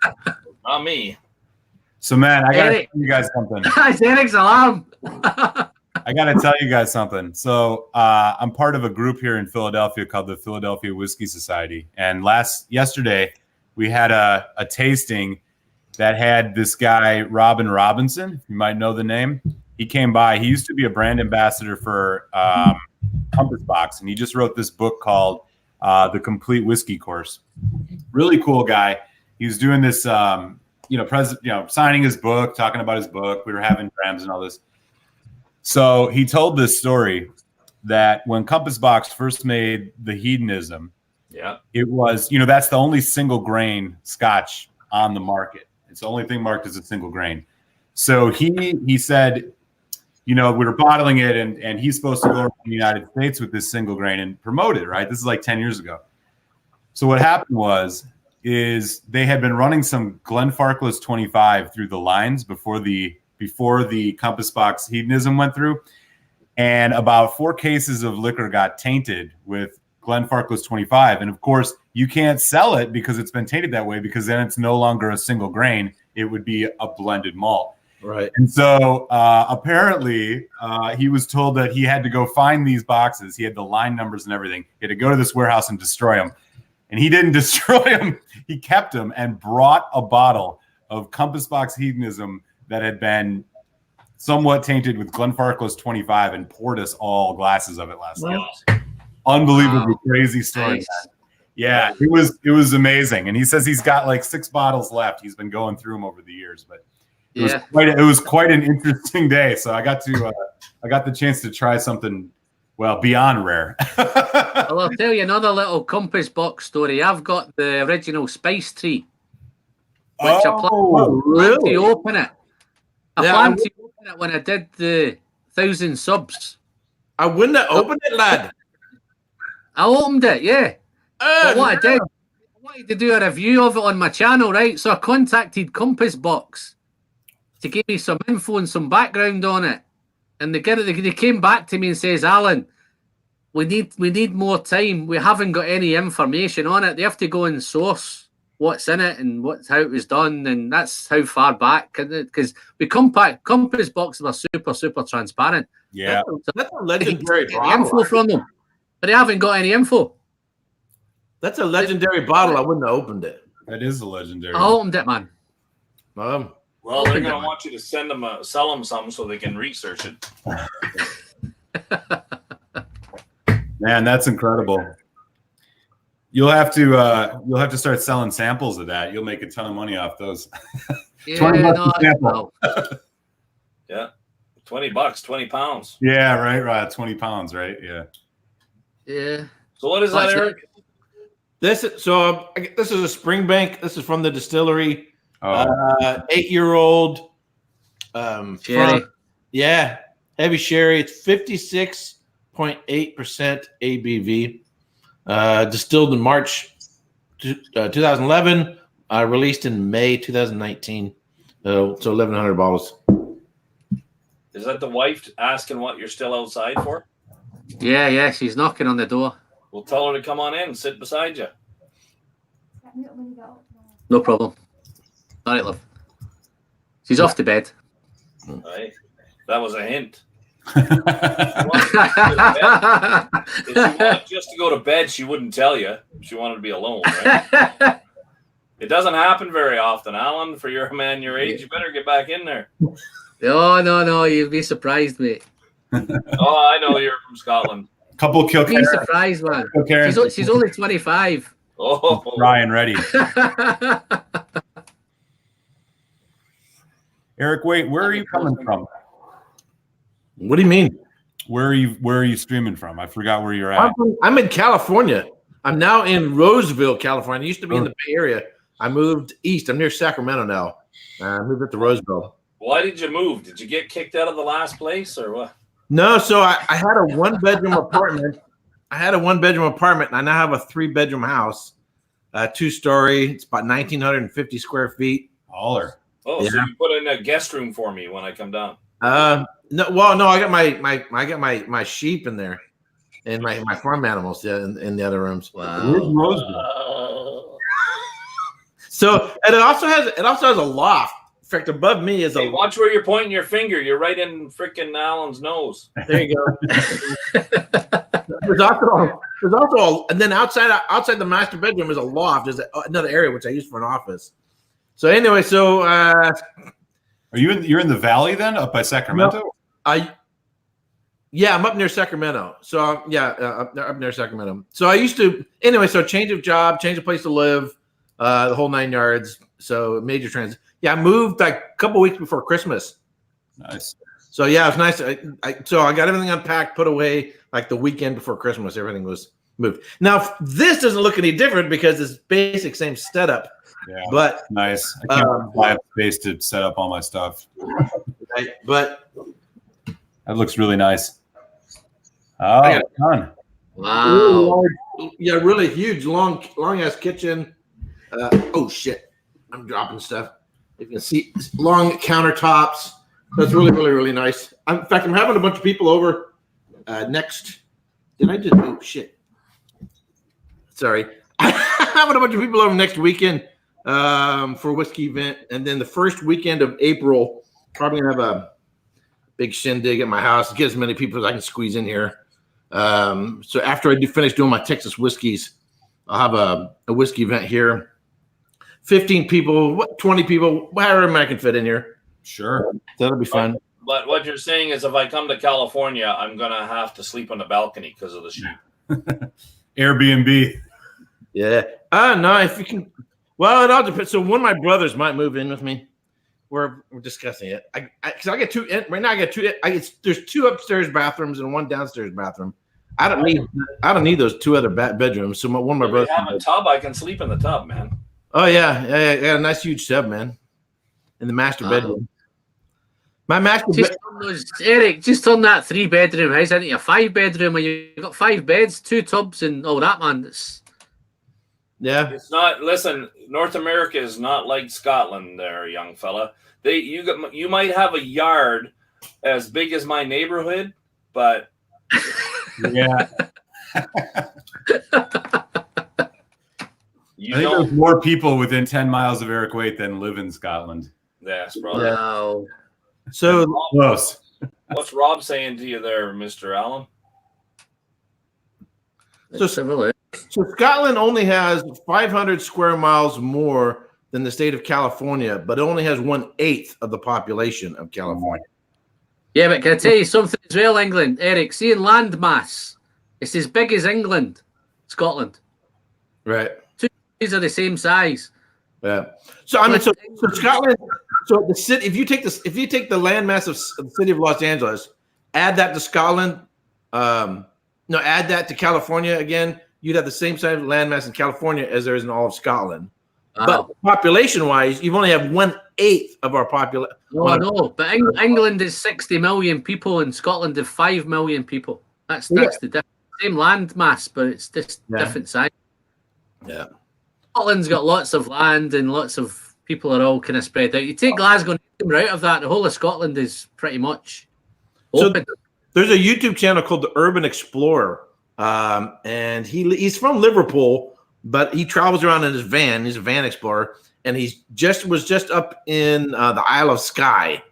Not me. So, man, I got to Eric. tell you guys something. It's Eric's alarm. I got to tell you guys something. So I'm part of a group here in Philadelphia called the Philadelphia Whiskey Society. And yesterday, we had a tasting that had this guy, Robin Robinson. You might know the name. He came by. He used to be a brand ambassador for Compass Box, and he just wrote this book called The Complete Whiskey Course. Really cool guy. He was doing this, signing his book, talking about his book. We were having drams and all this. So he told this story that when Compass Box first made the Hedonism, Yeah. It was, that's the only single grain Scotch on the market. It's the only thing marked as a single grain. So he said, we were bottling it, and he's supposed to go around the United States with this single grain and promote it, right? This is like 10 years ago. So what happened is they had been running some Glenfarclas 25 through the lines before the Compass Box hedonism went through, and about 4 cases of liquor got tainted with Glenfarclas 25. And of course, you can't sell it because it's been tainted that way, because then it's no longer a single grain. It would be a blended malt. Right. And so apparently he was told that he had to go find these boxes. He had the line numbers and everything. He had to go to this warehouse and destroy them. And he didn't destroy them. He kept them and brought a bottle of Compass Box hedonism that had been somewhat tainted with Glenfarclas 25 and poured us all glasses of it last night. Unbelievably crazy story. Nice. Yeah, it was amazing. And he says he's got like 6 bottles left. He's been going through them over the years, but it was quite an interesting day. So I got the chance to try something, well, beyond rare. Well, I'll tell you another little Compass Box story. I've got the original Spice Tree, which I planned to open it. I planned to open it when I did the 1,000 subs. I wouldn't have opened it, lad. I opened it, yeah. But what I wanted to do a review of it on my channel, right? So I contacted Compass Box to give me some info and some background on it. And they came back to me and says, Alan, we need more time. We haven't got any information on it. They have to go and source what's in it and how it was done, and that's how far back. Because Compass Box are super, super transparent. Yeah. That's a legendary bottle. Info from them. But they haven't got any info. That's a legendary bottle. I wouldn't have opened it. That is a legendary. I opened it, man. Well, they're going to want you to sell them something so they can research it. Man, that's incredible. You'll have to start selling samples of that. You'll make a ton of money off those. Yeah, $20 a sample. Yeah, $20, 20 pounds. Yeah, right. 20 pounds, right? Yeah. Yeah. So what is that, Eric? This is a Springbank. This is from the distillery. 8-year-old. Sherry. Heavy sherry. It's 56.8% ABV. Distilled in March 2011. Released in May 2019. So 1,100 bottles. Is that the wife asking what you're still outside for? Yeah. She's knocking on the door. We'll tell her to come on in and sit beside you. No problem. All right, love. She's off to bed. Right. That was a hint. If she wanted just to go to bed, she wouldn't tell you. She wanted to be alone, right? It doesn't happen very often, Alan. For your man your age, you better get back in there. No. You'll be surprised, mate. Oh, I know you're from Scotland. Couple kill. Be surprised, man. She's only 25. Oh, Ryan, ready. Eric, wait, where are you coming from? What do you mean? Where are you streaming from? I forgot where you're at. I'm in California. I'm now in Roseville, California. I used to be in the Bay Area. I moved east. I'm near Sacramento now. I moved up to Roseville. Why did you move? Did you get kicked out of the last place or what? No, so I had a 1-bedroom apartment. And I now have a 3-bedroom house, 2-story. It's about 1,950 square feet. Holler. Oh, yeah. So you put in a guest room for me when I come down. No, I got my sheep in there, and my farm animals in the other rooms. Wow. So and it also has a loft. In fact, above me is Hey, watch where you're pointing your finger. You're right in frickin' Alan's nose. There you go. There's also and then outside the master bedroom is a loft. There's another area which I use for an office. So anyway, you're in the valley then, up by Sacramento? No, I'm up near Sacramento. So up near Sacramento. So I used to change of job, change of place to live, the whole 9 yards. So major transit. Yeah, I moved like a couple weeks before Christmas. Nice. So yeah, it was nice. So I got everything unpacked, put away like the weekend before Christmas. Everything was moved. Now this doesn't look any different because it's basic same setup. Yeah, but nice. I can't have space to set up all my stuff. Right, but that looks really nice. Oh, done. Wow. Really large, yeah, really huge, long ass kitchen. Oh shit! I'm dropping stuff. You can see long countertops. That's really nice. In fact, I'm having a bunch of people over next. Did I just? Oh shit! Sorry, I'm having a bunch of people over next weekend for a whiskey event, and then the first weekend of April, probably gonna have a big shindig at my house. Get as many people as I can squeeze in here. So after I finish doing my Texas whiskeys, I'll have a whiskey event here. 15 people, 20 people, however many I can fit in here. Sure, that'll be fun. But what you're saying is, if I come to California, I'm gonna have to sleep on the balcony because of the sheep. Airbnb. Yeah. No, if you can. Well, it all depends. So one of my brothers might move in with me. We're discussing it. Because I get two right now. I get two. There's 2 upstairs bathrooms and 1 downstairs bathroom. I don't need those 2 other bedrooms. So one of my brothers have a tub. I can sleep in the tub, man. Oh yeah, a nice huge tub, man, in the master bedroom. My master bedroom. Eric, just on that 3-bedroom house, isn't it? A 5-bedroom, and you've got 5 beds, 2 tubs, and all that, man. Yeah, it's not. Listen, North America is not like Scotland, there, young fella. You might have a yard as big as my neighborhood, but yeah. I think there's more people within 10 miles of Erik Wait than live in Scotland. Yes, brother. Wow. So close. What's Rob saying to you there, Mr. Allen? So Scotland only has 500 square miles more than the state of California, but it only has 1/8 of the population of California. Yeah, but can I tell you something as well, England? Eric, see in land mass, it's as big as England, Scotland. Right. 2 countries are the same size. Yeah. So I mean, so Scotland. So the city, if you take the landmass of the city of Los Angeles, add that to Scotland, add that to California again, you'd have the same size of landmass in California as there is in all of Scotland. Wow. But population-wise, you've only have 1/8 of our population. No, I know, but England is 60 million people, and Scotland is 5 million people. That's the same land mass, but it's just different size. Yeah. Scotland's got lots of land and lots of people are all kind of spread out. You take Glasgow and Edinburgh out of that, the whole of Scotland is pretty much open. So there's a YouTube channel called The Urban Explorer, and he's from Liverpool, but he travels around in his van. He's a van explorer, and was just up in the Isle of Skye.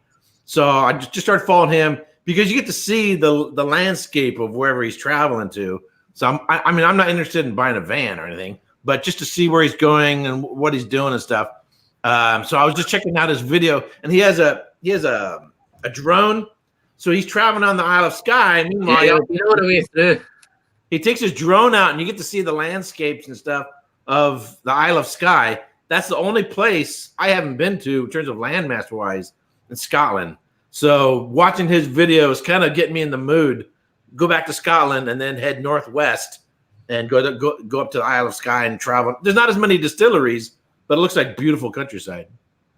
So I just started following him because you get to see the landscape of wherever he's traveling to. So I'm not interested in buying a van or anything, but just to see where he's going and what he's doing and stuff. So I was just checking out his video, and he has a drone. So he's traveling on the Isle of Skye. Meanwhile, you know the way through. He takes his drone out, and you get to see the landscapes and stuff of the Isle of Skye. That's the only place I haven't been to in terms of landmass wise in Scotland. So watching his videos kind of getting me in the mood. Go back to Scotland and then head northwest and go up to the Isle of Skye and travel. There's not as many distilleries, but it looks like beautiful countryside.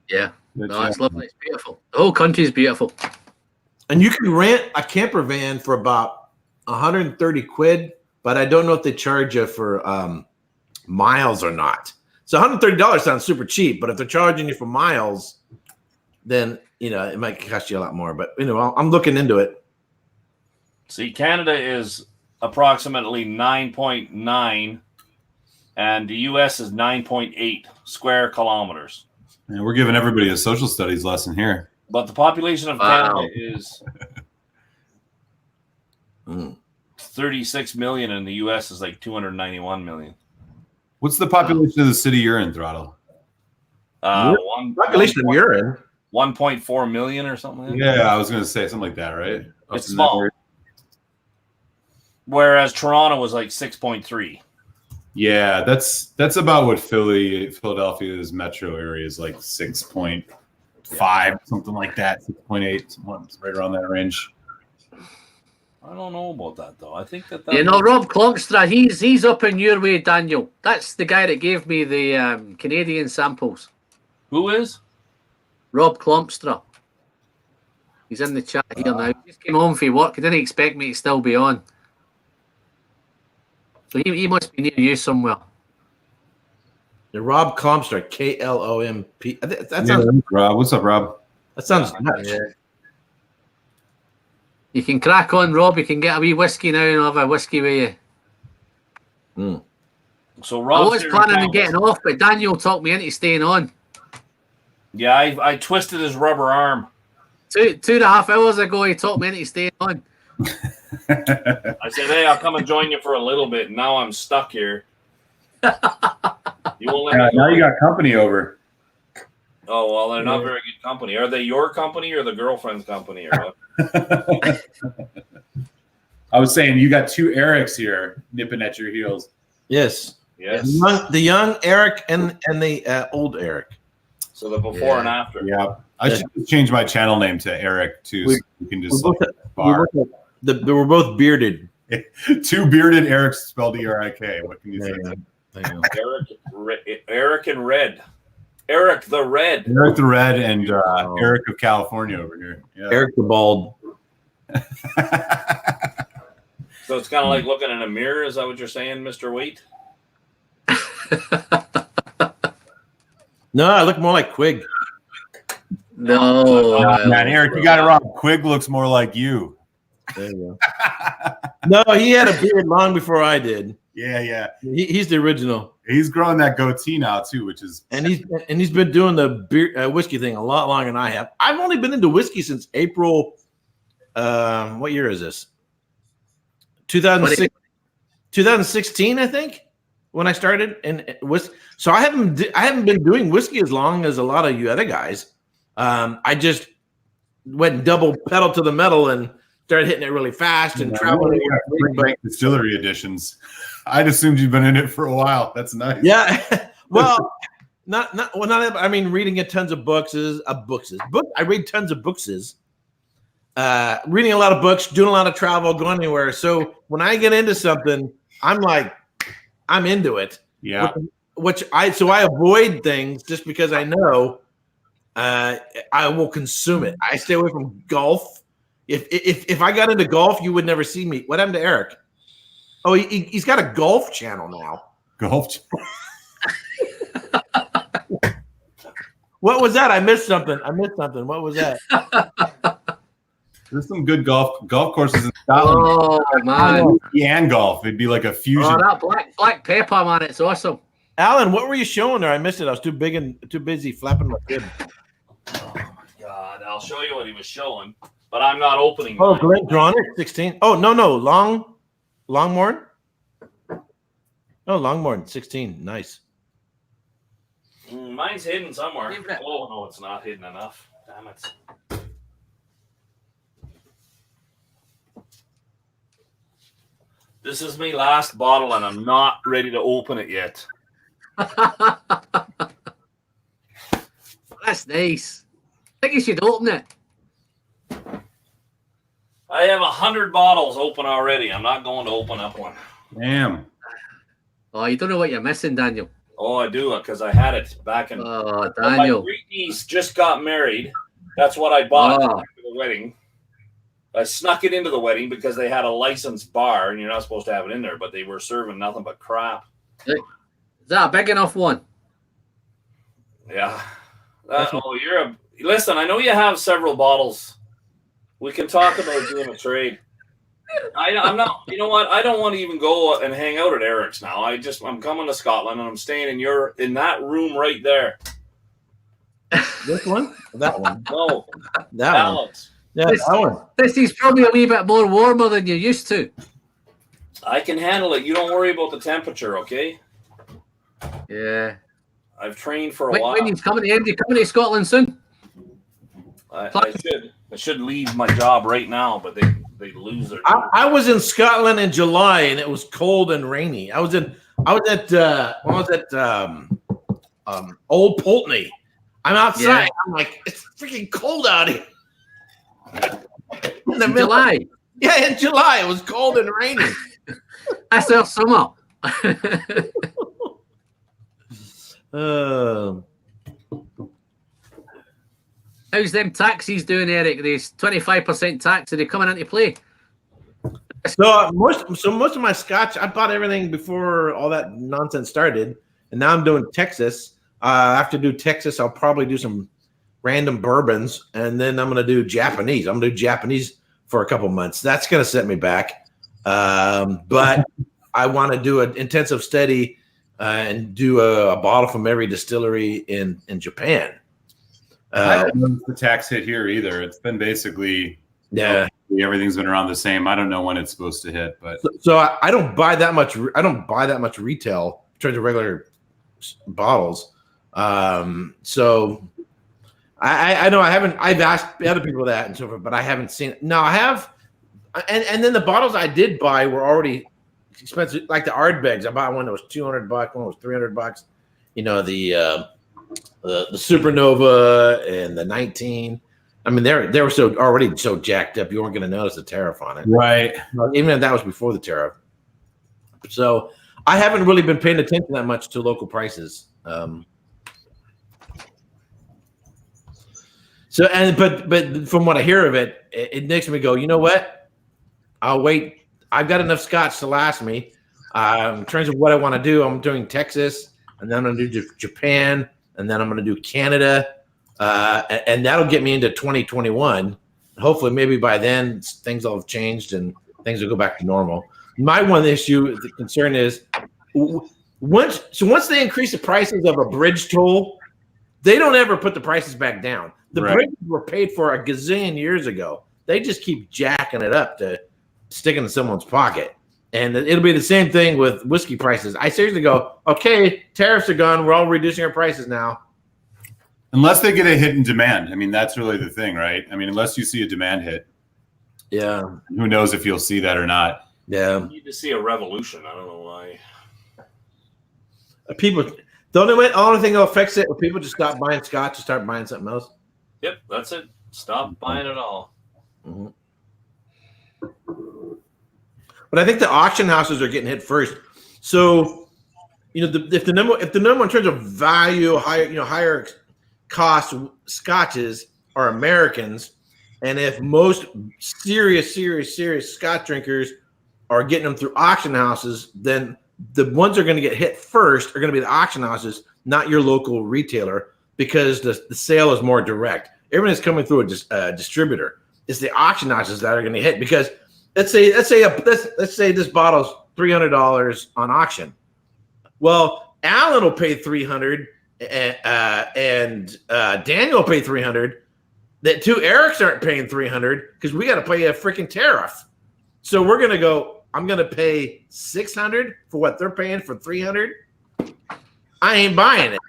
Yeah, no, it's lovely. It's beautiful. The whole country is beautiful. And you can rent a camper van for about 130 quid, but I don't know if they charge you for miles or not. So $130 sounds super cheap, but if they're charging you for miles, then it might cost you a lot more. But I'm looking into it. See, Canada is approximately 9.9, and the U.S. is 9.8 square kilometers. And we're giving everybody a social studies lesson here. But the population of Canada is 36 million, and the U.S. is like 291 million. What's the population of the city you're in, Throttle? Population of you're in? 1.4 million or something like that. Yeah, I was going to say something like that, right? It's small. Whereas Toronto was like 6.3. Yeah, that's about what Philadelphia's metro area is like 6.5, something like that, 6.8, right around that range. I don't know about that though. I think that You know, Rob Clongstra, he's up in your way, Daniel. That's the guy that gave me the Canadian samples. Who is? Rob Clongstra. He's in the chat here now. He just came home from work. He didn't expect me to still be on. So he must be near you somewhere. The Rob Clomster, Klomp. That sounds. Yeah, Rob, what's up, Rob? That sounds nuts. Yeah. You can crack on, Rob. You can get a wee whiskey now and have a whiskey with you. So I Rob was planning on getting off, but Daniel talked me into staying on. Yeah, I twisted his rubber arm. 2.5 hours ago, he talked me into staying on. I said, "Hey, I'll come and join you for a little bit." Now I'm stuck here. You won't let me. Now you got company over. Oh well, they're not very good company. Are they your company or the girlfriend's company or what? I was saying you got two Eriks here nipping at your heels. Yes. Yes. The young Erik and the old Erik. So the before and after. Yeah. I should change my channel name to Erik too. So you can just they were both bearded. Two bearded Eriks spelled E-R-I-K. What can you say? Erik and Red. Erik the Red. Erik the Red and Erik of California over here. Yeah. Erik the Bald. So it's kind of like looking in a mirror. Is that what you're saying, Mr. Wait? No, I look more like Quig. No. Man, Erik, you got it wrong. Quig looks more like you. There you go. No, he had a beard long before I did. Yeah. He's the original. He's growing that goatee now too, which is and he's been doing the beer whiskey thing a lot longer than I have. I've only been into whiskey since April. What year is this? 2016, I think, when I started. And so I haven't been doing whiskey as long as a lot of you other guys. I just went double pedal to the metal and started hitting it really fast and traveling. Distillery editions. I'd assumed you've been in it for a while. That's nice. Yeah. Well, I mean, reading tons of books. I read tons of books. Reading a lot of books, doing a lot of travel, going anywhere. So when I get into something, I'm into it. Yeah. I avoid things just because I know I will consume it. I stay away from golf. If I got into golf, you would never see me. What happened to Erik? Oh, he's got a golf channel now. Golf. What was that? I missed something. What was that? There's some good golf courses in Scotland. Oh man, and golf. It'd be like a fusion. Oh, that black pepper, man, it's awesome. Alan, what were you showing there? I missed it. I was too busy flapping my kid. Oh my God! I'll show you what he was showing, but I'm not opening. Oh, Glenn Dronach, 16. Oh no, Longmorn. Oh, Longmorn, 16. Nice. Mine's hidden somewhere. Oh no, it's not hidden enough. Damn it. This is my last bottle, and I'm not ready to open it yet. That's nice. I think you should open it. I have 100 bottles open already. I'm not going to open up one. Damn. Oh, you don't know what you're missing, Daniel. Oh, I do, because I had it back in. Oh, Daniel. My great niece just got married. That's what I bought for the wedding. I snuck it into the wedding because they had a licensed bar, and you're not supposed to have it in there, but they were serving nothing but crap. Is that a big enough one? Yeah. Listen, I know you have several bottles. We can talk about doing a trade. I'm not. You know what? I don't want to even go and hang out at Erik's now. I'm coming to Scotland and I'm staying in that room right there. This one? That one? No, that one. Yeah, this is probably a wee bit more warmer than you're used to. I can handle it. You don't worry about the temperature, okay? Yeah. I've trained for a while. When he's coming to Scotland soon? I should leave my job right now, but they lose their. I was in Scotland in July and it was cold and rainy. I was at Old Pulteney. I'm outside. Yeah. I'm like, it's freaking cold out here. In July. Yeah, in July it was cold and raining. That's our summer. How's them taxis doing, Eric? These 25% tax, are they coming into play? So most of my scotch, I bought everything before all that nonsense started, and now I'm doing Texas. I have to do Texas. I'll probably do some random bourbons, and then I'm going to do Japanese. I'm going to do Japanese for a couple months. That's going to set me back, but I want to do an intensive study and do a bottle from every distillery in Japan. I don't know the tax hit here either. It's been basically everything's been around the same. I don't know when it's supposed to hit, but so I don't buy that much. I don't buy that much retail in terms of regular bottles. So I know I haven't. I've asked other people that and so forth, but I haven't seen it. No, I have. And then the bottles I did buy were already expensive, like the Ardbegs. I bought one that was $200, one was $300. You know, the Supernova and the 19. I mean, they were so already so jacked up, you weren't going to notice the tariff on it, right? Even if that was before the tariff. So I haven't really been paying attention that much to local prices. But from what I hear of it, it makes me go, you know what? I'll wait. I've got enough scotch to last me. In terms of what I want to do, I'm doing Texas, and then I'm going to do Japan, and then I'm going to do Canada, and that'll get me into 2021. Hopefully, maybe by then things will have changed and things will go back to normal. My one issue, the concern is, once they increase the prices of a bridge toll, they don't ever put the prices back down. The bridges were paid for a gazillion years ago. They just keep jacking it up to stick into someone's pocket. And it'll be the same thing with whiskey prices. I seriously go, okay, tariffs are gone. We're all reducing our prices now. Unless they get a hit in demand. I mean, that's really the thing, right? I mean, unless you see a demand hit. Yeah. Who knows if you'll see that or not. Yeah. You need to see a revolution. I don't know why. People, the only thing that affects it is people just stop buying scotch and start buying something else. Yep, that's it. Stop buying it all. Mm-hmm. But I think the auction houses are getting hit first. So, you know, if the number in terms of value, higher cost scotches are Americans, and if most serious scotch drinkers are getting them through auction houses, then the ones that are going to get hit first are going to be the auction houses, not your local retailer, because the sale is more direct. Everyone is coming through a distributor. It's the auction houses that are going to hit, because let's say this bottle's $300 on auction. Well, Alan will pay $300, and Daniel will pay $300. That two Erics aren't paying $300 because we got to pay a freaking tariff. So we're going to go. I'm going to pay $600 for what they're paying for $300. I ain't buying it.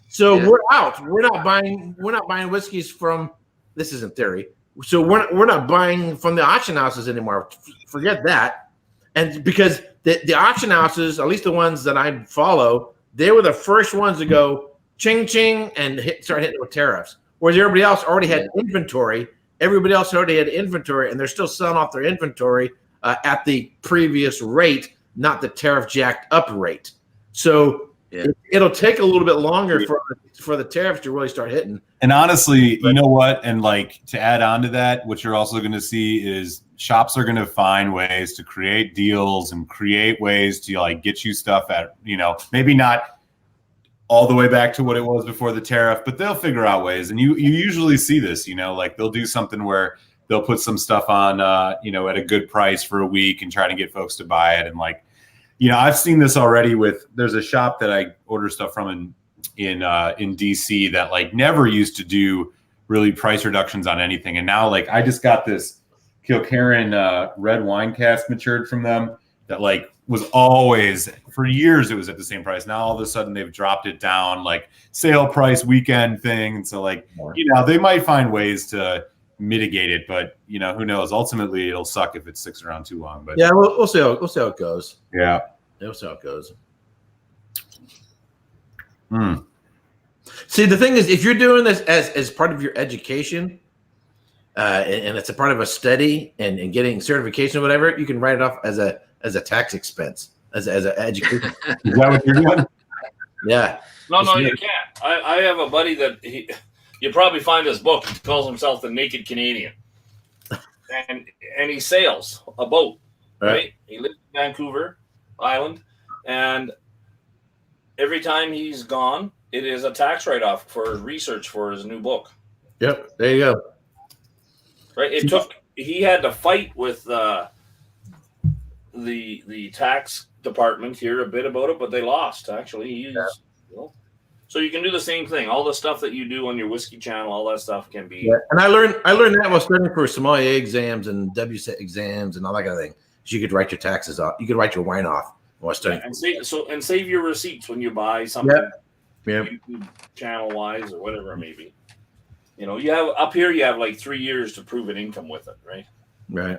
So we're out. We're not buying whiskeys from. This isn't theory. So we're not buying from the auction houses anymore. Forget that. And because the auction houses, at least the ones that I follow, they were the first ones to go ching ching and start hitting with tariffs. Whereas everybody else already had inventory. Everybody else already had inventory, and they're still selling off their inventory at the previous rate, not the tariff jacked up rate. So it'll take a little bit longer for the tariffs to really start hitting. And honestly, you know what? And like to add on to that, what you're also going to see is shops are going to find ways to create deals and create ways to like get you stuff at, maybe not all the way back to what it was before the tariff, but they'll figure out ways. And you usually see this, like they'll do something where they'll put some stuff on, at a good price for a week and try to get folks to buy it. And like, I've seen this already there's a shop that I order stuff from in DC that like never used to do really price reductions on anything. And now like, I just got this Kilkerran red wine cask matured from them that like was always for years, it was at the same price. Now all of a sudden they've dropped it down, like sale price weekend thing. And so like, they might find ways to mitigate it, but who knows? Ultimately it'll suck if it sticks around too long. But yeah, we'll see how it goes. Yeah. We'll see how it goes. See, the thing is, if you're doing this as part of your education, and it's a part of a study and getting certification or whatever, you can write it off as a tax expense, as an education. Is that what you're doing? Yeah. No, you can't. I have a buddy that you probably find his book. He calls himself the Naked Canadian, and he sails a boat. Right? He lives in Vancouver Island, and every time he's gone, it is a tax write-off for his research for his new book. Yep, there you go. Right? He had to fight with the tax department here a bit about it, but they lost. Actually, so you can do the same thing. All the stuff that you do on your whiskey channel, all that stuff can be. Yeah. And I learned that while studying for sommelier exams and WSET exams and all that kind of thing. So you could write your taxes off. You could write your wine off while studying. And save your receipts when you buy something. Yeah. YouTube channel wise or whatever it may be. You have up here. You have like 3 years to prove an income with it, right? Right.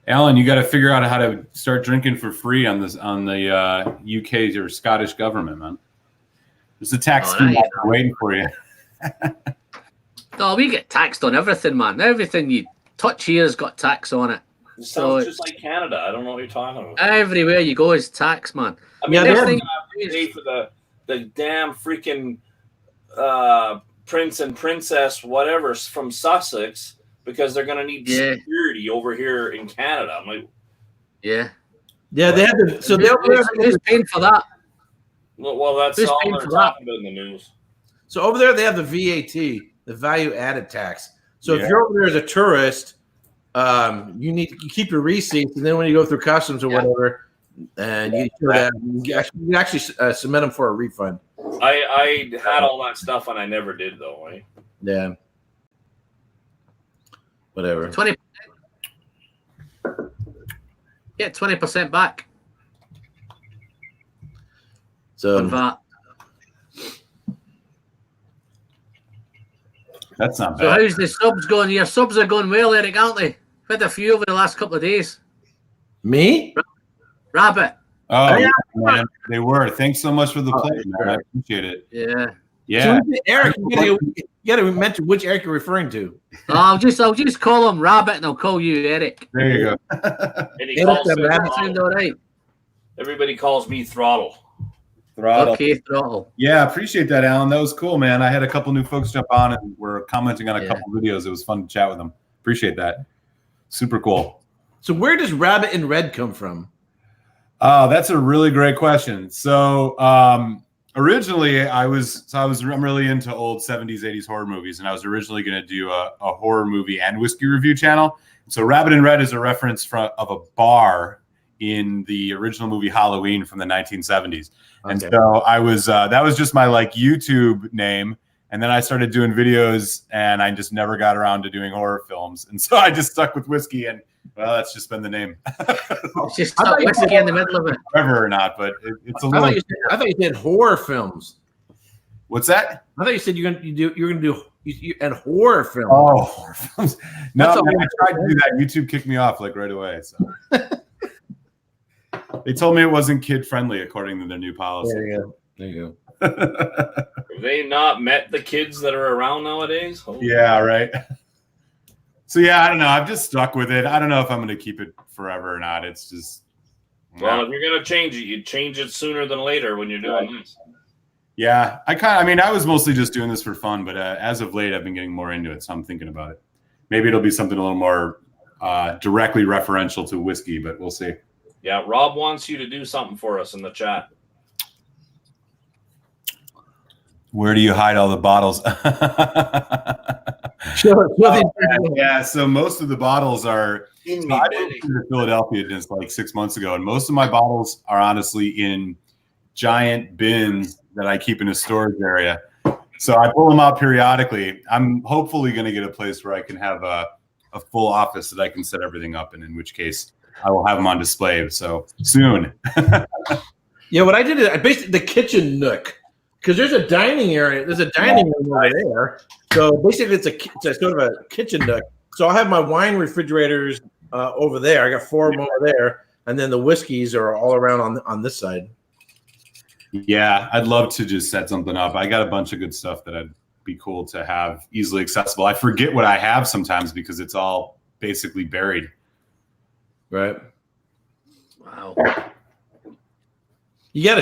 Alan, you got to figure out how to start drinking for free on the UK or Scottish government, man. There's a tax scheme waiting for you. No, we get taxed on everything, man. Everything you touch here's got tax on it. It sounds just like Canada. I don't know what you're talking about. Everywhere you go is tax, man. I mean, everything you pay for the damn freaking prince and princess, whatever, from Sussex, because they're going to need security over here in Canada. I'm like, yeah, they have to. So who's paying for that? Well, that's all they're talking about in the news. So over there, they have the VAT, the value added tax. So if you're over there as a tourist, you keep your receipts, and then when you go through customs or whatever, and you show that, you actually submit them for a refund. I had all that stuff, and I never did though. Right? Yeah. Whatever. 20%. Yeah, 20% back. So on that. That's not bad. So how's the subs going? Your subs are going well, Eric, aren't they? We've had a few over the last couple of days. Me? Rabbit. Oh, yeah, man, they were. Thanks so much for the play, man. I appreciate it. Yeah. Yeah. So Eric, you got to mention which Eric you're referring to. I'll just call him Rabbit, and I'll call you Eric. There you go. And he calls sound all right. Everybody calls me Throttle. Throttle. Okay, Throttle. Yeah, appreciate that, Alan. That was cool, man. I had a couple new folks jump on and were commenting on a couple videos. It was fun to chat with them. Appreciate that. Super cool. So where does Rabbit in Red come from? Oh, that's a really great question. So originally I'm really into old 70s, 80s horror movies, and I was originally going to do a horror movie and whiskey review channel. So Rabbit in Red is a reference of a bar in the original movie Halloween from the 1970s. And so I was that was just my YouTube name. And then I started doing videos, and I just never got around to doing horror films. And so I just stuck with whiskey, and that's just been the name. It's just whiskey in the middle of it. Forever or not, but it's a little. I thought you said horror films. What's that? I thought you said you're gonna do horror films. Oh, horror films. No, I tried to do that. YouTube kicked me off right away. So they told me it wasn't kid friendly according to their new policy. There you go. Have they not met the kids that are around nowadays? Yeah, right. So yeah, I don't know. I've just stuck with it. I don't know if I'm going to keep it forever or not. It's just if you're going to change it, you change it sooner than later when you're doing this. Yeah, I was mostly just doing this for fun, but as of late, I've been getting more into it, so I'm thinking about it. Maybe it'll be something a little more directly referential to whiskey, but we'll see. Yeah, Rob wants you to do something for us in the chat. Where do you hide all the bottles? Yeah, so most of the bottles are I moved to Philadelphia just 6 months ago, and most of my bottles are honestly in giant bins that I keep in a storage area. So I pull them out periodically. I'm hopefully going to get a place where I can have a full office that I can set everything up in which case I will have them on display. So soon. Yeah, what I did is I basically the kitchen nook. Because there's a dining area, there's a dining room over there. So basically, it's sort of a kitchen nook. So I have my wine refrigerators over there. I got 4 of them over there, and then the whiskeys are all around on this side. Yeah, I'd love to just set something up. I got a bunch of good stuff that be cool to have easily accessible. I forget what I have sometimes because it's all basically buried. Right. Wow. You gotta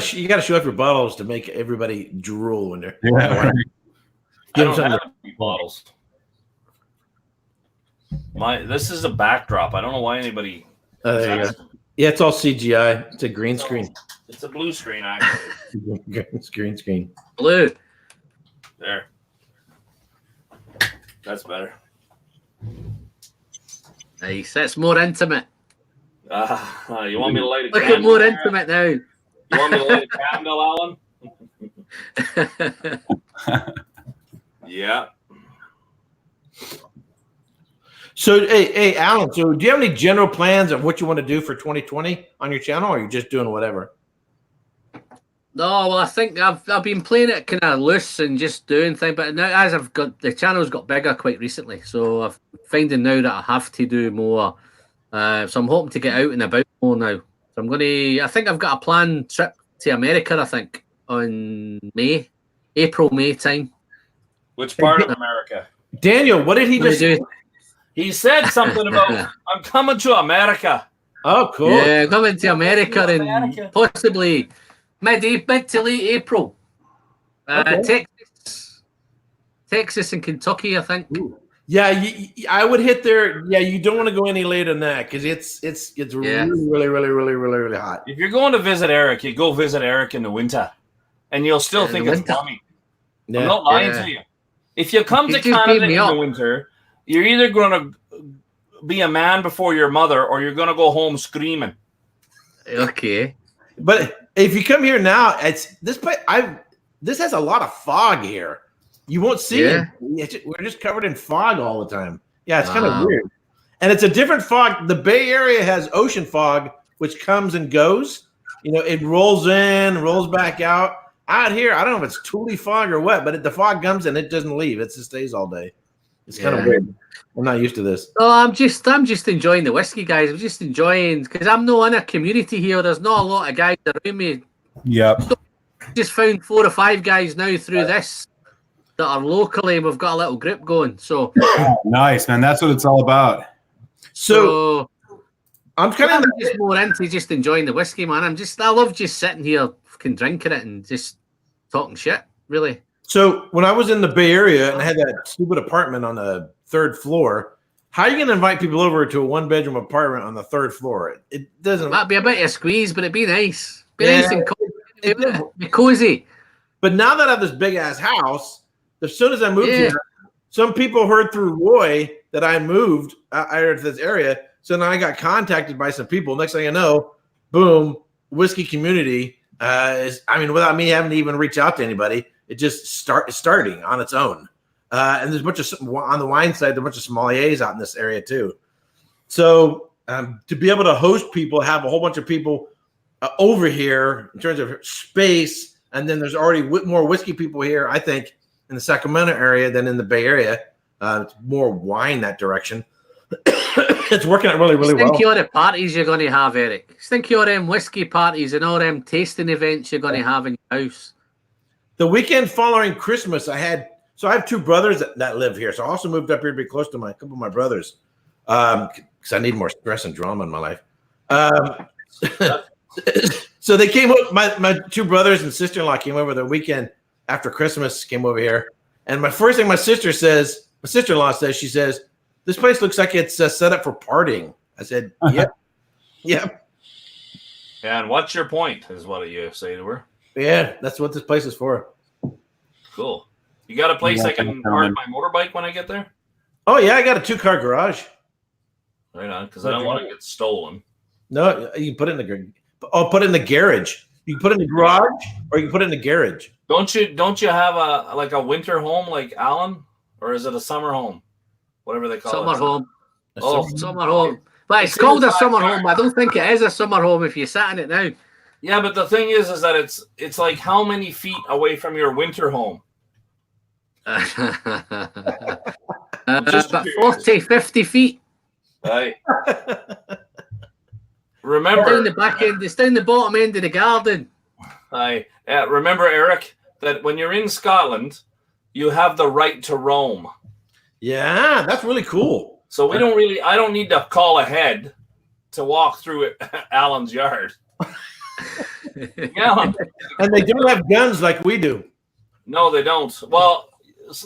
show off your bottles to make everybody drool when they're. Yeah. I don't have any bottles. This is a backdrop. I don't know why anybody. There you go. Yeah, it's all CGI. It's a green screen. It's a blue screen, actually. Green screen. Blue. There. That's better. Nice. That's more intimate. You want me to light a Look candle? at more intimate now. You want me to light a candle, Alan? Yeah. So, hey, Alan. So, do you have any general plans of what you want to do for 2020 on your channel, or are you just doing whatever? No, well, I think I've been playing it kind of loose and just doing things, but now as I've got the channel's got bigger quite recently, so I'm finding now that I have to do more. So I'm hoping to get out and about more now. So I think I've got a planned trip to America. I think on April, May time. Which part of America? Daniel, what did he just do? He said something about I'm coming to America. Oh, cool. Yeah, coming to America and possibly mid to late April. Okay. Texas and Kentucky, I think. Ooh. Yeah, I would hit there. Yeah, you don't want to go any later than that because it's really hot. If you're going to visit Erik, you go visit Erik in the winter, and you'll still think it's balmy. Yeah. I'm not lying to you. If you come to Canada in the winter, you're either going to be a man before your mother, or you're going to go home screaming. Okay, but if you come here now, this has a lot of fog here. You won't see it. We're just covered in fog all the time. Yeah, it's kind of weird. And it's a different fog. The Bay Area has ocean fog, which comes and goes. It rolls in, rolls back out. Out here, I don't know if it's totally fog or what, but the fog comes and it doesn't leave. It just stays all day. It's kind of weird. I'm not used to this. No, I'm just enjoying the whiskey, guys. I'm just enjoying because I'm not in a community here. There's not a lot of guys around me. Yep. So just found 4 or 5 guys now through this that are locally, and we've got a little group going. So nice, man. That's what it's all about. So I'm kind of just more into just enjoying the whiskey, man. I love just sitting here, fucking drinking it and just talking shit. Really. So when I was in the Bay Area and I had that stupid apartment on the 3rd floor, how are you going to invite people over to a 1-bedroom apartment on the 3rd floor? It doesn't. That'd be a bit of a squeeze, but it'd be nice. Nice and cozy. But now that I have this big ass house, as soon as I moved here, some people heard through Roy that I moved out of this area. So now I got contacted by some people. Next thing I know, boom, whiskey community without me having to even reach out to anybody, it just starting on its own. And there's a bunch of, on the wine side, there's a bunch of sommeliers out in this area too. So to be able to host people, have a whole bunch of people over here in terms of space, and then there's already more whiskey people here, I think, in the Sacramento area than in the Bay Area. It's more wine that direction. It's working out really well. Think of all the parties you're going to have, Erik. Think of all them whiskey parties and all them tasting events you're going to have in your house. The weekend following Christmas, I have 2 brothers that live here. So I also moved up here to be close to a couple of my brothers because I need more stress and drama in my life. So they came up, my 2 brothers and sister-in-law came over the weekend after Christmas, came over here. And my first thing my sister-in-law says, she says, "This place looks like it's set up for partying." I said, "Yep." Yep. And what's your point is what you say to her. Yeah, that's what this place is for. Cool. You got a place I can park my motorbike when I get there? Oh, yeah, I got a 2-car garage. Right on, because I don't want to get stolen. No, you can put it in the put it in the garage. You can put it in the garage, or you can put it in the garage. Don't you have a winter home like Alan, or is it a summer home? Whatever they call Summer it. home. Summer home. But it's called a summer home. I don't think it is a summer home if you sat in it now. Yeah, but the thing is that it's like how many feet away from your winter home? About 40, 50 feet. Right. Remember, down the back end, it's down the bottom end of the garden. Remember, Erik, that when you're in Scotland, you have the right to roam. Yeah, that's really cool. So I don't need to call ahead to walk through Alan's yard. Yeah. And they don't have guns like we do. No, they don't. Well,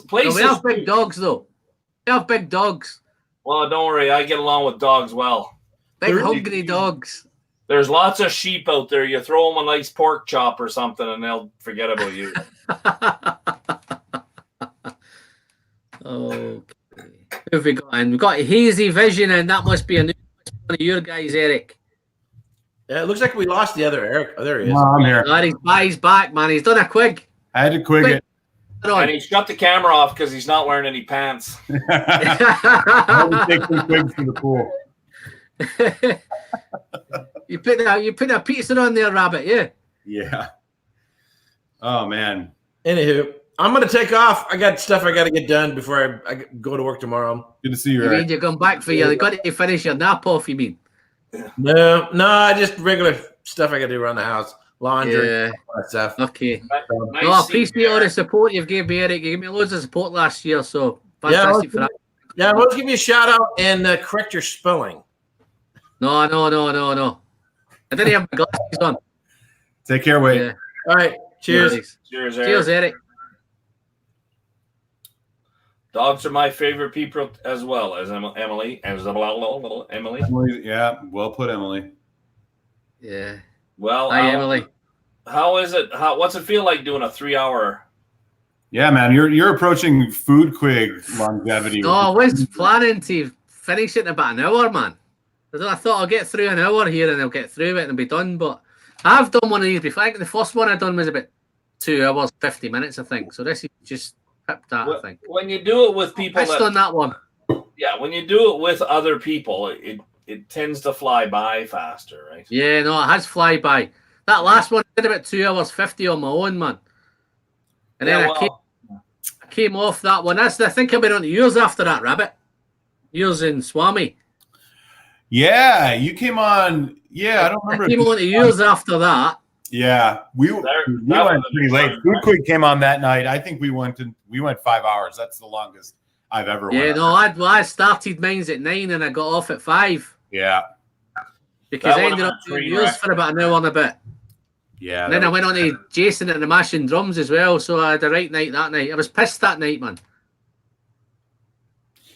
places. No, we have big dogs, though. We have big dogs. Well, don't worry. I get along with dogs well. Big hungry dogs. There's lots of sheep out there. You throw them a nice pork chop or something, and they'll forget about you. Okay. Who have we got in? We've got Hazy Vision, and that must be one of your guys, Eric. Yeah, it looks like we lost the other Eric. Oh, there he is. No, I'm here. He's back, man. He's done a quig. I had to quig it. And he shut the camera off because he's not wearing any pants. I take some quigs to the pool. You put a pizza on there, Rabbit, yeah? Yeah. Oh, man. Anywho, I'm going to take off. I got stuff I got to get done before I go to work tomorrow. Good to see you, You Eric. mean you come back for you? You got to finish your nap off, you mean? No, just regular stuff I got to do around the house. Laundry, all that stuff. Okay. Nice No, I appreciate all the support you've given me, Eric. You gave me loads of support last year, so fantastic for that. Yeah, let's give you a shout out and correct your spelling. No. I didn't have my glasses on. Take care, Wade. Yeah. All right. Cheers. Nice. Cheers, Eric. Cheers, Eric. Dogs are my favorite people as well as Emily. Emily, yeah, well put, Emily. Yeah. Well, Hi, Emily. How is it? What's it feel like doing a 3-hour? Yeah, man, you're approaching food quig longevity. No, I was planning to finish it in about an hour, man. I thought I'll get through an hour here and I'll get through it and be done. But I've done one of these before. I think the first one I done was about 2 hours, 50 minutes, I think. So this is just pipped that, I think. When you do it with people, I've done that one. Yeah, when you do it with other people, it tends to fly by faster, right? Yeah, no, it has fly by. That last one I did about 2 hours 50 on my own, man. And then I came off that one. I think I've been on yours after that, Rabbit. Yours in Swami. Yeah, you came on. Yeah, I don't remember. I came on to yours after that. Yeah, we went pretty late. Food Quig came on that night. I think we went 5 hours. That's the longest I've ever went. Yeah, no, I started mine's at 9 and I got off at 5. Yeah. Because I ended up doing yours for about an hour and a bit. Yeah. And then I went on to Jason at the Mashing Drums as well. So I had a right night that night. I was pissed that night, man.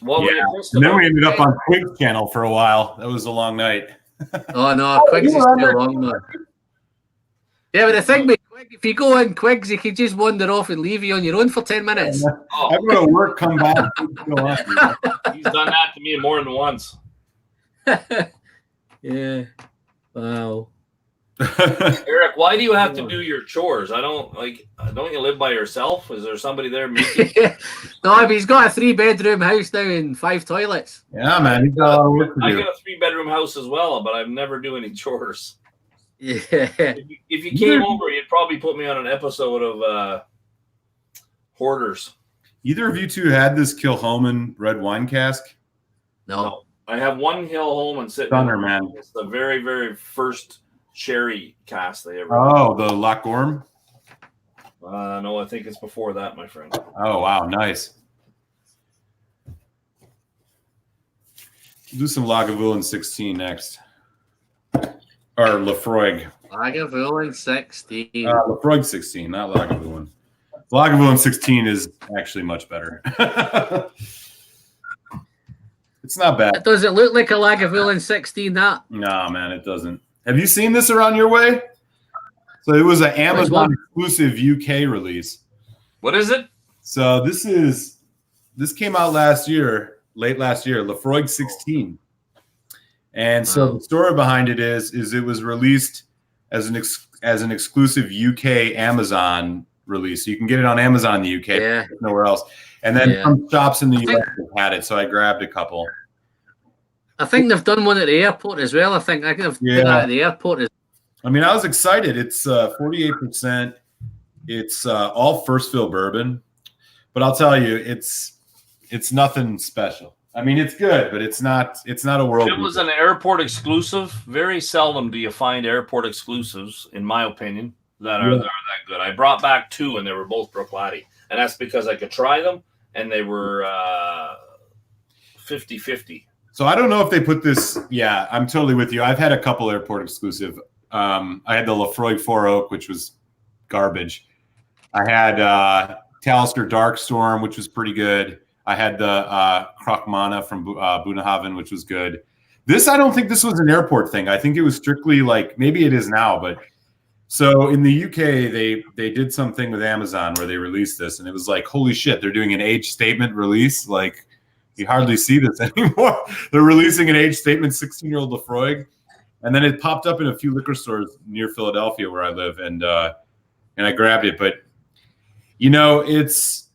And then we ended up on Quig's channel for a while. That was a long night. Oh, no, Quigs is too long, man. Yeah, but the thing with Quig, if you go in Quigs, you can just wander off and leave you on your own for 10 minutes. I go to work, come back. He's done that to me more than once. Yeah. Wow. Eric, why do you have to do your chores? Don't you live by yourself? Is there somebody there making? No, but he's got a 3-bedroom house now and 5 toilets. Yeah, man. He's got a lot of work to do. I got a 3-bedroom house as well, but I've never do any chores. Yeah. If you came over, you'd probably put me on an episode of Hoarders. Either of you two had this Kilhoman red wine cask? No. I have one Kilhoman sitting Thunder, man. It's the very, very first sherry cask they ever. Oh, the Loch Gorm? No, I think it's before that, my friend. Oh, wow. Nice. We'll do some Lagavulin 16 next. Or Lafroig. Lagavulin 16. Lafroig 16, not Lagavulin. Lagavulin 16 is actually much better. It's not bad. Does it look like a Lagavulin 16, that? No, man, it doesn't. Have you seen this around your way? So it was an Amazon exclusive UK release. What is it? So this came out late last year, Lafroig 16. And so the story behind it is it was released as an exclusive UK Amazon release. So you can get it on Amazon in the UK, nowhere else. And then some shops in the US had it, so I grabbed a couple. I think they've done one at the airport as well. I think they've done that at the airport. I mean, I was excited. It's 48%. It's all first fill bourbon, but I'll tell you, it's nothing special. I mean, it's good, but it's not a world. It was an airport exclusive. Very seldom do you find airport exclusives, in my opinion, that are that good. I brought back 2, and they were both Brook Laddie. and that's because I could try them, and they were 50-50. So I don't know if they put this. Yeah, I'm totally with you. I've had a couple airport exclusive. I had the Lafroig 4 Oak, which was garbage. I had Talisker Dark Storm, which was pretty good. I had the Krokmana from Bunahaven, which was good. This, I don't think this was an airport thing. I think it was strictly like, maybe it is now, but so in the UK, they did something with Amazon where they released this, and it was like, holy shit, they're doing an age statement release. Like, you hardly see this anymore. They're releasing an age statement 16-year-old Lafroig. And then it popped up in a few liquor stores near Philadelphia where I live, and I grabbed it. But you know, it's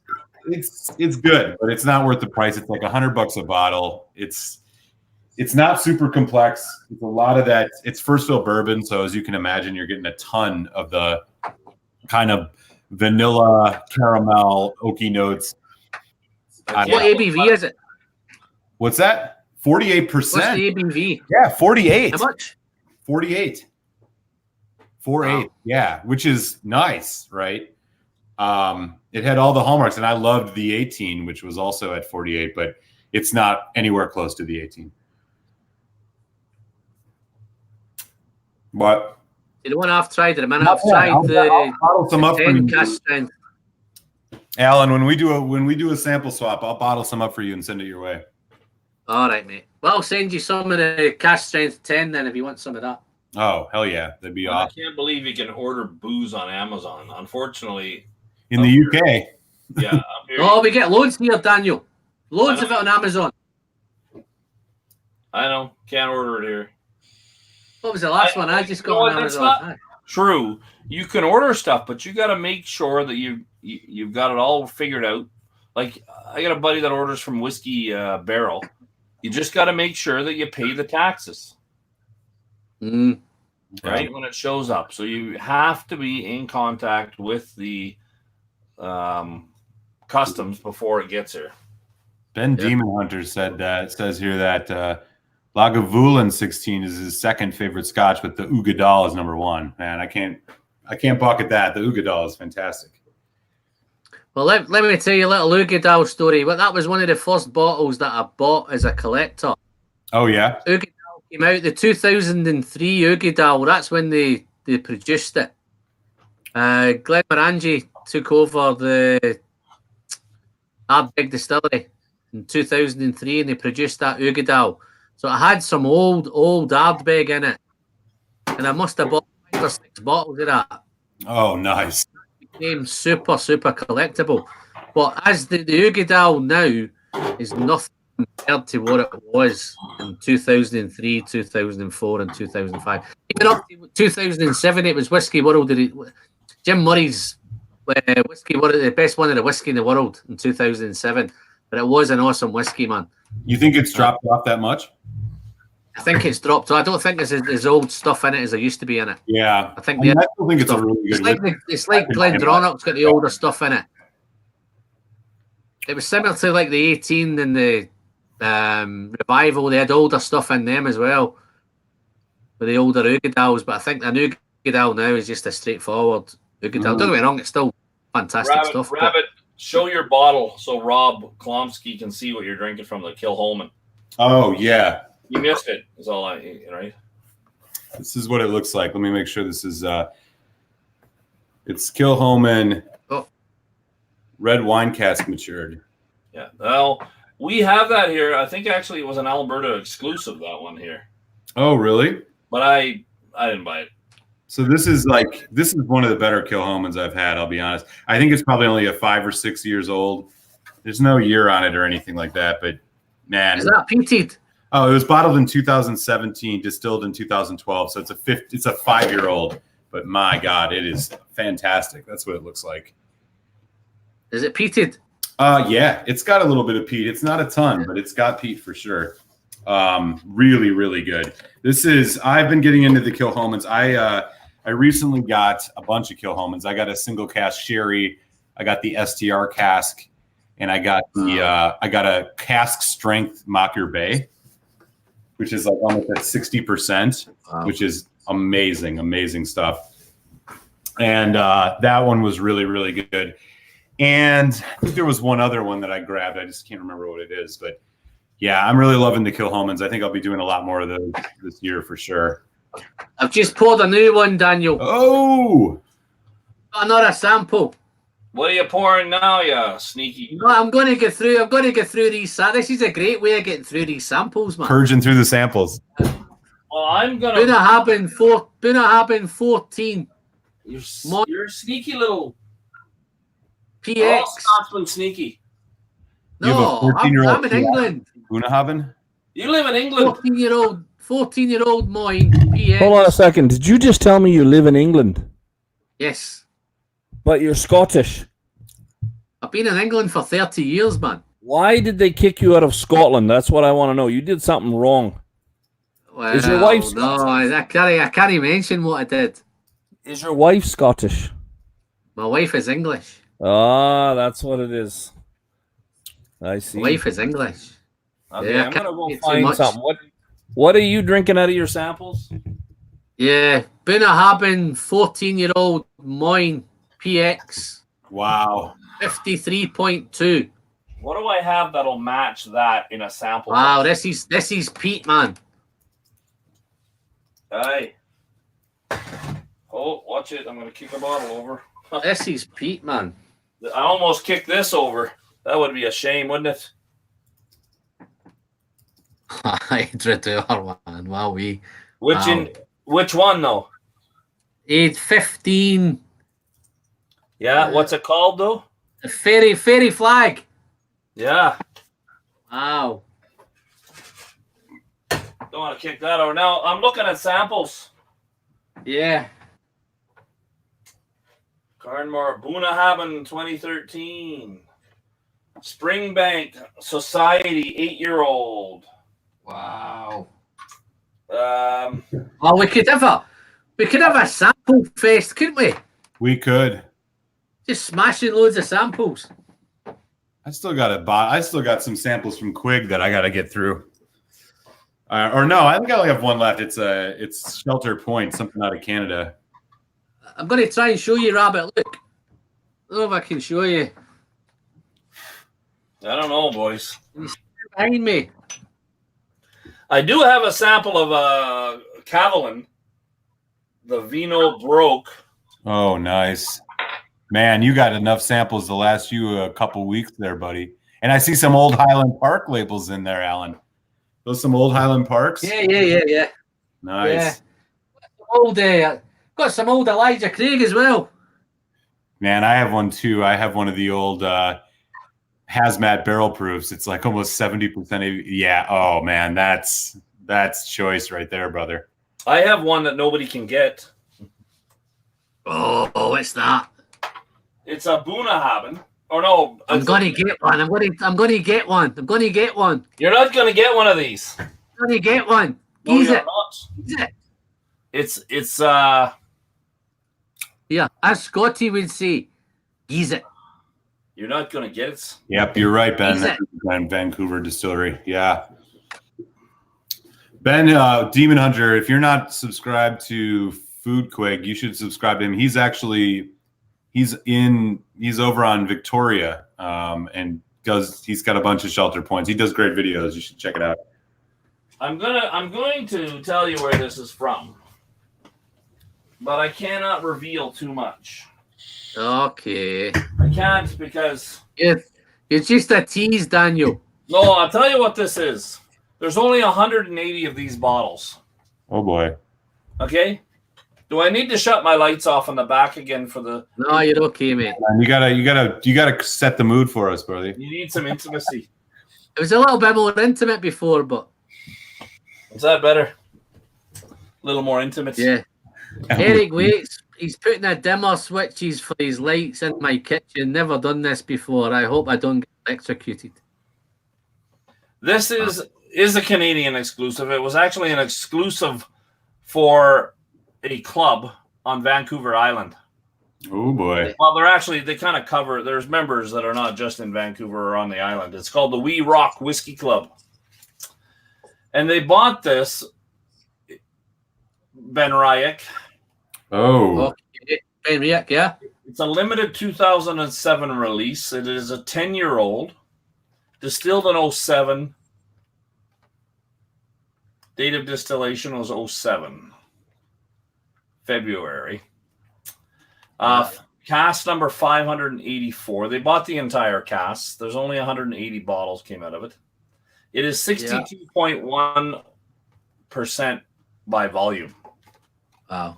good, but it's not worth the price. It's like $100 a bottle. It's not super complex. It's a lot of that. It's first fill bourbon, so as you can imagine, you're getting a ton of the kind of vanilla, caramel, oaky notes. What ABV is it? What's that? 48%. What's the ABV? Yeah, 48. How much? 48. 48. Wow. Yeah, which is nice, right? It had all the hallmarks, and I loved the 18, which was also at 48, but it's not anywhere close to the 18. What? You don't want to have tried it. I mean, I've tried I'll bottle some up for 10 you. cask strength. Alan, when we do a sample swap, I'll bottle some up for you and send it your way. All right, mate. Well, I'll send you some of the cask strength 10 then if you want some of that. Oh, hell yeah. That'd be awesome. I can't believe you can order booze on Amazon. Unfortunately, in the UK. Yeah. Oh, we get loads here, Daniel. Loads of it on Amazon. I know. Can't order it here. What was the last one? I just got on Amazon. True. You can order stuff, but you got to make sure that you've got it all figured out. Like, I got a buddy that orders from Whiskey Barrel. You just got to make sure that you pay the taxes. Right, when it shows up. So you have to be in contact with the customs before it gets here. Ben Demon Hunter says here that Lagavulin 16 is his second favorite scotch, but the Ugadal is number one. Man, I can't bucket that. The Ugadal is fantastic. Well, let me tell you a little Ugadal story. Well, that was one of the first bottles that I bought as a collector. Oh, yeah? Ugadal came out, the 2003 Ugadal. That's when they produced it. Glenn Morangi took over the Ardbeg distillery in 2003, and they produced that Ugadal. So I had some old Ardbeg in it, and I must have bought 5 or 6 bottles of that. Oh, nice. It became super collectible. But as the Ugadal now is nothing compared to what it was in 2003, 2004, and 2005. Even up to 2007, it was Whiskey World. Jim Murray's Whiskey World, the best one of the whiskey in the world in 2007. But it was an awesome whiskey, man. You think it's dropped off that much? I think it's dropped. I don't think there's old stuff in it as there used to be in it. Yeah. I think I still think it's a really good it's like Glendronach's got the older stuff in it. It was similar to like the 18 and the Revival. They had older stuff in them as well with the older Ugadals, but I think an Ugadal now is just a straightforward Ugadal. Don't get me wrong, it's still fantastic stuff. Rabbit, show your bottle so Rob Klomsky can see what you're drinking from the Kilholman. Oh, yeah. You missed it. Is all right? This is what it looks like. Let me make sure this is it's Kilholman red wine cask matured. Yeah. Well, we have that here. I think actually it was an Alberta exclusive, that one here. Oh, really? But I didn't buy it. So this is one of the better Kilholmans I've had, I'll be honest. I think it's probably only 5 or 6 years old. There's no year on it or anything like that, but man. Is that peated? Oh, it was bottled in 2017, distilled in 2012. So it's a 5-year-old, but my God, it is fantastic. That's what it looks like. Is it peated? Yeah, it's got a little bit of peat. It's not a ton, but it's got peat for sure. Really, really good. I've been getting into the Kilholmans. I recently got a bunch of Kilholmans. I got a single cask sherry. I got the STR cask, and I got a cask strength Mocker Bay, which is like almost at 60%, which is amazing stuff. And that one was really, really good. And I think there was one other one that I grabbed. I just can't remember what it is. But yeah, I'm really loving the Kilholmans. I think I'll be doing a lot more of those this year for sure. I've just poured a new one, Daniel. Oh! Another sample. What are you pouring now, you sneaky? No, I'm going to get through. I'm going to get through these. This is a great way of getting through these samples, man. Purging through the samples. Well, I'm gonna. Bunnahabhain 14. You're a sneaky little. PX. Scotsman sneaky. No, I'm in England. Bunnahabhain? You live in England. 14-year-old Moyne PX. Hold on a second. Did you just tell me you live in England? Yes. But you're Scottish. I've been in England for 30 years, man. Why did they kick you out of Scotland? That's what I want to know. You did something wrong. Well, Is your wife No, I can't mention what I did. Is your wife Scottish? My wife is English. Ah, that's what it is. I see. My wife is English. Okay, Yeah, I'm gonna go Find something. What are you drinking out of your samples? Yeah, Bunnahabhain 14-year-old Moyne PX. Wow. 53.2. What do I have that'll match that in a sample? Wow, this is Pete, man. Hey. Oh, watch it. I'm gonna kick the bottle over. This is Pete, man. I almost kicked this over. That would be a shame, wouldn't it? I dread to man. Wow, Which one though? 15. Yeah, what's it called though? The fairy flag. Yeah. Wow. Don't want to kick that over. Now I'm looking at samples. Yeah. Carnmore, Bunnahabhain 2013. Springbank Society 8-year-old. Wow. Um, Oh, we could have a sample fest, couldn't we? We could. Just smashing loads of samples. I still got some samples from Quig that I got to get through. Or no, I think I only have one left. It's Shelter Point, something out of Canada. I'm going to try and show you, Rabbit. Look. I don't know if I can show you. I don't know, boys. Behind me. I do have a sample of Macallan, the Vino Broke. Oh, nice. Man, you got enough samples to last you a couple weeks there, buddy. And I see some old Highland Park labels in there, Alan. Those some old Highland Parks? Yeah. Nice. Yeah. Got some old Elijah Craig as well. Man, I have one too. I have one of the old hazmat barrel proofs. It's like almost 70%. Yeah. Oh man, that's choice right there, brother. I have one that nobody can get. Oh, what's that? It's a Bunnahabhain. Or no, I'm gonna get one. I'm gonna get one. I'm gonna get one. You're not gonna get one of these. I'm gonna get one. No, Ease you're it. not. Ease it. It's Yeah, as Scotty would say, ease it. You're not gonna get it. Yep, you're right, Ben. Ease it. Vancouver Distillery. Yeah. Ben, Demon Hunter, if you're not subscribed to Food Quig, you should subscribe to him. He's over on Victoria, and he's got a bunch of Shelter Points. He does great videos. You should check it out. I'm going to tell you where this is from, but I cannot reveal too much. Okay. I can't because It's just a tease, Daniel. no. I'll tell you what this is. There's only 180 of these bottles. Oh boy. Okay. Do I need to shut my lights off on the back again for the? No, you're okay, mate. You gotta set the mood for us, brother. You need some intimacy. It was a little bit more intimate before, but Is that better? A little more intimate. yeah. Erik Wait, he's putting a dimmer switches for his lights in my kitchen. Never done this before. I hope I don't get electrocuted. This is a Canadian exclusive. It was actually an exclusive for a club on Vancouver Island. Oh boy. Well, they kind of cover. There's members that are not just in Vancouver or on the island. It's called the We Rock Whiskey Club, and they bought this. Ben Ryek. Oh. Okay. Ben Rick, yeah. It's a limited 2007 release. It is a 10-year-old, distilled in 07. Date of distillation was 07, February. Cask number 584. They bought the entire cask. There's only 180 bottles came out of it. It is 62.1% by volume. Wow.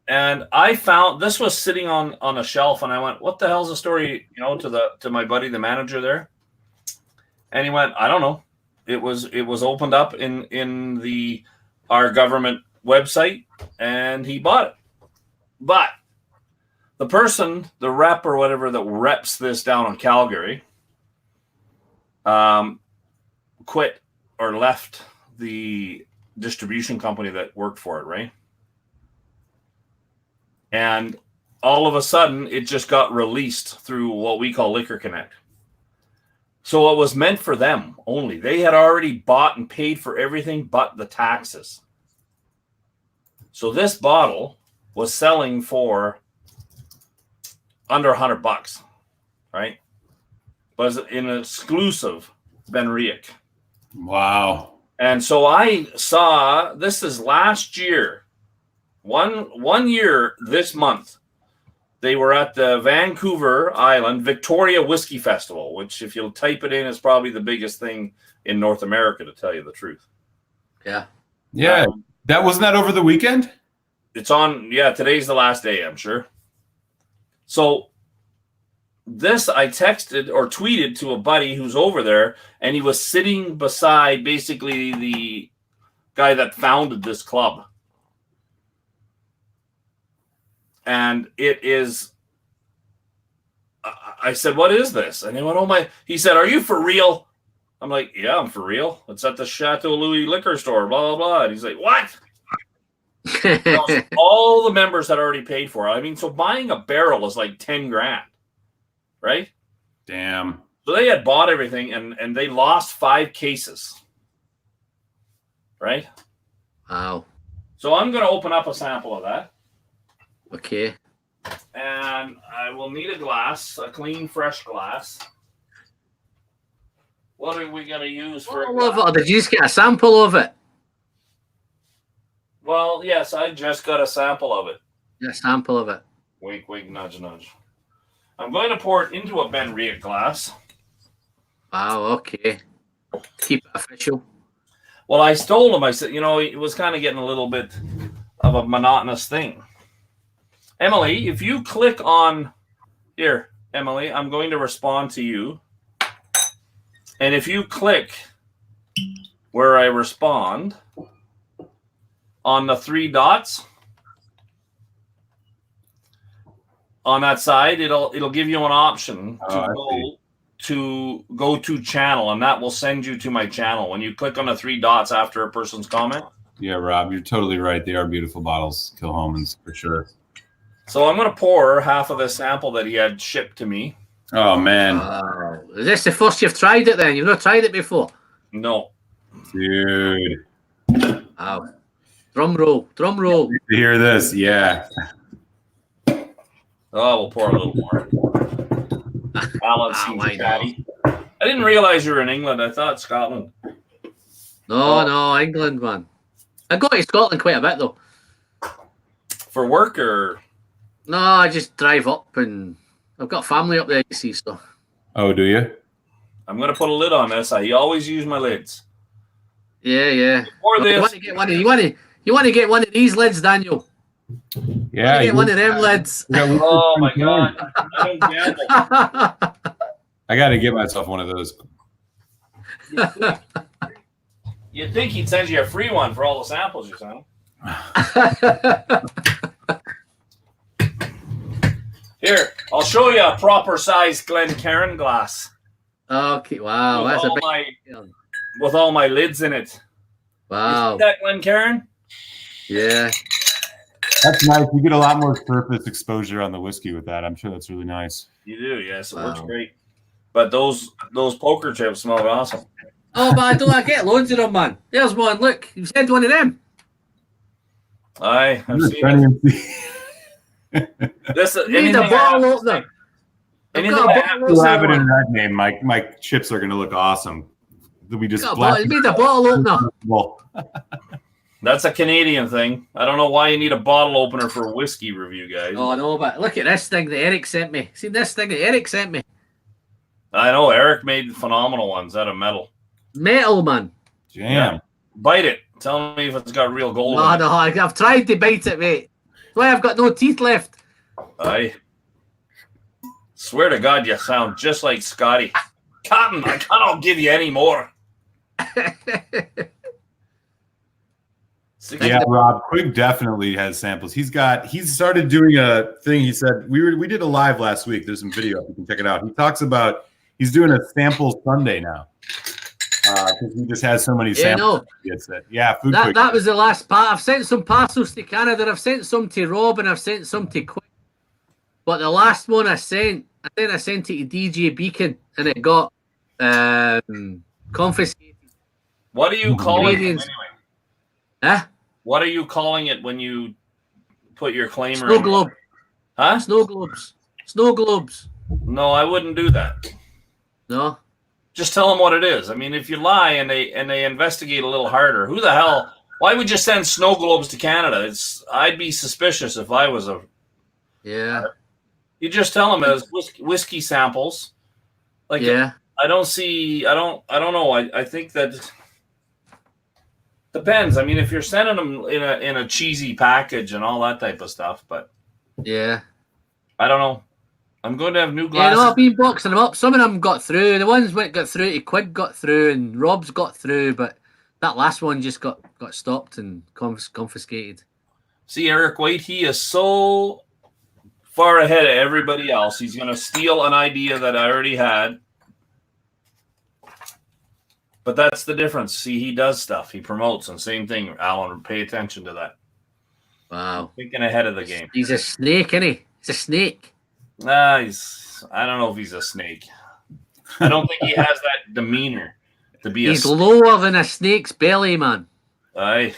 And I found this was sitting on a shelf, and I went, "What the hell's the story?" To my buddy, the manager there, and he went, "I don't know. It was opened up in our government website, and he bought it." But the person, the rep or whatever that reps this down in Calgary, quit or left the distribution company that worked for it, right? And all of a sudden, it just got released through what we call Liquor Connect. So it was meant for them only. They had already bought and paid for everything but the taxes. So this bottle was selling for under $100, right? Was an exclusive Ben Riach. Wow. And so I saw, this is last year, one year this month, they were at the Vancouver Island Victoria Whiskey Festival, which if you'll type it in is probably the biggest thing in North America, to tell you the truth. Yeah. Yeah. That wasn't that over the weekend? It's on, today's the last day, I'm sure. So this I texted or tweeted to a buddy who's over there, and he was sitting beside basically the guy that founded this club. And it is, I said, "What is this?" And he went, he said, "Are you for real?" I'm like, "Yeah, I'm for real. It's at the Chateau Louis liquor store, blah, blah, blah." And he's like, "What?" All the members had already paid for it. I mean, so buying a barrel is like 10 grand, right? Damn. So they had bought everything, and they lost 5 cases, right? Wow. So I'm going to open up a sample of that. Okay. And I will need a glass, a clean, fresh glass. What are we going to use for a glass? Or did you just get a sample of it? Well, yes, I just got a sample of it. A sample of it. Wink, wink, nudge, nudge. I'm going to pour it into a Ben Riach glass. Wow, okay. Keep it official. Well, I told him, I said, it was kind of getting a little bit of a monotonous thing. Emily, if you click on here, Emily, I'm going to respond to you. And if you click where I respond on the 3 dots on that side, it'll give you an option to go to channel, and that will send you to my channel. When you click on the 3 dots after a person's comment. Yeah, Rob, you're totally right. They are beautiful bottles, Kilholmans, for sure. So I'm going to pour half of the sample that he had shipped to me. Oh, man. Is this the first you've tried it then? You've not tried it before? No. Dude. Wow. Drum roll. Drum roll. To hear this, yeah. Oh, we'll pour a little more. Alan seems chatty. I didn't realize you were in England. I thought Scotland. No, England, man. I go to Scotland quite a bit, though. For work or? No, I just drive up, and I've got family up there, you see, so. Oh, do you? I'm going to put a lid on this. I always use my lids. Yeah. Or this. You want to get one of these lids, Daniel? Yeah. Get one of them lids. Oh, my God. I don't gamble. I got to get myself one of those. You'd think he'd send you a free one for all the samples you sent. Here, I'll show you a proper size Glencairn glass. Okay, wow, that's a big with all my lids in it. Wow. You see that Glencairn? Yeah. That's nice. You get a lot more surface exposure on the whiskey with that. I'm sure that's really nice. You do, yes. It works great. But those poker chips smell awesome. Oh, but I get loads of them, man. There's one. Look, you said one of them. I've seen it. This You need a bottle opener. Anything I've got a that bottle We'll have it in opener. that name. My chips are going to look awesome. We just You need a bottle opener. Well, That's a Canadian thing. I don't know why you need a bottle opener for a whiskey review, guys. Oh, no, but look at this thing that Erik sent me. See this thing that Erik sent me? I know Erik made phenomenal ones out of metal. Metal, man. jam. Yeah. Bite it. Tell me if it's got real gold. No, in it. no, I've tried to bite it, mate. That's why I've got no teeth left. I swear to God, you sound just like Scotty. Cotton, I cannot give you any more. Yeah, Rob Quigg definitely has samples. He's started doing a thing. He said we did a live last week. There's some video. You can check it out. He talks about he's doing a sample Sunday now because he just has so many samples. Food Quigg. That was the last part. I've sent some parcels to Canada. I've sent some to Rob and I've sent some to Quigg. But the last one I sent it to DJ Beacon and it got confiscated. What are you calling it anyway? Huh? What are you calling it when you put your claimer Snow in? globe. Huh? Snow globes. Snow globes. No, I wouldn't do that. No. Just tell them what it is. I mean, if you lie and they investigate a little harder, who the hell? Why would you send snow globes to Canada? I'd be suspicious if I was a. Yeah. You just tell them as whiskey samples. Like, yeah. I don't know. I think that depends. I mean, if you're sending them in a cheesy package and all that type of stuff, but yeah, I don't know. I'm going to have new yeah, glasses. no, I've been boxing them up. Some of them got through. The ones that got through to Quigg got through, and Rob's got through, but that last one just got stopped and confiscated. See, Erik Wait, he is so far ahead of everybody else. He's going to steal an idea that I already had. But that's the difference. See, he does stuff. He promotes, and same thing, Alan. Pay attention to that. Wow. Thinking ahead of the game. He's a snake, isn't he? He's a snake. I don't know if he's a snake. I don't think he has that demeanor to be He's lower than a snake's belly, man. Aye.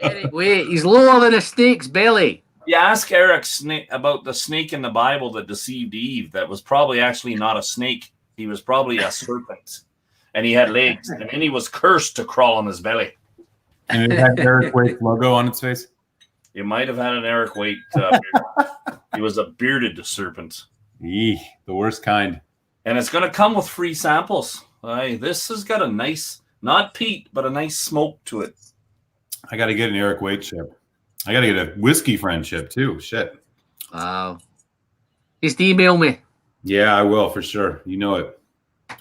Erik Wait, he's lower than a snake's belly. You ask Erik about the snake in the Bible that deceived Eve. That was probably actually not a snake. He was probably a serpent. And he had legs. And then he was cursed to crawl on his belly. And it had Erik Wait's logo on its face? You might have had an Erik Wait. He was a bearded serpent. Eee, the worst kind. And it's going to come with free samples. This has got a nice, not peat, but a nice smoke to it. I got to get an Erik Wait chip. I got to get a whiskey friend chip too. Shit. Wow. Just email me. Yeah, I will for sure. You know it.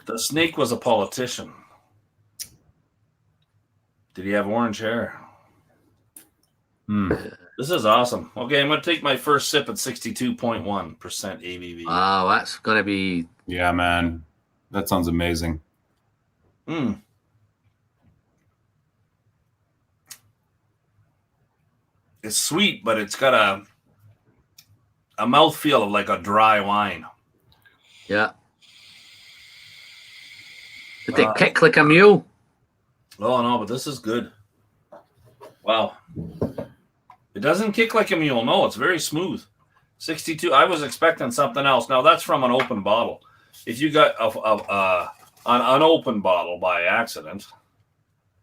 The snake was a politician. Did he have orange hair? This is awesome. Okay, I'm going to take my first sip at 62.1% ABV. Wow, that's going to be... Yeah, man. That sounds amazing. It's sweet, but it's got a mouthfeel of like a dry wine. Yeah. Did it kick like a mule? Oh, no, but this is good. Wow. It doesn't kick like a mule. No, it's very smooth. 62. I was expecting something else. Now, that's from an open bottle. If you got an unopened bottle by accident,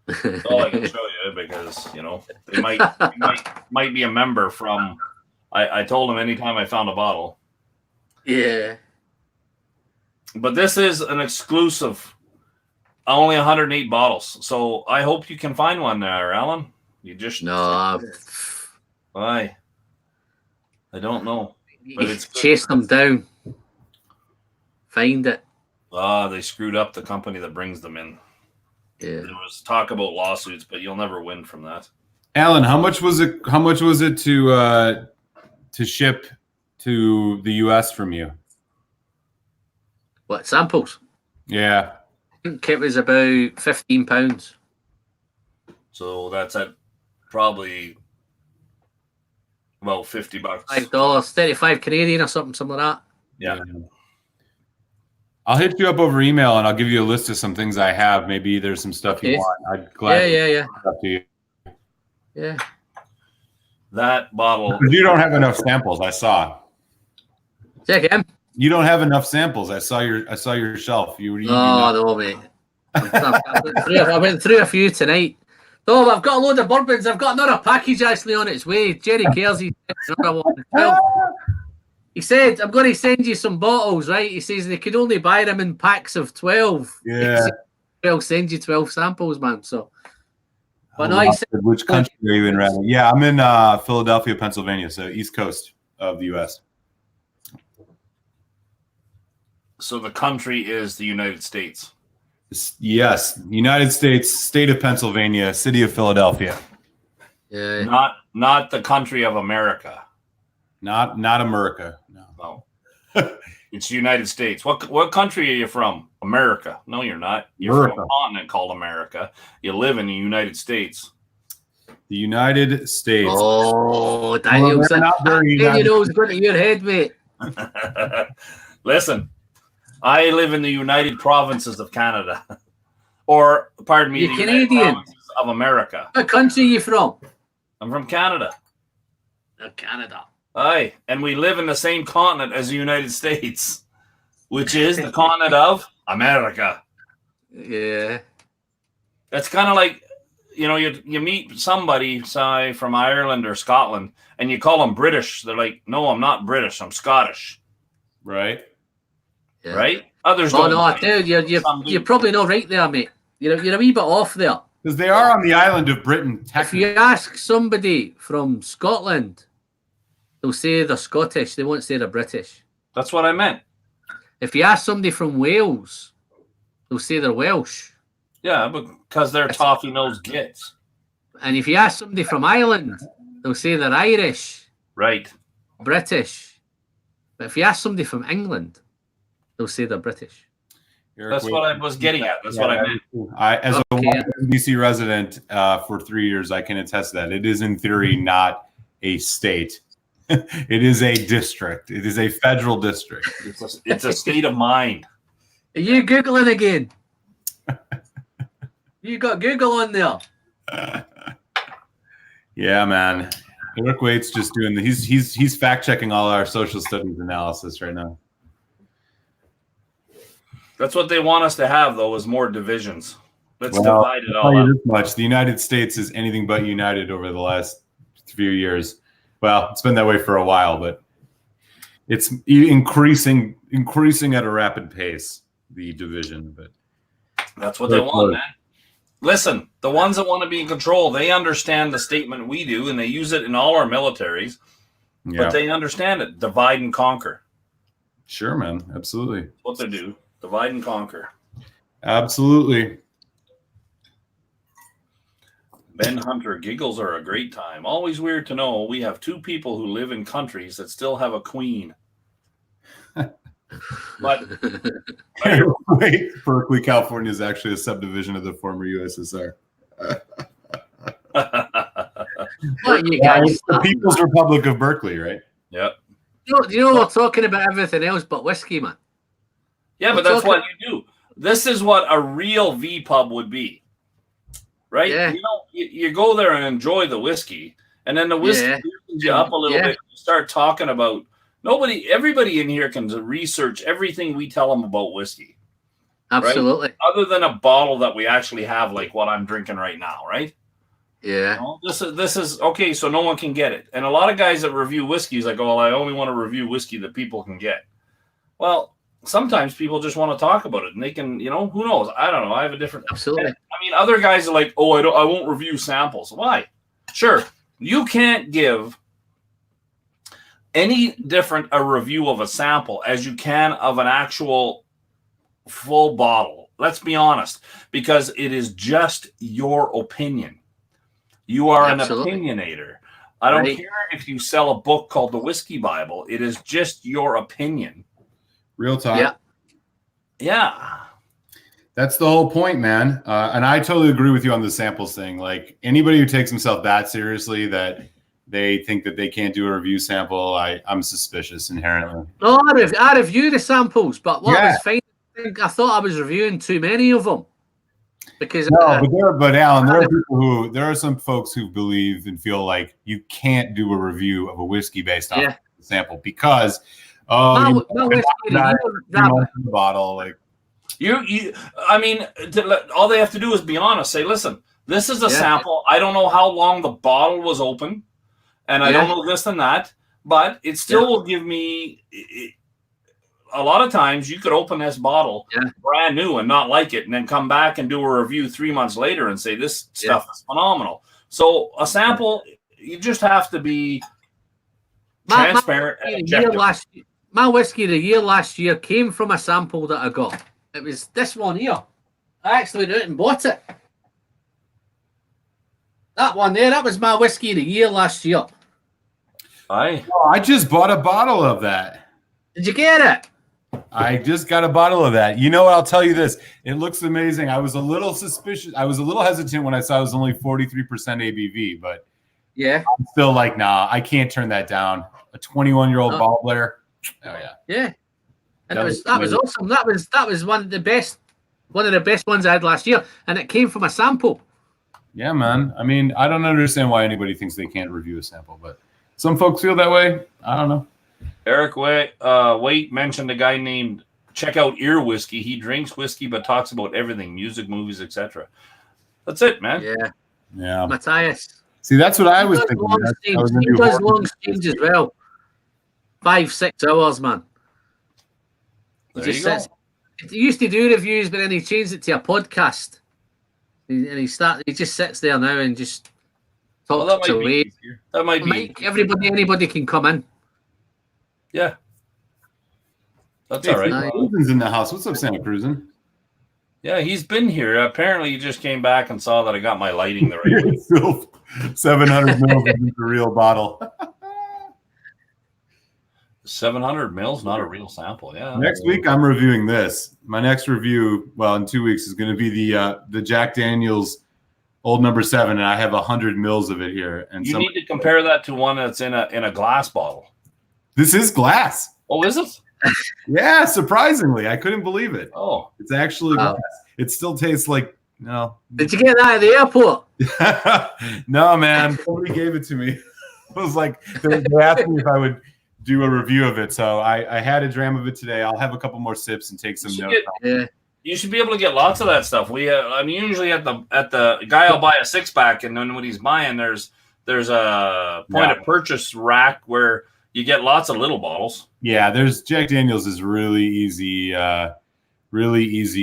that's all I can show you because, they might be a member from... I told them anytime I found a bottle. Yeah. But this is an exclusive... Only 108 bottles. So I hope you can find one there, Alan. You just no. I don't know. But it's chase them down. Find it. They screwed up the company that brings them in. Yeah. There was talk about lawsuits, but you'll never win from that. Alan, how much was it to ship to the US from you? What, samples? Yeah. I think it was about £15. So that's at probably about $50. $5, 35 Canadian or something like that. Yeah. I'll hit you up over email and I'll give you a list of some things I have. Maybe there's some stuff you want. I'd gladly Yeah. up to you. Yeah. That bottle. You don't have enough samples. I saw. Check him. You don't have enough samples. I saw your shelf. No, mate. I went through a few tonight. No, I've got a load of bourbons. I've got another cabbage actually on its way. Jerry Kersey. He said, I'm going to send you some bottles, right? He says they could only buy them in packs of 12. Yeah. I'll send you 12 samples, man. So, but no, he said, which country are you in, Radek? Yeah, I'm in Philadelphia, Pennsylvania, so East Coast of the U.S. So the country is the United States. Yes, United States, state of Pennsylvania, city of Philadelphia. Yeah. Not the country of America. Not America. No. It's the United States. What country are you from? America. No, you're not. You're from a continent called America. You live in the United States. The United States. Oh, Daniel, well, not very you know it's going to your head, mate. Listen, I live in the United Provinces of Canada. Or, pardon me, You're the Canadian. United Provinces of America. What country are you from? I'm from Canada. Canada. Aye, and we live in the same continent as the United States, which is the continent of America. Yeah. It's kind of like, you meet somebody, say, from Ireland or Scotland, and you call them British. They're like, no, I'm not British. I'm Scottish. Right? Yeah. Right? Others Oh, don't. no, I tell you, you're probably not right there, mate. You're a wee bit off there. Because they are on the island of Britain, If you ask somebody from Scotland, they'll say they're Scottish. They won't say they're British. That's what I meant. If you ask somebody from Wales, they'll say they're Welsh. Yeah, because they're toffee-nosed gits. And if you ask somebody from Ireland, they'll say they're Irish. Right. British. But if you ask somebody from England, they'll say they're British. That's what I was getting at. That's what I meant. As a BC resident for 3 years, I can attest that it is in theory not a state. It is a district. It is a federal district. It's a state of mind. Are you Googling again? You got Google on there. Yeah, man. Erik Wait's just doing he's fact checking all our social studies analysis right now. That's what they want us to have, though, is more divisions. Let's divide it all up. Much. The United States is anything but united over the last few years. Well, it's been that way for a while, but it's increasing at a rapid pace, the division. But that's what they want, man. Listen, the ones that want to be in control, they understand the statement we do, and they use it in all our militaries, but they understand it. Divide and conquer. Sure, man. Absolutely. That's what they do. Divide and conquer. Absolutely. Ben Hunter, giggles are a great time. Always weird to know we have two people who live in countries that still have a queen. But wait, Berkeley, California is actually a subdivision of the former USSR. It's the People's Republic of Berkeley, right? Yep. You know we're talking about everything else but whiskey, man. Yeah, but that's what you do. This is what a real V pub would be, right? Yeah. You go there and enjoy the whiskey, and then the whiskey loosens you up a little bit. You start talking about everybody in here can research everything we tell them about whiskey. Absolutely. Right? Other than a bottle that we actually have, like what I'm drinking right now, right? Yeah. This is okay, so no one can get it. And a lot of guys that review whiskey is like, oh, I only want to review whiskey that people can get. Well, sometimes people just want to talk about it, and they can, who knows? I don't know. I have a different. Absolutely. I mean, other guys are like, oh, I won't review samples. Why? Sure, you can't give any different a review of a sample as you can of an actual full bottle. Let's be honest, because it is just your opinion. You are an opinionator. I don't care if you sell a book called the Whiskey Bible. It is just your opinion. Real talk. Yeah. That's the whole point, man. And I totally agree with you on the samples thing. Like anybody who takes himself that seriously that they think that they can't do a review sample, I'm suspicious inherently. No, I review the samples, but what was fine, I thought I was reviewing too many of them. because but Alan, there are some folks who believe and feel like you can't do a review of a whiskey based on the sample because the bottle, like I mean, all they have to do is be honest. Say, listen, this is a sample. I don't know how long the bottle was open, and I don't know this and that, but it still will give me. A lot of times, you could open this bottle brand new and not like it, and then come back and do a review 3 months later and say this stuff is phenomenal. So a sample, you just have to be transparent and objective. My whiskey of the year last year came from a sample that I got. It was this one here. I actually went out and bought it. That one there, that was my whiskey of the year last year. I just bought a bottle of that. Did you get it? I just got a bottle of that. You know what? I'll tell you this. It looks amazing. I was a little suspicious. I was a little hesitant when I saw it was only 43% ABV, but I'm still like, nah, I can't turn that down. A 21-year-old ball player. Oh yeah. Yeah. And that was awesome. That was one of the best ones I had last year, and it came from a sample. Yeah, man. I mean, I don't understand why anybody thinks they can't review a sample, but some folks feel that way. I don't know. Erik Wait mentioned a guy named Check Out Ear Whiskey. He drinks whiskey but talks about everything, music, movies, etc. That's it, man. Yeah. Matthias. See, that's what I was thinking. He does long streams as well. 5-6 hours, man. He used to do reviews, but then he changed it to a podcast. He just sits there now and just talks away. That might be. Anybody can come in. Yeah. That's all right. Cruisin's in the house. What's up, Santa Cruisin? Yeah, he's been here. Apparently, he just came back and saw that I got my lighting the right way. 700 mils is the real bottle. 700 mils, not a real sample. Yeah. Next week, I'm reviewing this. My next review, in 2 weeks, is going to be the Jack Daniel's Old Number 7, and I have 100 mils of it here. And you need to compare that to one that's in a glass bottle. This is glass. Oh, is it? Yeah, surprisingly, I couldn't believe it. Oh, it's actually glass. It still tastes like no. Did you get that at the airport? No, man. Somebody gave it to me. It was like they asked me if I would do a review of it, so I had a dram of it today. I'll have a couple more sips and take some notes. You should be able to get lots of that stuff. I'm usually at the guy will buy a 6-pack, and then when he's buying, there's a point of purchase rack where you get lots of little bottles. Yeah, there's Jack Daniel's is really easy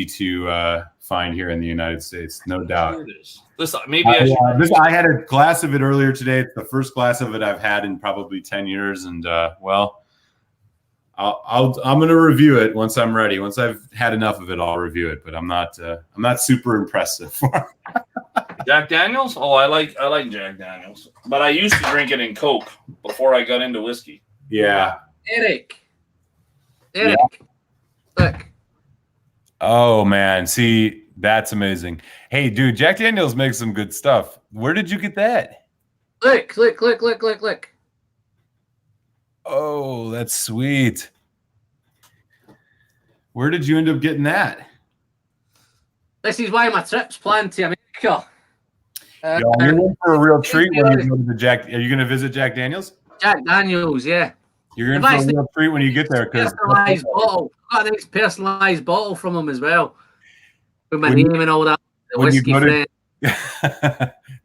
to find here in the United States, no doubt. It is. I had a glass of it earlier today. It's the first glass of it I've had in probably 10 years, and I'm going to review it once I'm ready. Once I've had enough of it, I'll review it. But I'm not super impressed so far. Jack Daniels? Oh, I like Jack Daniels, but I used to drink it in Coke before I got into whiskey. Yeah. Erik. Yeah. Look. Oh man, see, that's amazing. Hey, dude, Jack Daniels makes some good stuff. Where did you get that? Look. Oh, that's sweet. Where did you end up getting that? This is why my trip's planned to America. You're in for a real treat when you go to the Jack. Are you going to visit Jack Daniels? Jack Daniels, yeah. You're in for a real treat when you get there. Personalized bottle. Got a nice personalized bottle from him as well, with my name and all that. The whiskey friend.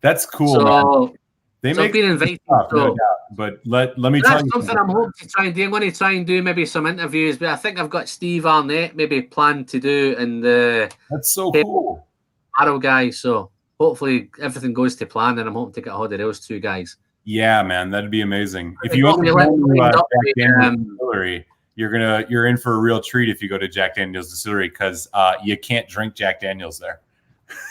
That's cool. So, they make been invited. Stuff, no doubt. But let me tell you. That's something I'm hoping to try and do. I'm going to try and do maybe some interviews, but I think I've got Steve Arnett maybe planned to do, and that's so cool. Arrow guy. So hopefully everything goes to plan, and I'm hoping to get a hold of those two guys. Yeah, man, that'd be amazing. If you go to Jack Daniel's Distillery, you're in for a real treat if you go to Jack Daniel's Distillery because you can't drink Jack Daniel's there.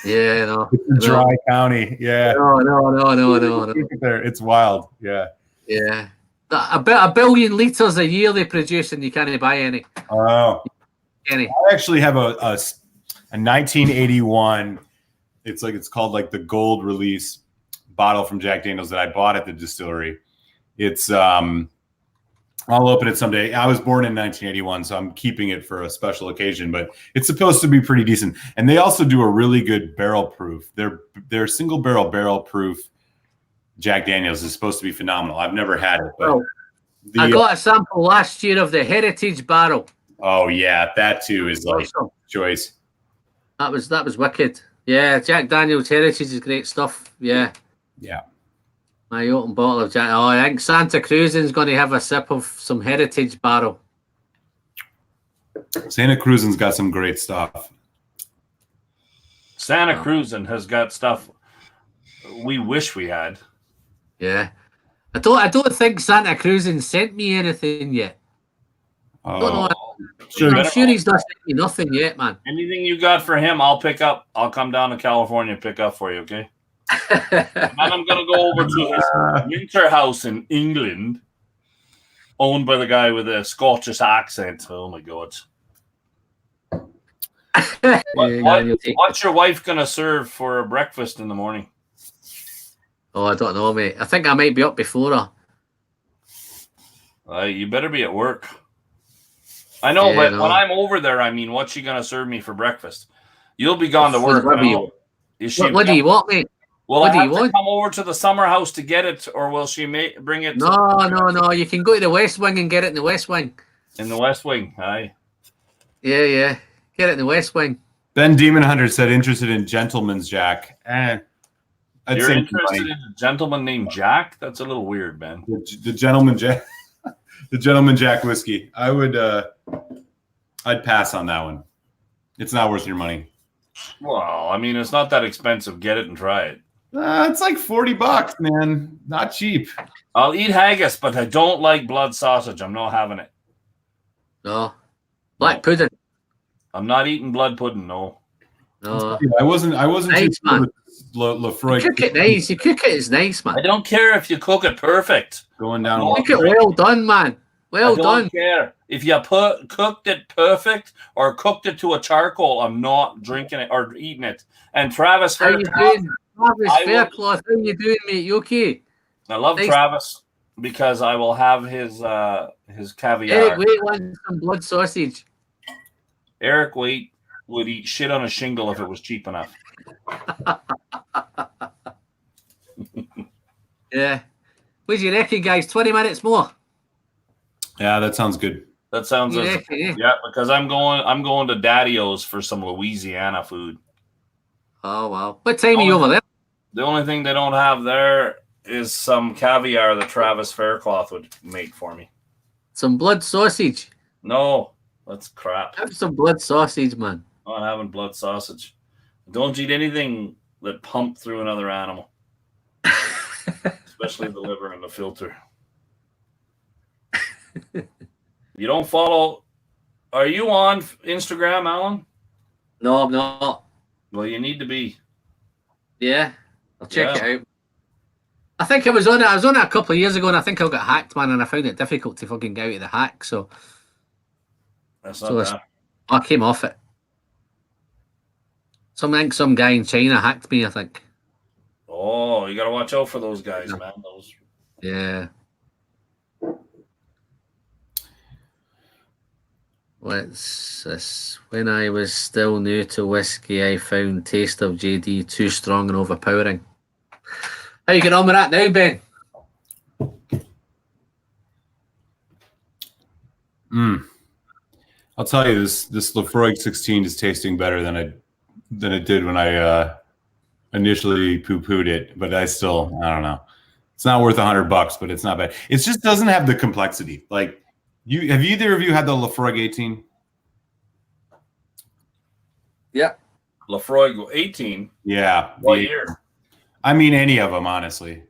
Yeah, no. It's a dry county. Yeah. No. It's wild. Yeah. Yeah. A billion liters a year they produce, and you can't buy any. Oh. I actually have a 1981. It's called like the gold release bottle from Jack Daniel's that I bought at the distillery. It's I'll open it someday. I was born in 1981, so I'm keeping it for a special occasion, but it's supposed to be pretty decent. And they also do a really good barrel proof. Their single barrel proof Jack Daniels is supposed to be phenomenal. I've never had it, but I got a sample last year of the Heritage barrel. Oh yeah, that too is like choice. That was wicked. Yeah, Jack Daniels Heritage is great stuff. Yeah. Yeah. My open bottle of Jack. Oh, I think Santa Cruz's going to have a sip of some Heritage barrel. Santa Cruz's got some great stuff. Santa Cruzin has got stuff we wish we had. Yeah. I don't think Santa Cruzin sent me anything yet. I don't know. I'm sure he's not sent me nothing yet, man. Anything you got for him, I'll pick up. I'll come down to California and pick up for you, okay? And I'm going to go over to his winter house in England, owned by the guy with a Scottish accent. Oh, my God. What's your wife going to serve for breakfast in the morning? Oh, I don't know, mate. I think I might be up before her. You better be at work. I know, but when I'm over there, I mean, what's she going to serve me for breakfast? You'll be gone to work. What do you want, mate? Will I have to come over to the summer house to get it, or will she bring it? No. You can go to the West Wing and get it in the West Wing. In the West Wing, aye. Yeah. Get it in the West Wing. Ben Demon Hunter said interested in Gentleman's Jack. You're interested in a gentleman named Jack? That's a little weird, Ben. The Gentleman Jack. The Gentleman Jack whiskey. I'd pass on that one. It's not worth your money. Well, I mean, it's not that expensive. Get it and try it. It's like $40, man. Not cheap. I'll eat haggis, but I don't like blood sausage. I'm not having it. No. Black pudding. I'm not eating blood pudding, no. No. I wasn't nice, man. Lefroy. You cook it nice. You cook it, it's nice, man. I don't care if you cook it perfect. Going down. Cook it well done, man. Well done. I don't care. If you cooked it perfect or cooked it to a charcoal, I'm not drinking it or eating it. And Travis How you doing? Travis Faircloth, how you doing, mate? You okay? I love Travis because I will have his caviar. Erik Wait wants some blood sausage. Erik Wait would eat shit on a shingle if it was cheap enough. Yeah. What do you reckon, guys? 20 minutes more. Yeah, that sounds good. That sounds yeah, because I'm going to Daddy-O's for some Louisiana food. Oh wow. What time are you over there? The only thing they don't have there is some caviar that Travis Faircloth would make for me. Some blood sausage. No, that's crap. Have some blood sausage, man. I'm not having blood sausage. Don't eat anything that pumped through another animal. Especially the liver and the filter. You don't follow. Are you on Instagram, Alan? No, I'm not. Well, you need to be. Yeah, I'll check it out. I think I was on it. I was on it a couple of years ago, and I think I got hacked, man, and I found it difficult to fucking get out of the hack. So that's not bad. I came off it. Some guy in China hacked me, I think. Oh, you gotta watch out for those guys, man. Yeah. What's this? When I was still new to whiskey, I found Taste of JD too strong and overpowering. How you get on with that now, Ben? I'll tell you, this Lefroy 16 is tasting better than it did when I initially poo-pooed it, but I don't know. It's not worth $100, but it's not bad. It just doesn't have the complexity. Like, have either of you had the Lefroy 18? Yeah. Lefroy 18? Yeah. What year? I mean, any of them, honestly.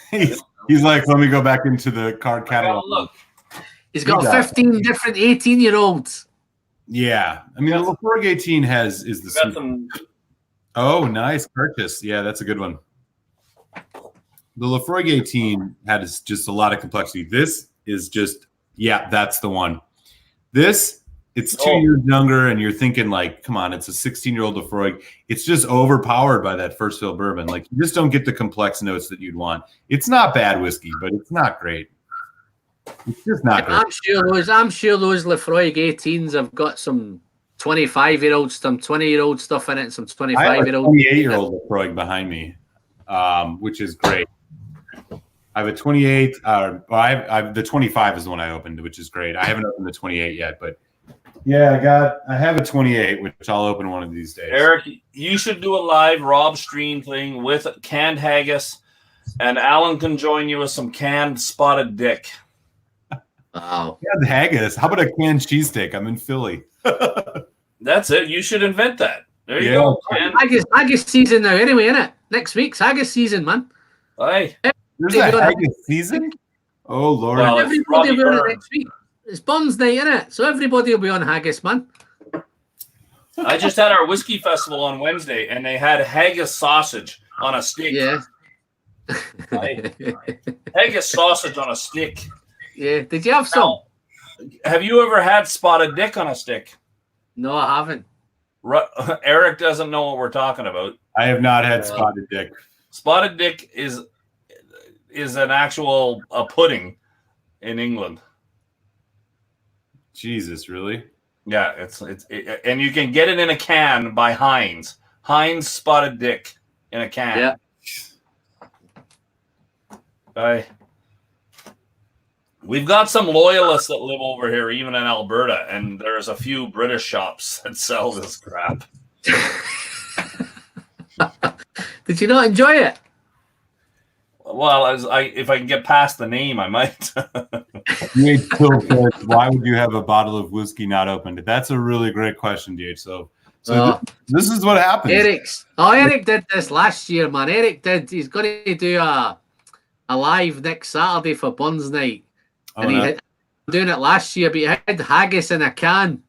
He's like, let me go back into the card catalog. Look. He's got 15 different 18-year-olds. Yeah. I mean, the Lefroy 18 is the... Oh, nice purchase. Yeah, that's a good one. The Lefroy 18 had just a lot of complexity. This is just, that's the one. It's 2 years younger, and you're thinking like, come on, it's a 16-year-old Lefroy. It's just overpowered by that first fill bourbon. Like, you just don't get the complex notes that you'd want. It's not bad whiskey, but it's not great. It's just not good. I'm sure those Lefroy 18s have got some 25-year-old, some 20-year-old stuff in it, and some 25-year-old. 28-year-old Lefroy behind me, which is great. I have a 28. The 25 is the one I opened, which is great. I haven't opened the 28 yet, but yeah, I have a 28, which I'll open one of these days. Eric, you should do a live Rob stream thing with canned haggis, and Alan can join you with some canned spotted dick. Wow. Canned haggis. How about a canned cheesesteak? I'm in Philly. That's it. You should invent that. There you Yeah. go. Haggis season now, anyway, innit? Next week's haggis season, man. Hey. There's a haggis season? Oh, Lord. Well, everybody will be on it next week. It's Bonds night, innit? So everybody will be on haggis, man. I just had our whiskey festival on Wednesday, and they had haggis sausage on a stick. Yeah. Haggis sausage on a stick. Yeah. Did you have some? Now, have you ever had spotted dick on a stick? No, I haven't. Eric doesn't know what we're talking about. I have not had spotted dick. Spotted dick is an actual pudding in England. Jesus, really? Yeah, it's and you can get it in a can by Heinz. Heinz spotted dick in a can. Yeah. We've got some loyalists that live over here, even in Alberta, and there's a few British shops that sell this crap. Did you not enjoy it? Well, if I can get past the name, I might. Why would you have a bottle of whiskey not opened? That's a really great question, DH. So this is what happens. Erik did this last year, man. He's going to do a live next Saturday for Buns Night. And he had doing it last year, but he had haggis in a can.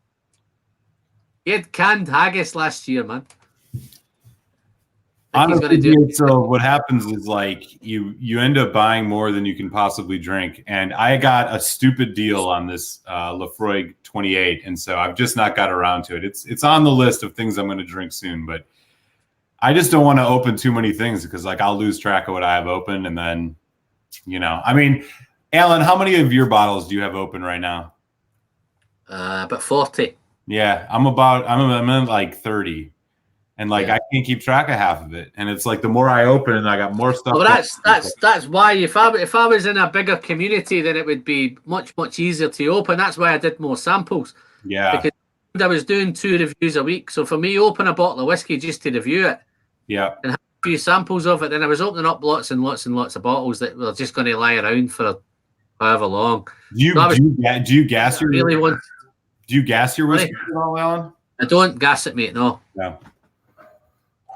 He had canned haggis last year, man. Honestly, so what happens is like you end up buying more than you can possibly drink, and I got a stupid deal on this Lefroy 28, and so I've just not got around to it. It's on the list of things I'm going to drink soon, but I just don't want to open too many things because like I'll lose track of what I have open, and then I mean, Alan, how many of your bottles do you have open right now? About 40. Yeah, I'm in like 30. And like I can't keep track of half of it, and it's like the more I open, and I got more stuff. Well, that's why if I was in a bigger community, then it would be much easier to open. That's why I did more samples. Yeah, because I was doing 2 reviews a week. So for me, open a bottle of whiskey just to review it. Yeah, and have a few samples of it. Then I was opening up lots and lots and lots of bottles that were just going to lie around for however long. Do you gas your? Do you gas your whiskey at all, Alan? I don't gas it, mate. No. Yeah.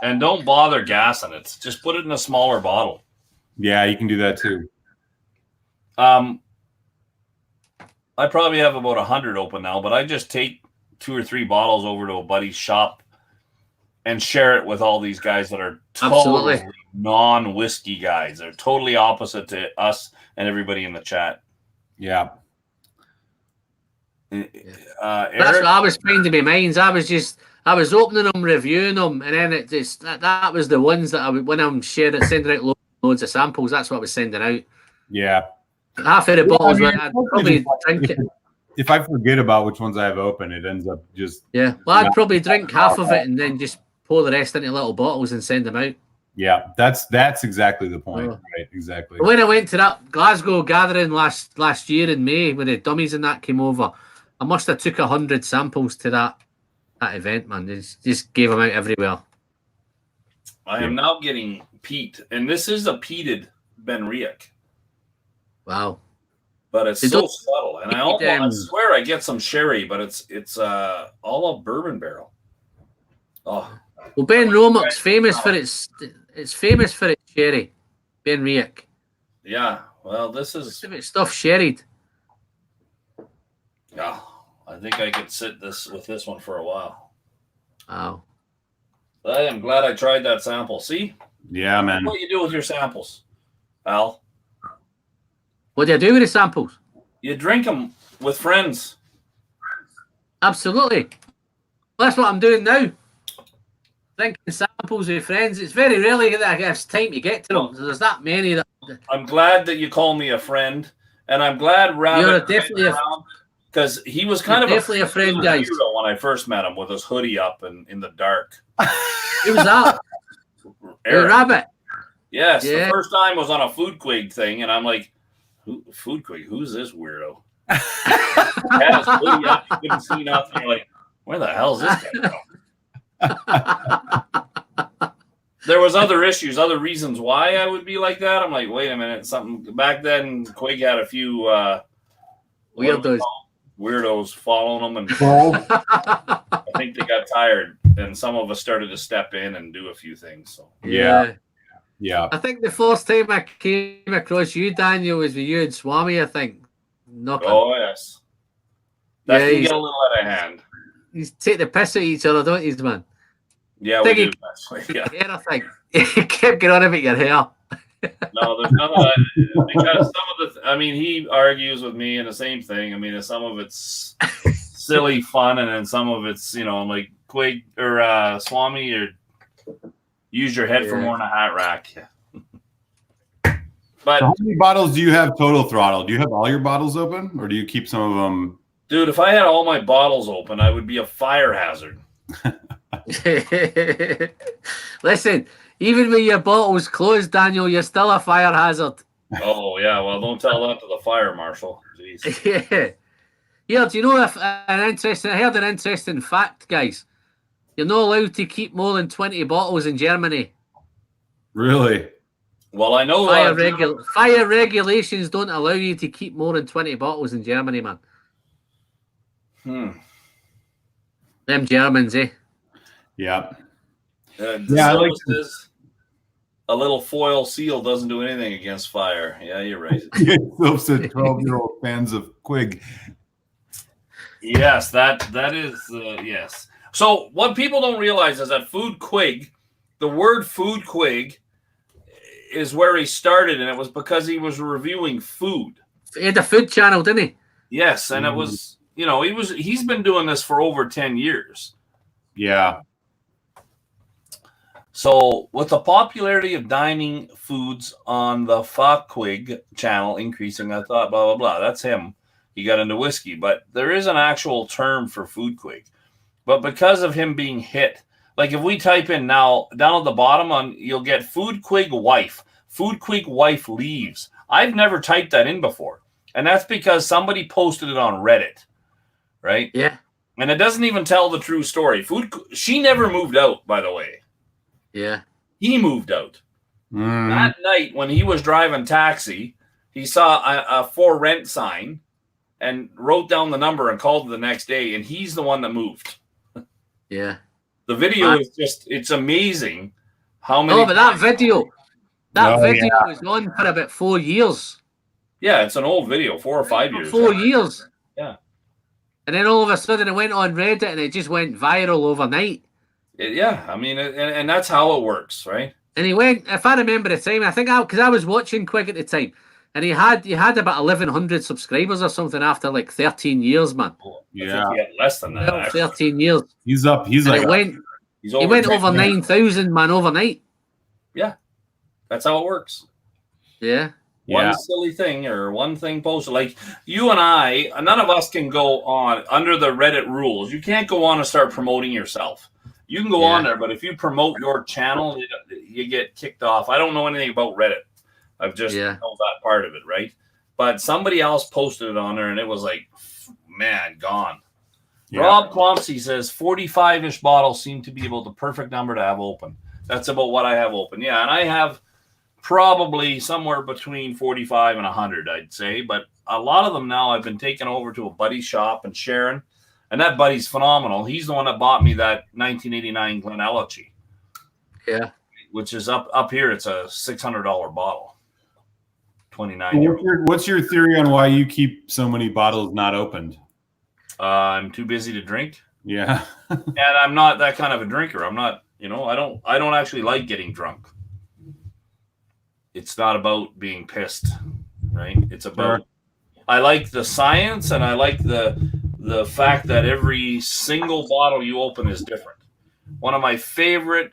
And don't bother gassing it. Just put it in a smaller bottle. Yeah, you can do that too. I probably have about 100 open now, but I just take 2 or 3 bottles over to a buddy's shop and share it with all these guys that are totally non-whiskey guys. They're totally opposite to us and everybody in the chat. Yeah. That's what I was finding my minds. I was opening them, reviewing them, and then that was the ones that when I'm sending out loads of samples, that's what I was sending out. Yeah. Half of the bottles, I'd probably drink it. If I forget about which ones I have open, it ends up just... Yeah, well, I'd probably drink half of it and then just pour the rest into little bottles and send them out. Yeah, that's exactly the point. Right, exactly. When I went to that Glasgow gathering last year in May, when the dummies and that came over, I must have took 100 samples to that event, man. Just gave them out everywhere. I am now getting peat, and this is a peated Benriach. Wow. But it's so subtle. And I swear I get some sherry, but it's all a bourbon barrel. Oh. Well, Ben Roemer's famous for its sherry. Benriach. Yeah. Well, this is stuff sherried. Yeah. I think I could sit with this one for a while. Wow. I am glad I tried that sample. See? Yeah, man. What do you do with your samples, Al? What do you do with the samples? You drink them with friends. Absolutely. Well, that's what I'm doing now. Drinking samples with friends. It's very rarely that I have time to get to them. So there's that many that... I'm glad that you call me a friend, And I'm glad Rabbit You're definitely around because he was kind of definitely a friend, guys. When I first met him with his hoodie up and in the dark. Who was that? Erik. Rabbit. Yes, Yeah. the first time was on a Food Quig thing, and I'm like, Food Quig? Who's this weirdo? Had his hoodie up, you couldn't see nothing. You're like, where the hell is this guy from? There was other issues, other reasons why I would be like that. I'm like, wait a minute, something back then. Quig had a few weirdos following him, and I think they got tired, and some of us started to step in and do a few things. So Yeah. I think the first time I came across you, Daniel, was with you and Swami. I think. Oh yes, that can get a little out of hand. You take the piss at each other, don't you, man? Yeah, we do. Yeah. I think you kept getting on about your hair. No, there's none of that because some of the. He argues with me and the same thing. Some of it's silly fun, and then some of it's I'm like Quig or Swami or use your head for more than a hat rack. But so how many bottles do you have total throttle? Do you have all your bottles open, or do you keep some of them? Dude, if I had all my bottles open, I would be a fire hazard. Listen, even when your bottle's closed, Daniel, you're still a fire hazard. Oh yeah, well, don't tell that to the fire marshal. Jeez. Yeah, do you know I heard an interesting fact, guys. You're not allowed to keep more than 20 bottles in Germany. Really? Well, I know fire regulations don't allow you to keep more than 20 bottles in Germany, man. Them Germans, eh? Yeah. I like a little foil seal doesn't do anything against fire. Yeah, you're right. Those 12-year-old fans of Quig. Yes, that is yes. So what people don't realize is that Food Quig, the word Food Quig, is where he started, and it was because he was reviewing food. He had a food channel, didn't he? Yes, and it was he's been doing this for over 10 years. Yeah. So with the popularity of dining foods on the Quig channel increasing, I thought, blah, blah, blah. That's him. He got into whiskey. But there is an actual term for Food Quig. But because of him being hit, like if we type in now, down at the bottom, you'll get Food Quig wife. Food Quig wife leaves. I've never typed that in before. And that's because somebody posted it on Reddit. Right? Yeah. And it doesn't even tell the true story. She never moved out, by the way. Yeah. He moved out. That night when he was driving taxi, he saw a for rent sign and wrote down the number and called the next day, and he's the one that moved. Yeah. The video is it's amazing how many. Oh, but that video was on for about 4 years. Yeah, it's an old video, 4 or 5 years. 4 years. Yeah. And then all of a sudden it went on Reddit and it just went viral overnight. Yeah, and that's how it works, right? And he went, if I remember the time, I think because I was watching Quig at the time, and he had about 1,100 subscribers or something after like 13 years, man. Yeah, I think he had less than that. 13 years. He's up. He went over 9,000, man, overnight. Yeah, that's how it works. Yeah. One silly thing or one thing posted. Like you and I, none of us can go on under the Reddit rules. You can't go on and start promoting yourself. You can go on there, but if you promote your channel, you get kicked off. I don't know anything about Reddit. I've just know that part of it, right? But somebody else posted it on there, and it was like, man, gone. Yeah. Rob Quamsey says 45-ish bottles seem to be about the perfect number to have open. That's about what I have open. Yeah, and I have probably somewhere between 45 and 100, I'd say. But a lot of them now I've been taken over to a buddy's shop and sharing. And that buddy's phenomenal. He's the one that bought me that 1989 Glenallachie. Yeah. Which is up here. It's a $600 bottle. 29-year-old. What's your theory on why you keep so many bottles not opened? I'm too busy to drink. Yeah. And I'm not that kind of a drinker. I'm not, I don't actually like getting drunk. It's not about being pissed, right? It's about, I like the science and I like the fact that every single bottle you open is different. One of my favorite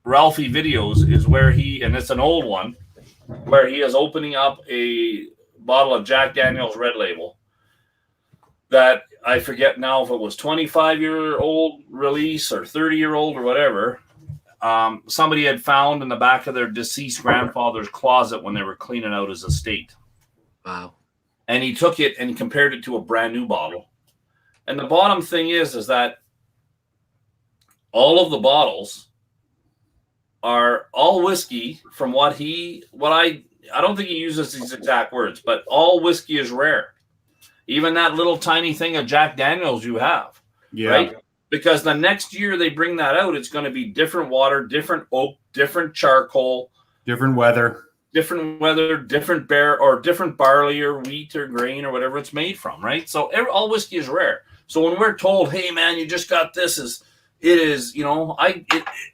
Ralphie videos is where and it's an old one, where he is opening up a bottle of Jack Daniel's Red Label that I forget now if it was 25-year-old release or 30-year-old or whatever. Somebody had found in the back of their deceased grandfather's closet when they were cleaning out his estate. Wow. And he took it and compared it to a brand new bottle. And the bottom thing is that all of the bottles are all whiskey from I don't think he uses these exact words, but all whiskey is rare. Even that little tiny thing of Jack Daniels you have. Yeah. Right? Because the next year they bring that out, it's going to be different water, different oak, different charcoal, different weather, different barley or wheat or grain or whatever it's made from, right? So all whiskey is rare. So when we're told, hey man, you just got this, I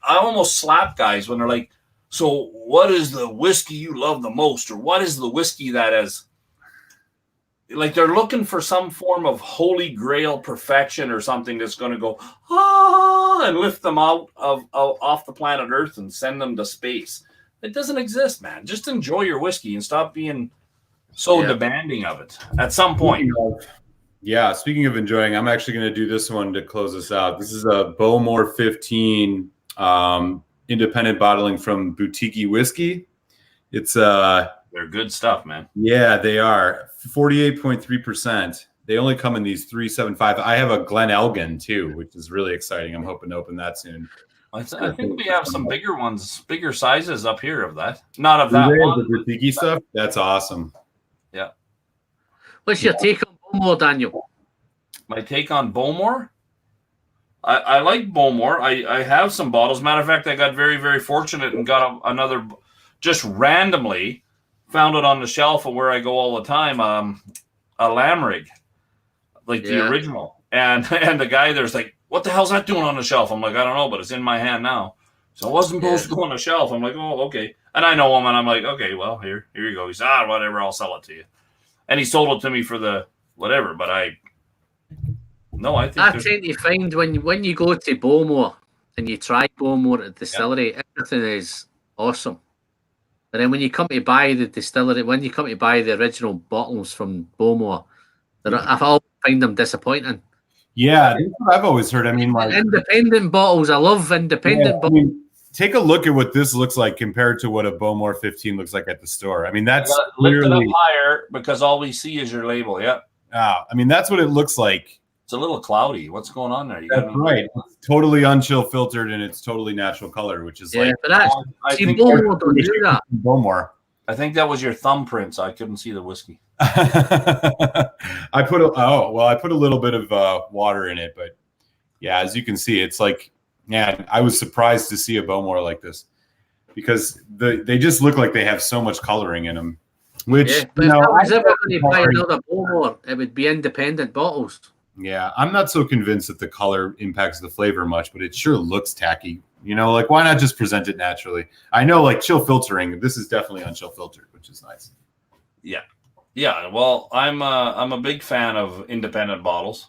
almost slap guys when they're like, so what is the whiskey you love the most? Or what is the whiskey that is, like they're looking for some form of holy grail perfection or something that's going to go, and lift them out of off the planet Earth and send them to space. It doesn't exist, man. Just enjoy your whiskey and stop being so demanding of it at some point. Yeah, speaking of enjoying, I'm actually going to do this one to close us out. This is a Bowmore 15 independent bottling from Boutique Whiskey. It's they're good stuff, man. Yeah, they are 48.3%. They only come in these 375. I have a Glen Elgin too, which is really exciting. I'm hoping to open that soon. I think we have some bigger ones, bigger sizes up here of that. Not of that one. The Boutique stuff. That's awesome. Yeah. What's your take on Bowmore, Daniel? My take on Bowmore? I like Bowmore. I have some bottles. Matter of fact, I got very, very fortunate and got another, just randomly found it on the shelf of where I go all the time, a Lamrig, like the original. And the guy there's like, what the hell's that doing on the shelf? I'm like, I don't know, but it's in my hand now. So it wasn't supposed to go on the shelf. I'm like, oh, okay. And I know him, and I'm like, okay, well, here you go. He's whatever, I'll sell it to you. And he sold it to me for the whatever, but I tend to find when you go to Bowmore and you try Bowmore at the distillery, everything is awesome. But then when you come to buy the distillery, when you come to buy the original bottles from Bowmore, I always find them disappointing. Yeah, that's what I've always heard. I mean, like independent bottles. I love independent bottles. I mean, take a look at what this looks like compared to what a Bowmore 15 looks like at the store. I mean, that's lift it up higher because all we see is your label. Yeah. I mean, that's what it looks like. It's a little cloudy. What's going on there? That's right. It's totally unchill filtered and it's totally natural color, which is like. But that's Bowmore don't do that. Bowmore. I think that was your thumbprint, so I couldn't see the whiskey. I put a little bit of water in it, but yeah, as you can see, it's like, man, I was surprised to see a Bowmore like this because they just look like they have so much coloring in them. Which but if I was ever going to buy another Bowmore, it would be independent bottles. Yeah, I'm not so convinced that the color impacts the flavor much, but it sure looks tacky. You know, like why not just present it naturally? I know, like chill filtering. This is definitely unchill filtered, which is nice. Yeah. Well, I'm a big fan of independent bottles,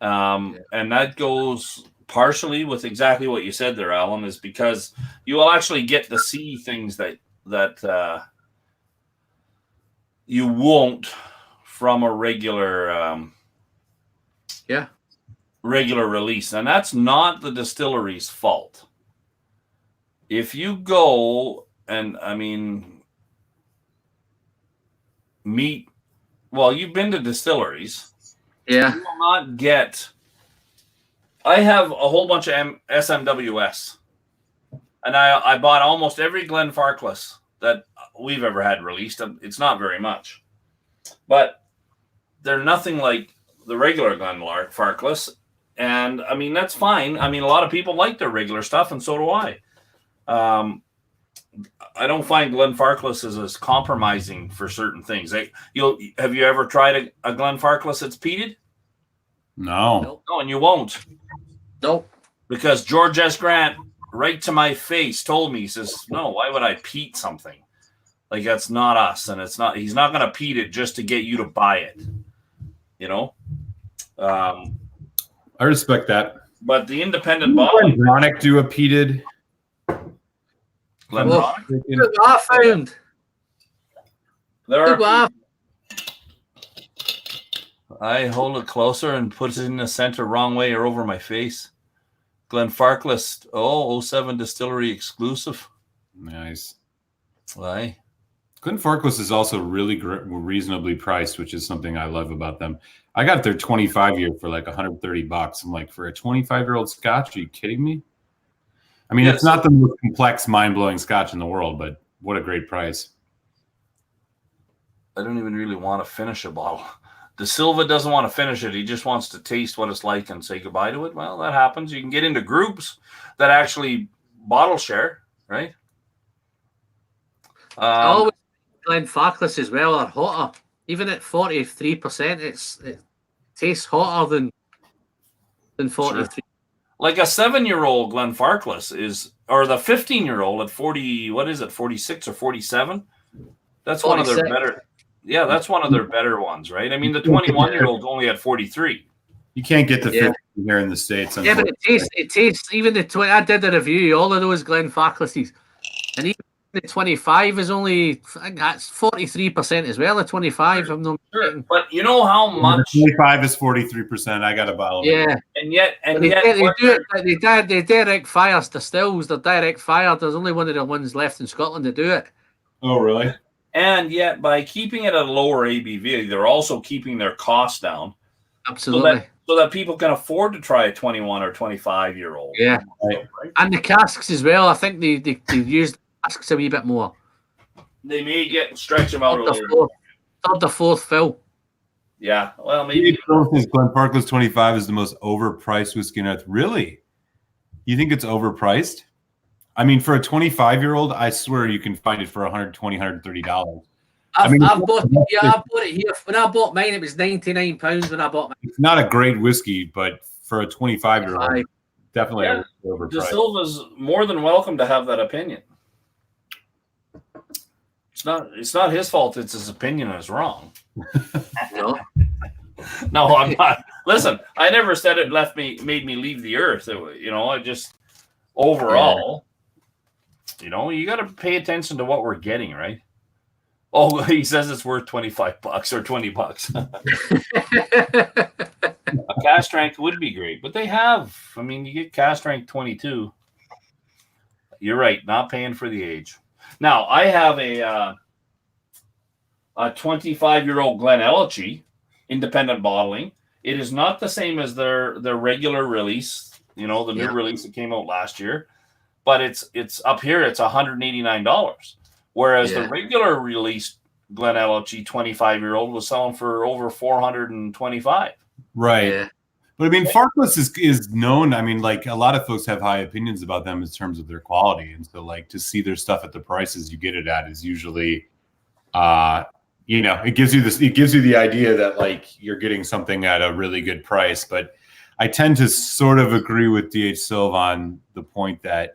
and that goes partially with exactly what you said there, Alan, is because you will actually get to see things that you won't from a regular release, and that's not the distillery's fault. If you go and you've been to distilleries. Yeah. You will not get. I have a whole bunch of SMWS, and I bought almost every Glenfarclas that we've ever had released. It's not very much, but they're nothing like the regular Glenfarclas. And I mean, that's fine. I mean, a lot of people like their regular stuff, and so do I. I don't find Glenfarclas as compromising for certain things. Have you ever tried a Glenfarclas that's peated? No. No, and you won't. Nope. Because George S. Grant, right to my face, told me, he says, no, why would I peat something? Like, that's not us, and he's not going to peat it just to get you to buy it. You know? I respect that. But the independent bottling. Glenfiddich do a peated. I found There Look what are. happened. I hold it closer and put it in the center wrong way or over my face. Glenfarclas, 07 distillery exclusive. Nice. Aye. Glenfarclas is also really reasonably priced, which is something I love about them. I got their 25-year for like $130. I'm like, for a 25-year-old Scotch, are you kidding me? I mean, it's not the most complex, mind-blowing Scotch in the world, but what a great price. I don't even really want to finish a bottle. De Silva doesn't want to finish it. He just wants to taste what it's like and say goodbye to it. Well, that happens. You can get into groups that actually bottle share, right? Always Glenfarclas as well are hotter. Even at 43%, it tastes hotter than 43. Sure. Like a 7-year-old Glenfarclas is, or the 15-year-old at 40, what is it, 46 or 47? That's 46. One of their better. Yeah, that's one of their better ones, right? I mean, the 21-year-old only at 43. You can't get the 50 here in the States. Yeah, but it tastes even the 20. I did a review, all of those Glenfarclases, and even the 25 is only, I think that's 43% as well. The 25, I'm not sure. But you know how much? 25 is 43%. I got a bottle. Yeah, and yet they direct fire distills. They're direct fire. There's only one of the ones left in Scotland to do it. Oh, really? And yet, by keeping it at a lower ABV, they're also keeping their costs down. Absolutely. So that people can afford to try a 21 or 25-year-old. Yeah. Right? And the casks as well. I think they use the casks a wee bit more. They may stretch them out a little. Third or fourth fill. Yeah. Well, maybe. Glenfarclas 25 is the most overpriced whiskey on earth. Really? You think it's overpriced? I mean, for a 25-year-old, I swear you can find it for $120, $130. I bought it here. When I bought mine, it was £99 when I bought mine. It's not a great whiskey, but for a 25-year-old, definitely overpriced. De Silva's more than welcome to have that opinion. It's not his fault. It's his opinion is wrong. No, I'm not. Listen, I never said it made me leave the earth. I just overall, you got to pay attention to what we're getting, right? Oh, he says it's worth $25 or $20. A cask strength would be great, but they have. I mean, you get cask strength 22. You're right, not paying for the age. Now, I have a 25-year-old Glenelachie independent bottling. It is not the same as their regular release, the new release that came out last year, but it's up here. It's $189, whereas the regular release Glenelachie 25-year-old was selling for over $425. Right. Yeah. But I mean, Farkless is known. I mean, like a lot of folks have high opinions about them in terms of their quality, and so like to see their stuff at the prices you get it at is usually, it gives you the idea that like you're getting something at a really good price. But I tend to sort of agree with DH Silva on the point that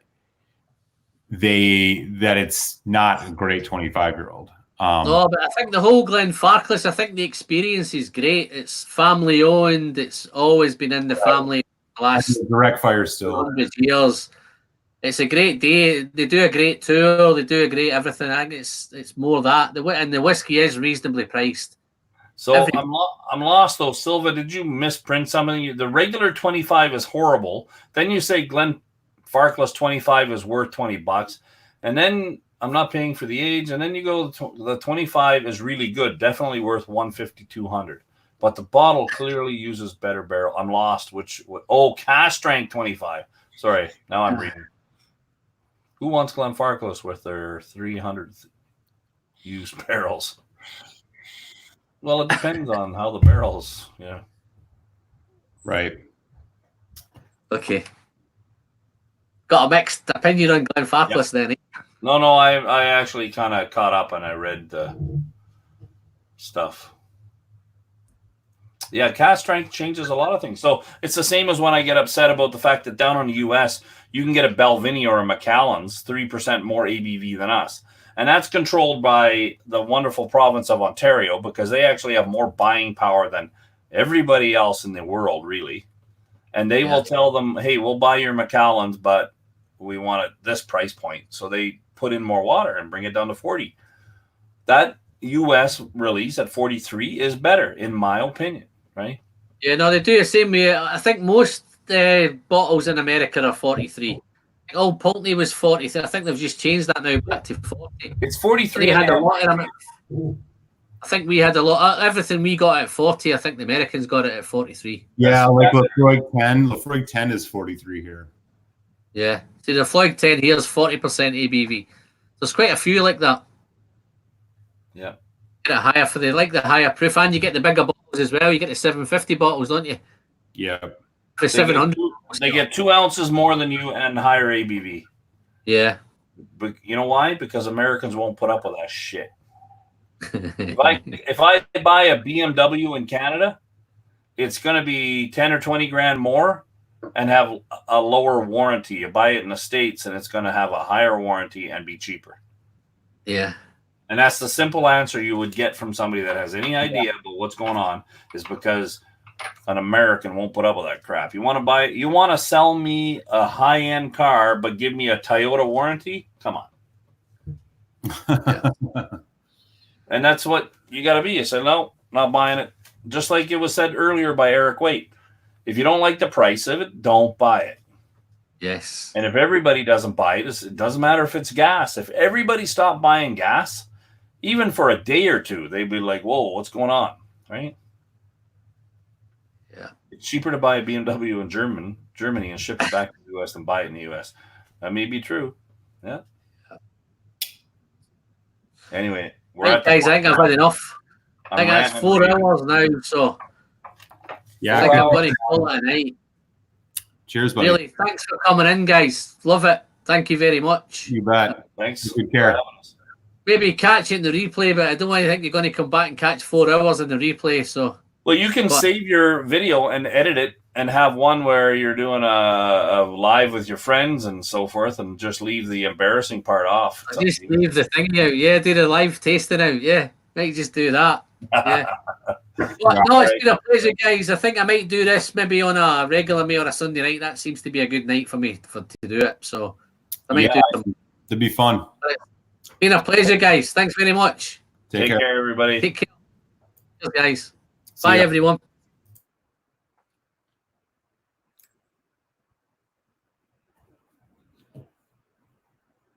it's not a great 25-year-old. No, but I think the whole Glenfarclas, I think the experience is great. It's family owned. It's always been in the family the last direct fire still 100 years. It's a great day. They do a great tour. They do a great everything. I think it's more that and the whiskey is reasonably priced. So I'm lost though. Silva, did you misprint something? The regular 25 is horrible. Then you say Glenfarclas 25 is worth $20, and then I'm not paying for the age, and then you go the 25 is really good, definitely worth $150, $200. But the bottle clearly uses better barrel. I'm lost. Cask strength 25. Sorry, now I'm reading. Who wants Glenfarclas with their 300 used barrels? Well, it depends on how the barrels. Yeah. Right. Okay. Got a mixed opinion on Glenfarclas then. No, I actually kind of caught up and I read the stuff. Yeah, cask strength changes a lot of things. So it's the same as when I get upset about the fact that down in the U.S., you can get a Balvenie or a Macallan's 3% more ABV than us. And that's controlled by the wonderful province of Ontario because they actually have more buying power than everybody else in the world, really. And they will tell them, hey, we'll buy your Macallan's, but we want it this price point. So they put in more water and bring it down to 40. That U.S. release at 43 is better, in my opinion, right? Yeah, no, they do the same way. I think most bottles in America are 43. Old Pulteney was 43. I think they've just changed that now back to 40. It's 43. They had a lot of them. I think we had a lot. Everything we got at 40. I think the Americans got it at 43. Yeah, like Lefroy 10. Lefroy 10 is 43 here. Yeah. See, the Floyd 10 here is 40% ABV. There's quite a few like that. Yeah. Get it higher for the higher proof, and you get the bigger bottles as well. You get the 750 bottles, don't you? Yeah. For 700. They get 2 ounces more than you and higher ABV. Yeah. But you know why? Because Americans won't put up with that shit. If I buy a BMW in Canada, it's going to be 10 or 20 grand more and have a lower warranty. You buy it in the States and it's going to have a higher warranty and be cheaper. Yeah. And that's the simple answer you would get from somebody that has any idea about what's going on, is because an American won't put up with that crap. You want to sell me a high-end car, but give me a Toyota warranty? Come on. Yeah. And that's what you got to be. You say, no, not buying it. Just like it was said earlier by Erik Wait. If you don't like the price of it, don't buy it. Yes. And if everybody doesn't buy it, it doesn't matter if it's gas. If everybody stopped buying gas, even for a day or two, they'd be like, whoa, what's going on? Right? Yeah. It's cheaper to buy a BMW in Germany and ship it back to the U.S. than buy it in the U.S. That may be true. Yeah. Anyway, Right, guys, I think I've had enough. I think that's 4 hours now, so Yeah. I think I'm going to call it a night. Cheers, buddy. Really, thanks for coming in, guys. Love it. Thank you very much. You bet. Thanks. Good care. Maybe catch it in the replay, but I don't want to think you're going to come back and catch 4 hours in the replay. So, well, you can save your video and edit it and have one where you're doing a live with your friends and so forth, and just leave the embarrassing part off. Just leave the thing out. Yeah, do the live tasting out. Yeah, might just do that. Yeah. Well, no, it's been a pleasure, guys. I think I might do this maybe on a regular meal on a Sunday night. That seems to be a good night for me to do it. So I might do some. It'd be fun. It's been a pleasure, guys. Thanks very much. Take care, everybody. Take care. Cheers, guys. Bye, everyone.